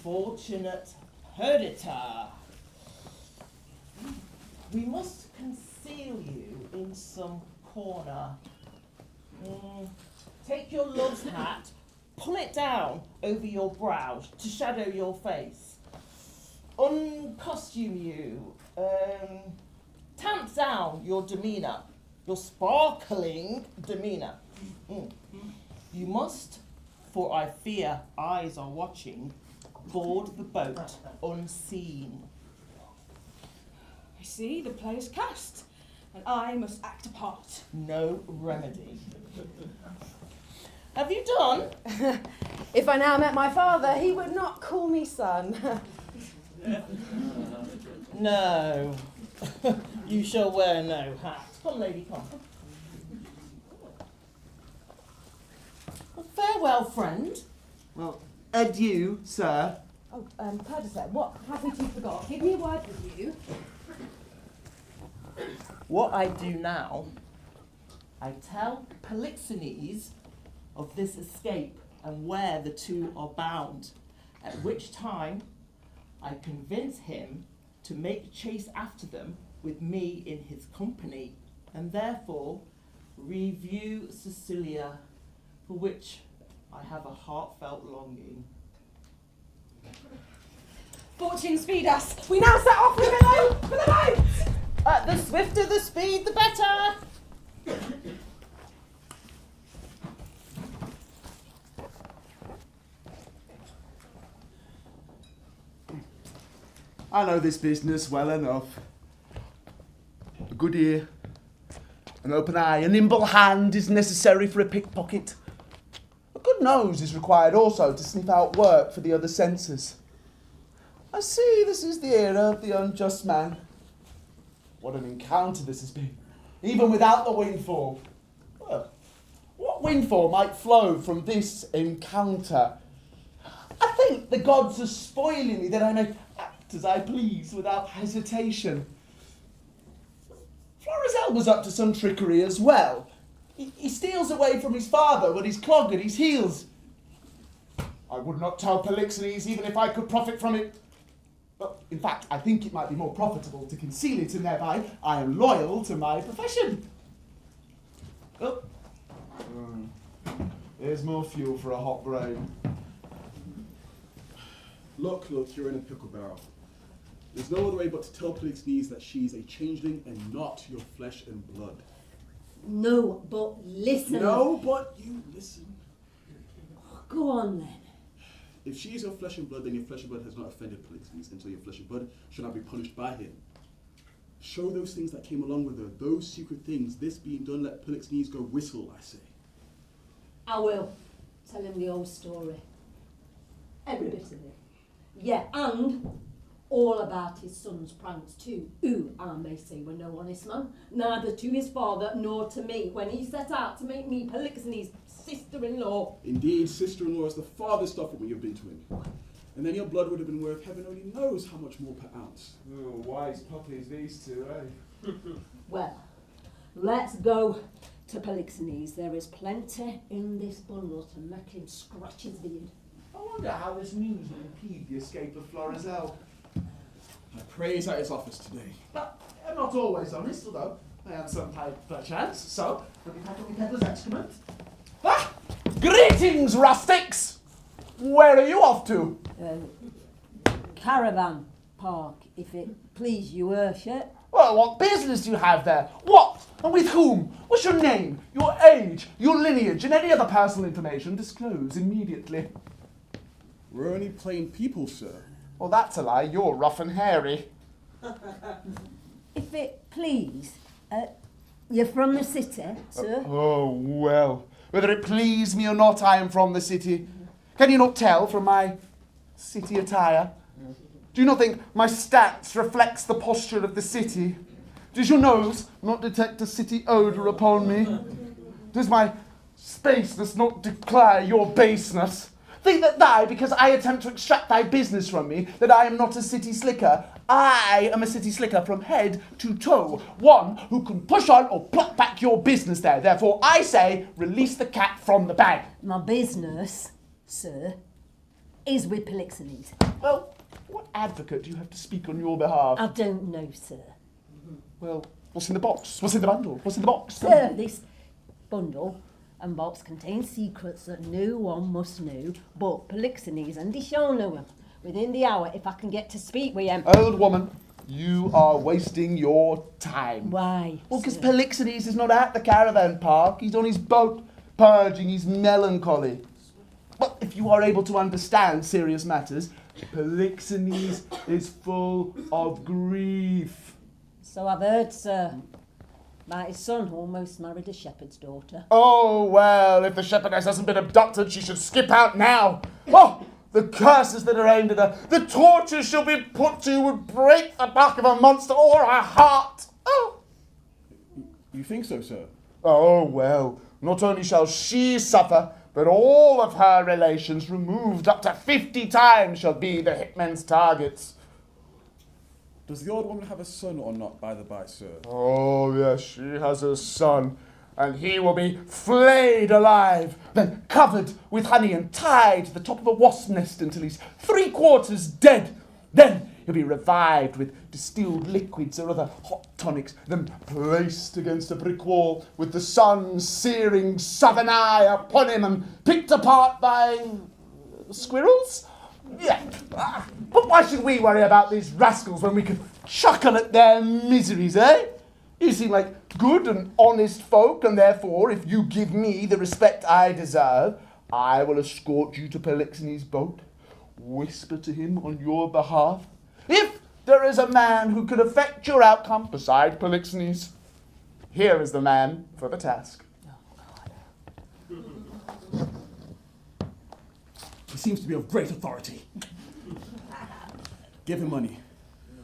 Fortunate herditor. We must conceal you in some corner. Take your love's hat, pull it down over your brow to shadow your face. Uncostume you. Tamp down your demeanour, your sparkling demeanour. You must, for I fear eyes are watching, board the boat unseen. I see, the play is cast, and I must act a part. No remedy. Have you done? If I now met my father, he would not call me son. No. You shall wear no hat. Come, lady, come. Well, farewell, friend. Well, adieu, sir. Oh, Perdita, what have we forgot? Give me a word with you. What I do now, I tell Polixenes of this escape and where the two are bound, at which time I convince him to make chase after them with me in his company, and therefore review Sicilia, for which I have a heartfelt longing. Fortune speed us. We now set off for the boat. The swifter the speed, the better. I know this business well enough. A good ear, an open eye, a nimble hand is necessary for a pickpocket. A good nose is required also to sniff out work for the other senses. I see this is the era of the unjust man. What an encounter this has been, even without the windfall. Well, what windfall might flow from this encounter? I think the gods are spoiling me that I may act as I please without hesitation. Florizel was up to some trickery as well. He steals away from his father with his clog at his heels. I would not tell Polixenes even if I could profit from it. Well, in fact, I think it might be more profitable to conceal it, and thereby I am loyal to my profession. Oh. There's more fuel for a hot brain. Look, you're in a pickle barrel. There's no other way but to tell Polixenes that she's a changeling and not your flesh and blood. No, but listen. No, but you listen. Go on then. If she is your flesh and blood, then your flesh and blood has not offended Polixenes, and so your flesh and blood shall not be punished by him. Show those things that came along with her, those secret things. This being done, let Polixenes go whistle, I say. I will. Tell him the old story. Every bit of it. Yeah, and all about his son's pranks too, who, I may say, were no honest man, neither to his father nor to me, when he set out to make me Polixenes' sister-in-law. Indeed, sister-in-law is the farthest off from what you've been to him. And then your blood would have been worth heaven only knows how much more per ounce. Oh, wise puppies, these two, eh? Well, let's go to Polixenes. There is plenty in this bundle to make him scratch his beard. I wonder how this news will impede the escape of Florizel. I praise at his office today. But I'm not always honest, although I am sometimes perchance. So, let me tackle the peddler's excrement. Ah! Greetings, rustics! Where are you off to? Caravan park, if it please you, worship. Well, what business do you have there? What? And with whom? What's your name, your age, your lineage, and any other personal information? Disclose immediately. We're only plain people, sir. Well, that's a lie. You're rough and hairy. If it please, you're from the city, sir? Oh, well. Whether it please me or not, I am from the city. Can you not tell from my city attire? Do you not think my stance reflects the posture of the city? Does your nose not detect a city odour upon me? Does my spaceness not declare your baseness? Think that thou, because I attempt to extract thy business from me, that I am not a city slicker. I am a city slicker from head to toe, one who can push on or pluck back your business there. Therefore, I say, release the cat from the bag. My business, sir, is with Polixenes. Well, what advocate do you have to speak on your behalf? I don't know, sir. Well, what's in the box? What's in the bundle? What's in the box? Sir, this bundle and box contains secrets that no one must know but Polixenes, and he shall know them within the hour if I can get to speak with him. Old woman, you are wasting your time. Why? Well, because sir? Polixenes is not at the caravan park. He's on his boat, purging his melancholy. Well, if you are able to understand serious matters, Polixenes is full of grief. So I've heard, sir. My son almost married a shepherd's daughter. Oh, well, if the shepherdess hasn't been abducted, she should skip out now. Oh, the curses that are aimed at her, the tortures she'll be put to would break the back of a monster or her heart. Oh. You think so, sir? Oh, well, not only shall she suffer, but all of her relations, removed up to 50 times, shall be the hitman's targets. Does the old woman have a son or not, by the by, sir? Oh, yes, she has a son, and he will be flayed alive, then covered with honey and tied to the top of a wasp nest until he's 3/4 dead. Then he'll be revived with distilled liquids or other hot tonics, then placed against a brick wall with the sun's searing southern eye upon him and picked apart by squirrels? Yeah. But why should we worry about these rascals when we can chuckle at their miseries, eh? You seem like good and honest folk, and therefore, if you give me the respect I deserve, I will escort you to Polixenes' boat, whisper to him on your behalf. If there is a man who could affect your outcome beside Polixenes, here is the man for the task. He seems to be of great authority. Give him money.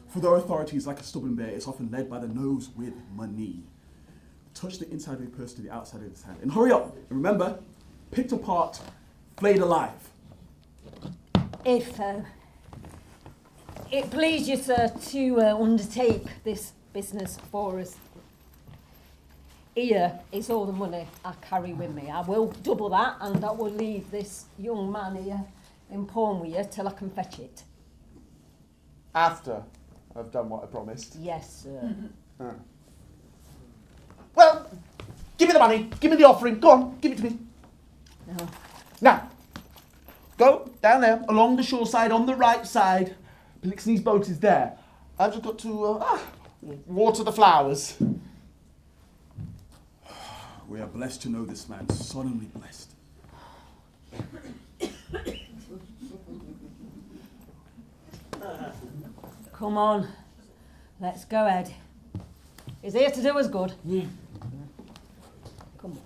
For though authority is like a stubborn bear, it's often led by the nose with money. Touch the inside of your purse to the outside of his hand. And hurry up. And remember, picked apart, flayed alive. If it please you, sir, to undertake this business for us, here is all the money I carry with me. I will double that, and I will leave this young man here in pawn with you till I can fetch it. After I've done what I promised. Yes, sir. Well, give me the money. Give me the offering. Go on, give it to me. No. Now, go down there, along the shore side, on the right side. Polixenes' boat is there. I've just got to water the flowers. We are blessed to know this man, solemnly blessed. Come on, let's go, Ed. He's here to do us good. Yeah. Come on.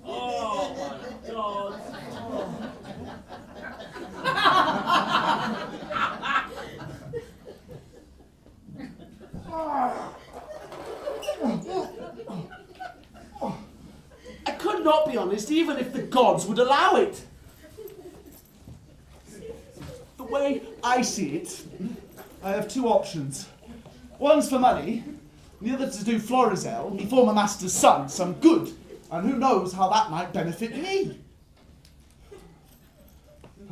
Oh my God. I could not be honest, even if the gods would allow it. The way I see it, I have two options. One's for money, and the other to do Florizel, me former master's son, some good. And who knows how that might benefit me.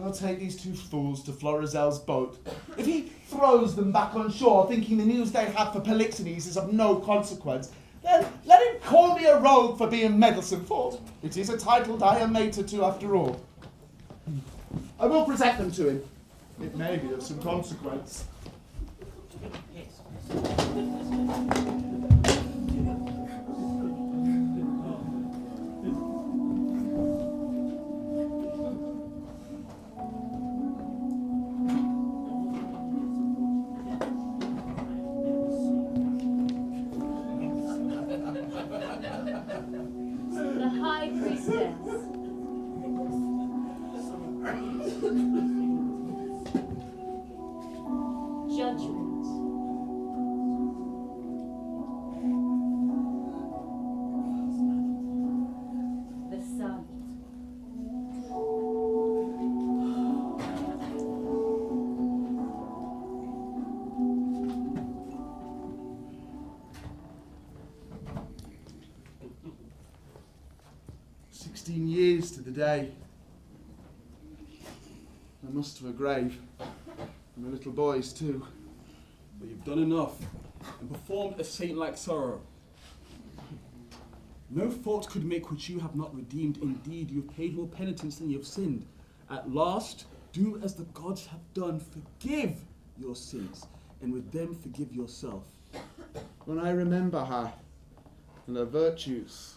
I'll take these two fools to Florizel's boat. If he throws them back on shore, thinking the news they have for Polixenes is of no consequence, then let him call me a rogue for being meddlesome, for it is a title I am mated to after all. I will present them to him. It may be of some consequence. 16 years to the day. I must to a grave. And my little boys too. But you've done enough and performed a saint-like sorrow. No fault could make which you have not redeemed. Indeed, you've paid more penitence than you have sinned. At last, do as the gods have done. Forgive your sins, and with them forgive yourself. When I remember her and her virtues,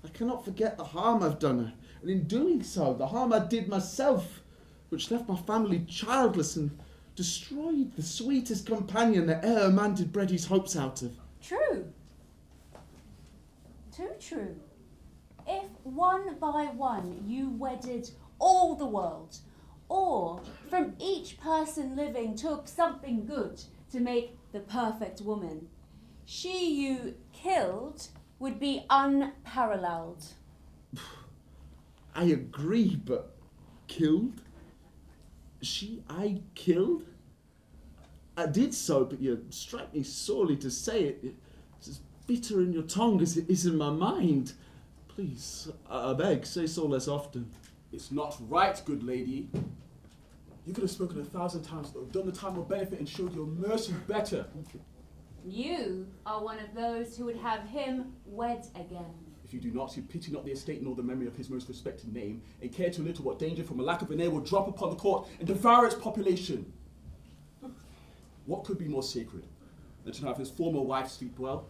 I cannot forget the harm I've done her, and in doing so, the harm I did myself, which left my family childless and destroyed the sweetest companion that e'er man did bred his hopes out of. True. Too true. If one by one you wedded all the world, or from each person living took something good to make the perfect woman, she you killed would be unparalleled. I agree, but killed? She I killed? I did so, but you strike me sorely to say it. It's as bitter in your tongue as it is in my mind. Please, I beg, say so less often. It's not right, good lady. You could have spoken 1,000 times, though, done the time of benefit and showed your mercy better. You are one of those who would have him wed again. If you do not, you pity not the estate nor the memory of his most respected name, and care too little what danger from a lack of an heir will drop upon the court and devour its population. What could be more sacred than to have his former wife sleep well?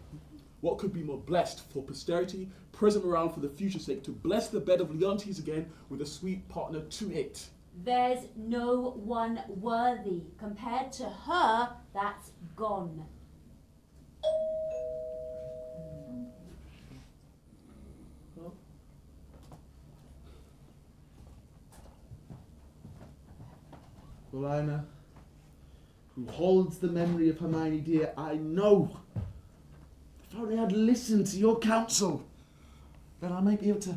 What could be more blessed for posterity, present around for the future's sake, to bless the bed of Leontes again with a sweet partner to it? There's no one worthy compared to her that's gone. Paulina, who holds the memory of Hermione dear, I know, if only I'd listened to your counsel, then I might be able to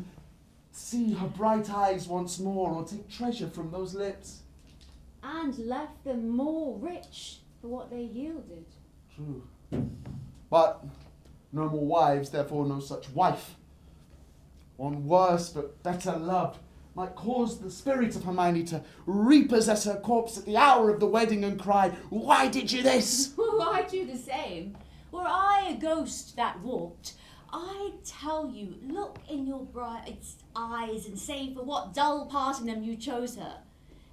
see her bright eyes once more, or take treasure from those lips. And left them more rich for what they yielded. True. But no more wives, therefore no such wife. One worse but better loved might cause the spirit of Hermione to repossess her corpse at the hour of the wedding and cry, "Why did you this?" I'd do the same. Were I a ghost that walked, I'd tell you, look in your bride's eyes and say for what dull part in them you chose her.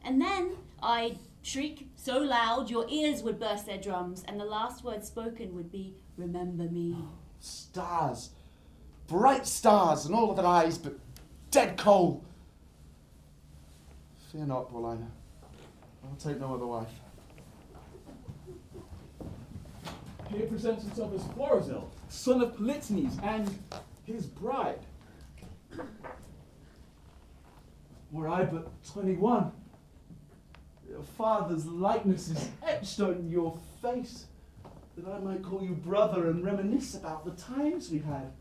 And then I'd shriek so loud your ears would burst their drums, and the last word spoken would be, "Remember me." Stars, bright stars, and all of their eyes but dead coal. Fear not, Paulina. I'll take no other wife. Here presents himself as Florizel, son of Polixenes, and his bride. Were I but 21, your father's likeness is etched on your face, that I might call you brother and reminisce about the times we had.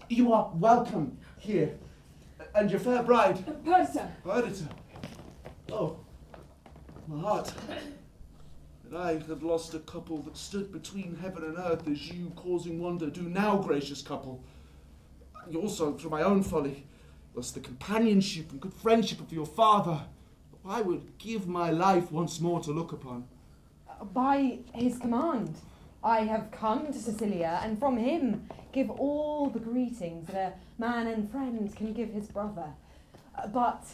You are welcome here, and your fair bride. Perdita. Perdita. Oh, my heart. That I had lost a couple that stood between heaven and earth, as you, causing wonder, do now, gracious couple. You also, through my own folly, lost the companionship and good friendship of your father, who I would give my life once more to look upon. By his command, I have come to Sicilia, and from him give all the greetings that a man and friend can give his brother. But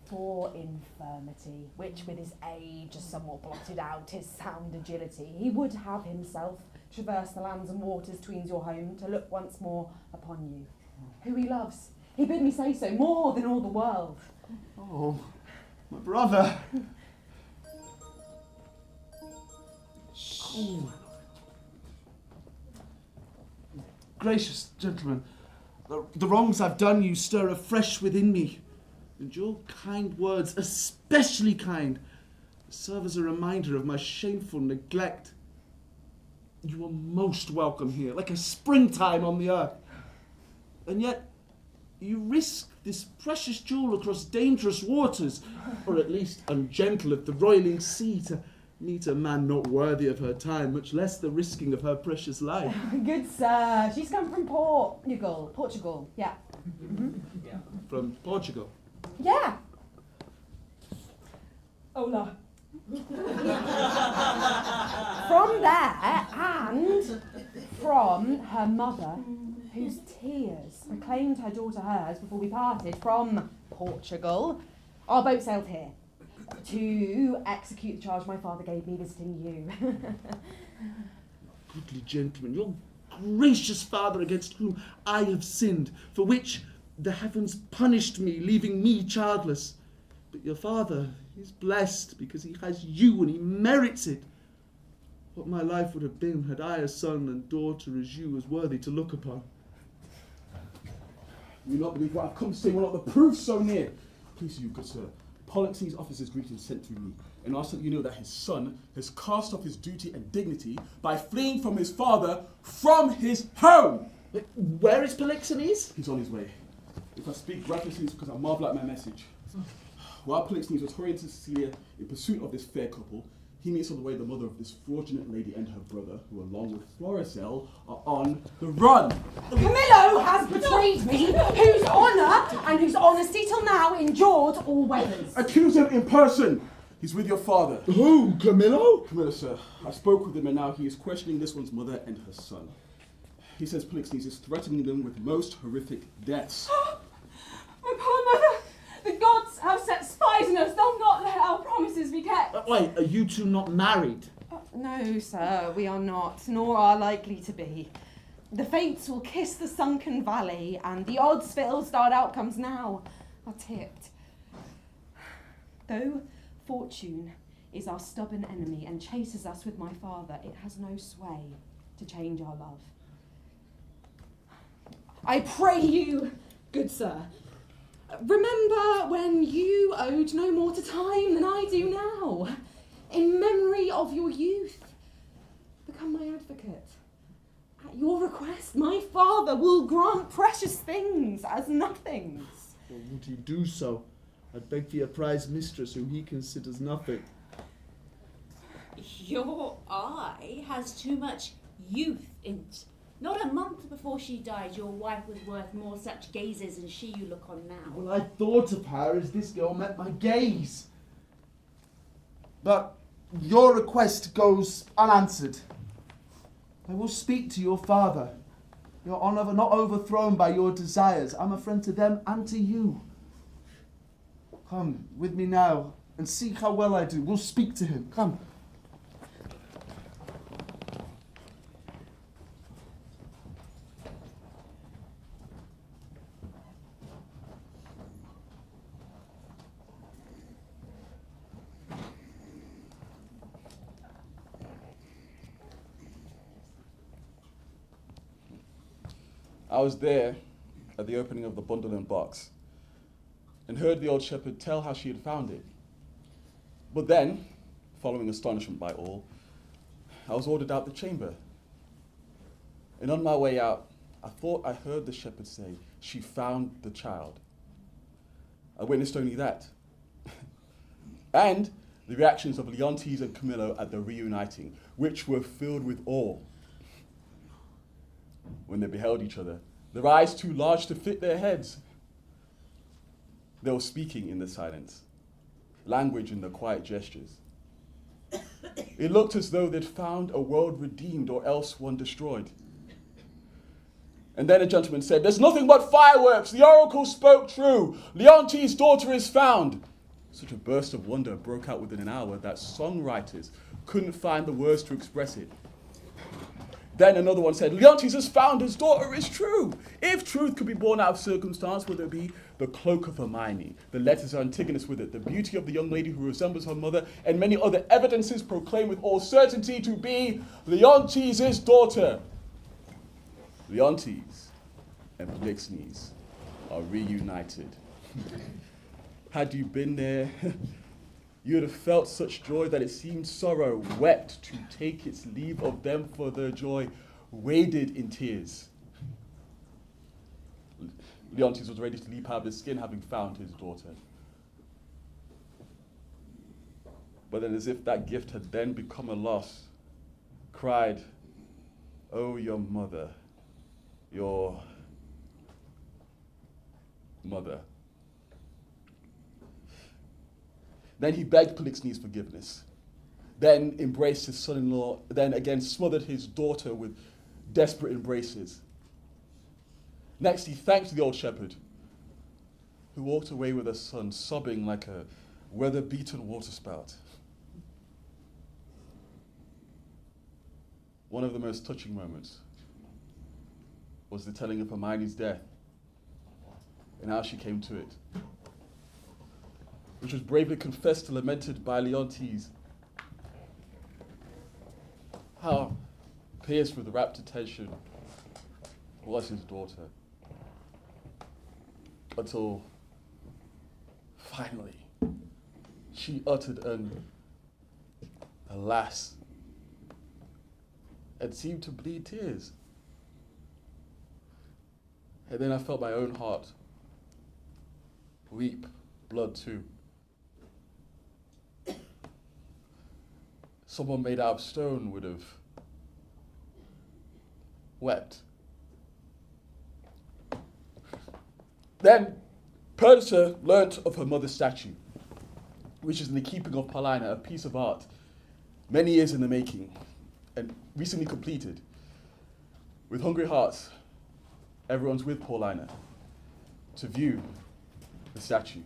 for infirmity, which with his age has somewhat blotted out his sound agility, he would have himself traverse the lands and waters tweens your home to look once more upon you, who he loves. He bid me say so, more than all the world. Oh, my brother. Oh. Gracious gentlemen, the wrongs I've done you stir afresh within me, and your kind words, especially kind, serve as a reminder of my shameful neglect. You are most welcome here, like a springtime on the earth. And yet, you risk this precious jewel across dangerous waters, or at least ungentle of the roiling sea, to Meet a man not worthy of her time, much less the risking of her precious life. Good sir. She's come from Portugal. Yeah. Yeah. From Portugal? Yeah. Hola. From there, and from her mother, whose tears proclaimed her daughter hers before we parted from Portugal. Our boat sailed here to execute the charge my father gave me visiting you. Goodly gentleman, your gracious father against whom I have sinned, for which the heavens punished me, leaving me childless. But your father is blessed because he has you and he merits it. What my life would have been had I a son and daughter as you was worthy to look upon. You not believe what I've come to say, well, not the proof so near. Please, you good sir, Polixenes' officer's greeting sent through me, and asked that you know that his son has cast off his duty and dignity by fleeing from his father from his home. Where is Polixenes? He's on his way. If I speak recklessly, it's because I marvel at my message. While Polixenes was hurrying to Sicilia in pursuit of this fair couple, he meets on the way the mother of this fraudulent lady and her brother, who along with Floricel are on the run. Camillo has betrayed me, whose honour and whose honesty till now endured all weathers. Accuse him in person. He's with your father. Who, Camillo? Camillo, sir. I spoke with him and now he is questioning this one's mother and her son. He says Polixenes is threatening them with most horrific deaths. My poor mother! The gods have set spies on us. They'll not let our promises be kept. Wait, are you two not married? No, sir, we are not, nor are likely to be. The fates will kiss the sunken valley, and the odds for ill-starred outcomes now are tipped. Though fortune is our stubborn enemy and chases us with my father, it has no sway to change our love. I pray you, good sir, remember when you owed no more to time than I do now. In memory of your youth, become my advocate. At your request, my father will grant precious things as nothings. Well, would he do so? I'd beg for your prized mistress, whom he considers nothing. Your eye has too much youth in it. Not a month before she died, your wife was worth more such gazes than she you look on now. Well, I thought of her as this girl met my gaze. But your request goes unanswered. I will speak to your father. Your honour not overthrown by your desires. I'm a friend to them and to you. Come with me now and see how well I do. We'll speak to him. Come. I was there at the opening of the bundle and box and heard the old shepherd tell how she had found it. But then, following astonishment by all, I was ordered out the chamber. And on my way out, I thought I heard the shepherd say, "She found the child." I witnessed only that. And the reactions of Leontes and Camillo at the reuniting, which were filled with awe. When they beheld each other, their eyes too large to fit their heads. They were speaking in the silence, language in the quiet gestures. It looked as though they'd found a world redeemed or else one destroyed. And then a gentleman said, "There's nothing but fireworks. The oracle spoke true. Leontes' daughter is found." Such a burst of wonder broke out within an hour that songwriters couldn't find the words to express it. Then another one said, "Leontes has found his daughter is true. If truth could be born out of circumstance, whether it be the cloak of Hermione, the letters of Antigonus with it, the beauty of the young lady who resembles her mother, and many other evidences proclaim with all certainty to be Leontes' daughter." Leontes and Polixenes are reunited. Had you been there, you would have felt such joy that it seemed sorrow wept to take its leave of them, for their joy waded in tears. Leontes was ready to leap out of his skin, having found his daughter. but then as if that gift had then become a loss, cried, "Oh, your mother, your mother." Then he begged Polixenes forgiveness, then embraced his son-in-law, then again smothered his daughter with desperate embraces. Next, he thanked the old shepherd, who walked away with her son, sobbing like a weather-beaten waterspout. One of the most touching moments was the telling of Hermione's death and how she came to it, which was bravely confessed and lamented by Leontes. How pierced with rapt attention was his daughter, until finally she uttered an alas and seemed to bleed tears. And then I felt my own heart weep blood too. Someone made out of stone would have wept. Then Perdita learnt of her mother's statue, which is in the keeping of Paulina, a piece of art many years in the making and recently completed. With hungry hearts, everyone's with Paulina to view the statue.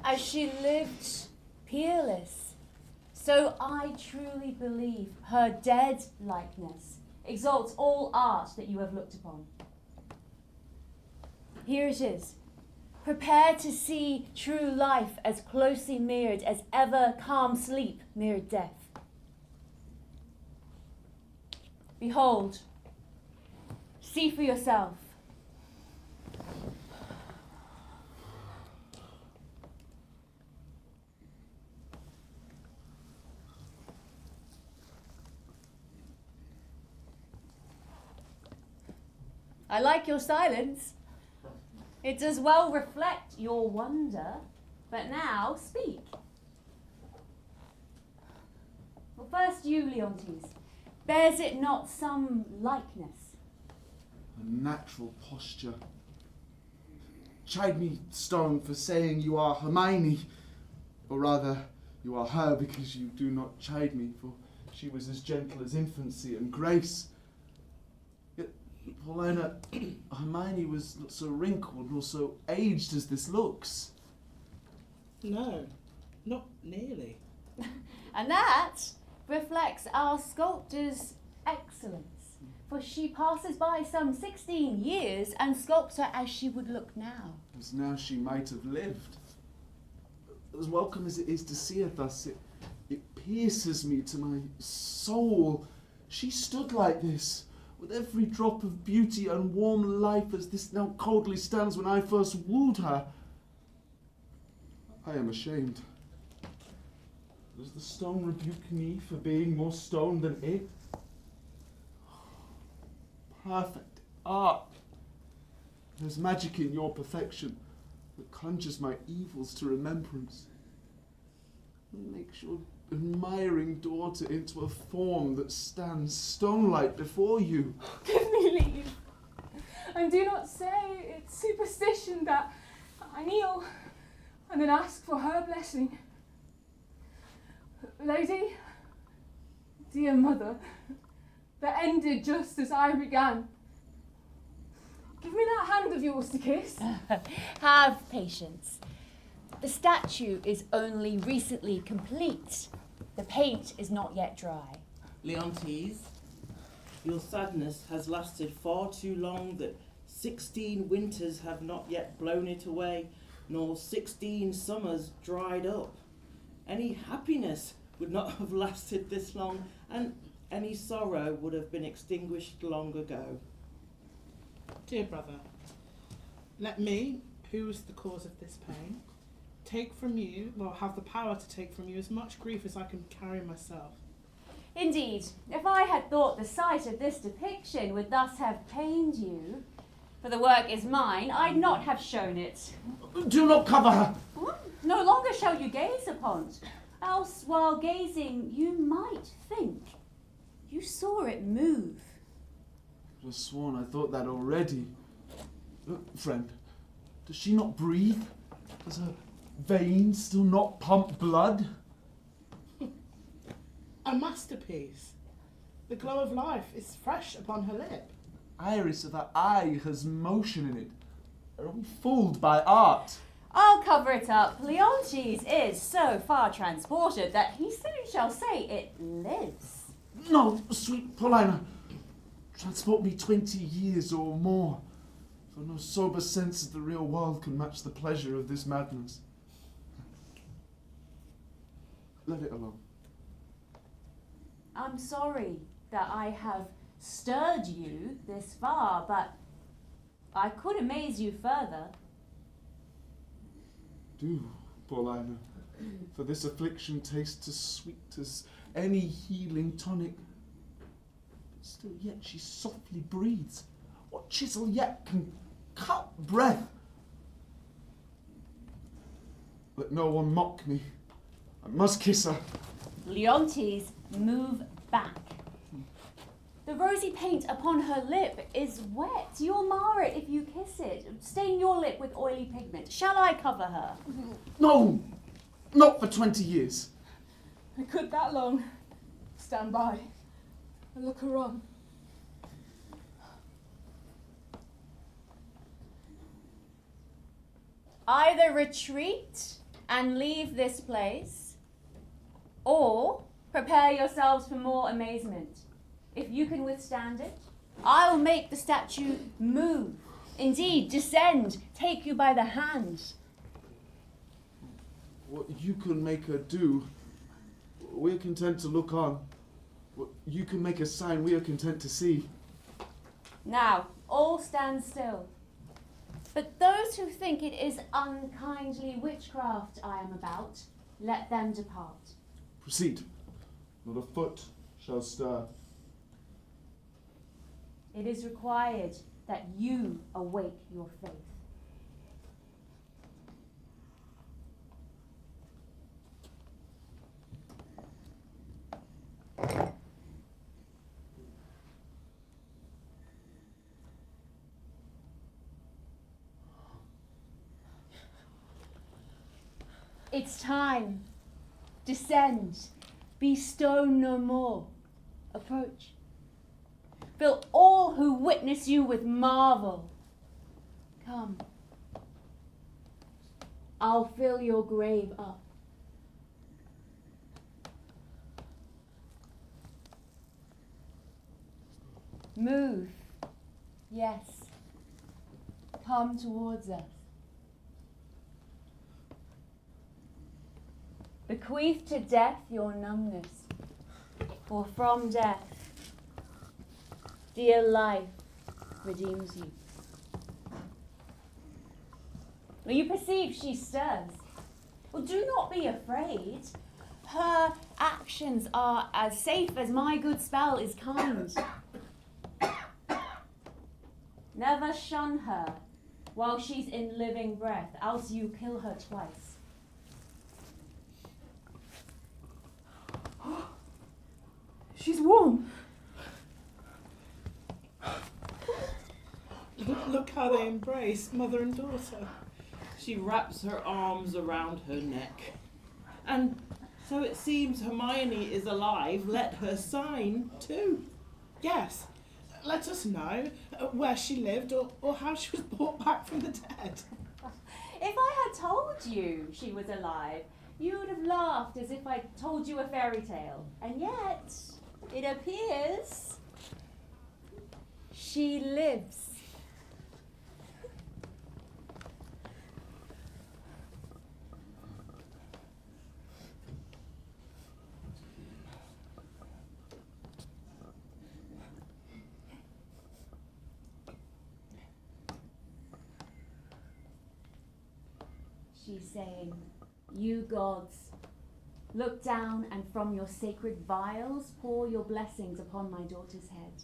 As she lived peerless, so I truly believe her dead likeness exalts all art that you have looked upon. Here it is. Prepare to see true life as closely mirrored as ever calm sleep mirrored death. Behold, see for yourself. I like your silence. It does well reflect your wonder, but now speak. Well, first you, Leontes. Bears it not some likeness? A natural posture. Chide me, stone, for saying you are Hermione, or rather, you are her because you do not chide me, for she was as gentle as infancy and grace. Yet, Paulina, Hermione was not so wrinkled nor so aged as this looks. No, not nearly. And that reflects our sculptor's excellence, for she passes by some 16 years and sculpts her as she would look now. As now she might have lived. As welcome as it is to see her thus, it pierces me to my soul. She stood like this, with every drop of beauty and warm life as this now coldly stands when I first wooed her. I am ashamed. Does the stone rebuke me for being more stone than it? Perfect art. There's magic in your perfection that conjures my evils to remembrance and makes your admiring daughter into a form that stands stone-like before you. Give me leave. And do not say it's superstition that I kneel and then ask for her blessing. Lady, dear mother, that ended just as I began. Give me that hand of yours to kiss. Have patience. The statue is only recently complete. The paint is not yet dry. Leontes, your sadness has lasted far too long that 16 winters have not yet blown it away, nor 16 summers dried up. Any happiness would not have lasted this long, and any sorrow would have been extinguished long ago. Dear brother, let me, who is the cause of this pain, take from you, well, have the power to take from you as much grief as I can carry myself. Indeed, if I had thought the sight of this depiction would thus have pained you, for the work is mine, I'd not have shown it. Do not cover her! No longer shall you gaze upon't, else while gazing you might think you saw it move. I was sworn I thought that already. Friend, does she not breathe? Does her veins still not pump blood? A masterpiece. The glow of life is fresh upon her lip. Iris of her eye has motion in it. Are we fooled by art? I'll cover it up. Leontes is so far transported that he soon shall say it lives. No, sweet Paulina. Transport me 20 years or more, for no sober sense of the real world can match the pleasure of this madness. Let it alone. I'm sorry that I have stirred you this far, but I could amaze you further. Do, Paulina, for this affliction tastes as sweet as any healing tonic. Still yet she softly breathes. What chisel yet can cut breath? Let no one mock me. I must kiss her. Leontes, move back. The rosy paint upon her lip is wet. You'll mar it if you kiss it. Stain your lip with oily pigment. Shall I cover her? No! Not for 20 years. I could that long. Stand by and look her on. Either retreat and leave this place, or prepare yourselves for more amazement. If you can withstand it, I'll make the statue move. Indeed, descend, take you by the hand. What you can make her do, we're content to look on. What you can make a sign, we are content to see. Now, all stand still. But those who think it is unkindly witchcraft I am about, let them depart. Proceed. Not a foot shall stir. It is required that you awake your faith. It's time. Descend. Be stone no more. Approach. Fill all who witness you with marvel. Come. I'll fill your grave up. Move. Yes. Come towards us. Bequeath to death your numbness, for from death, dear life redeems you. Well, you perceive she stirs. Well, do not be afraid. Her actions are as safe as my good spell is kind. Never shun her while she's in living breath, else you kill her twice. She's warm. Look how they embrace, mother and daughter. She wraps her arms around her neck. And so it seems Hermione is alive. Let her sign too. Yes, let us know where she lived or how she was brought back from the dead. If I had told you she was alive, you would have laughed as if I'd told you a fairy tale. And yet, it appears she lives. She's saying, "You gods, look down and from your sacred vials pour your blessings upon my daughter's head."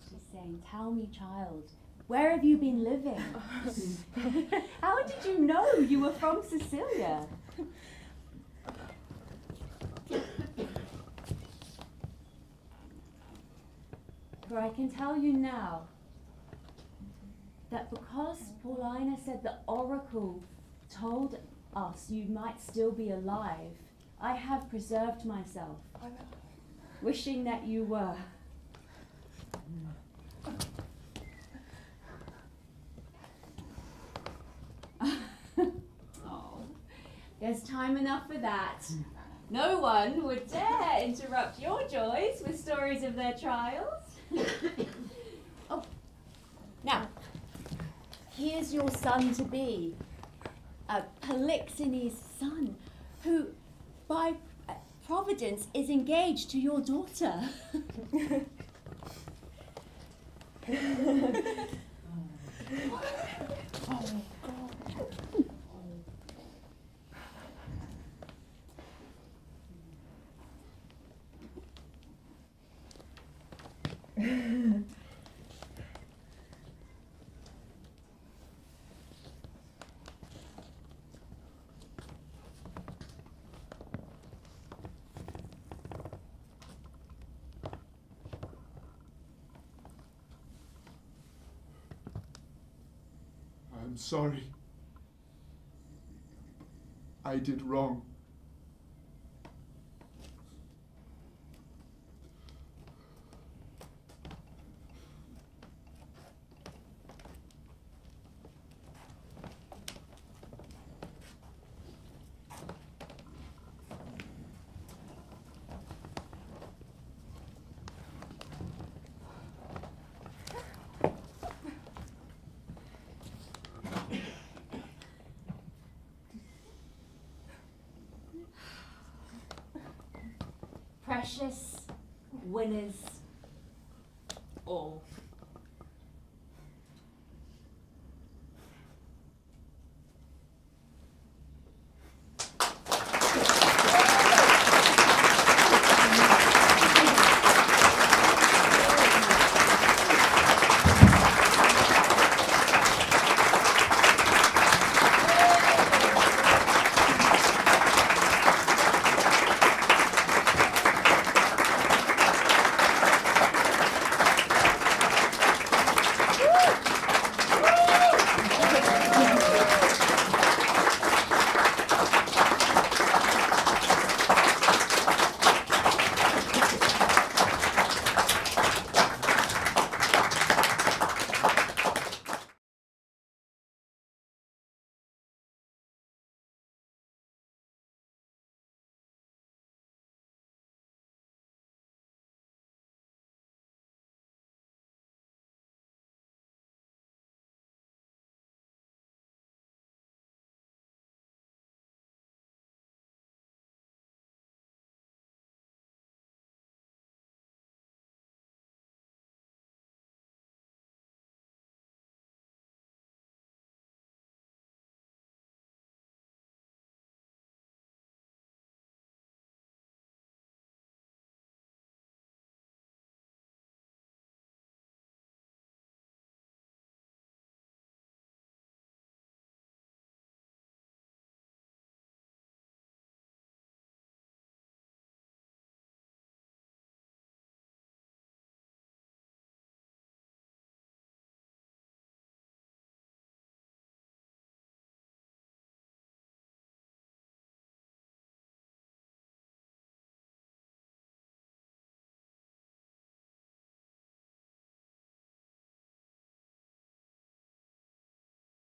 She's saying, "Tell me, child, where have you been living? How did you know you were from Sicilia?" For I can tell you now that because Paulina said the oracle told us you might still be alive, I have preserved myself, wishing that you were. Oh, there's time enough for that. No one would dare interrupt your joys with stories of their trials. Oh, now, here's your son-to-be, Polixenes' son, who, by providence, is engaged to your daughter. I'm sorry. I did wrong. Precious winners all.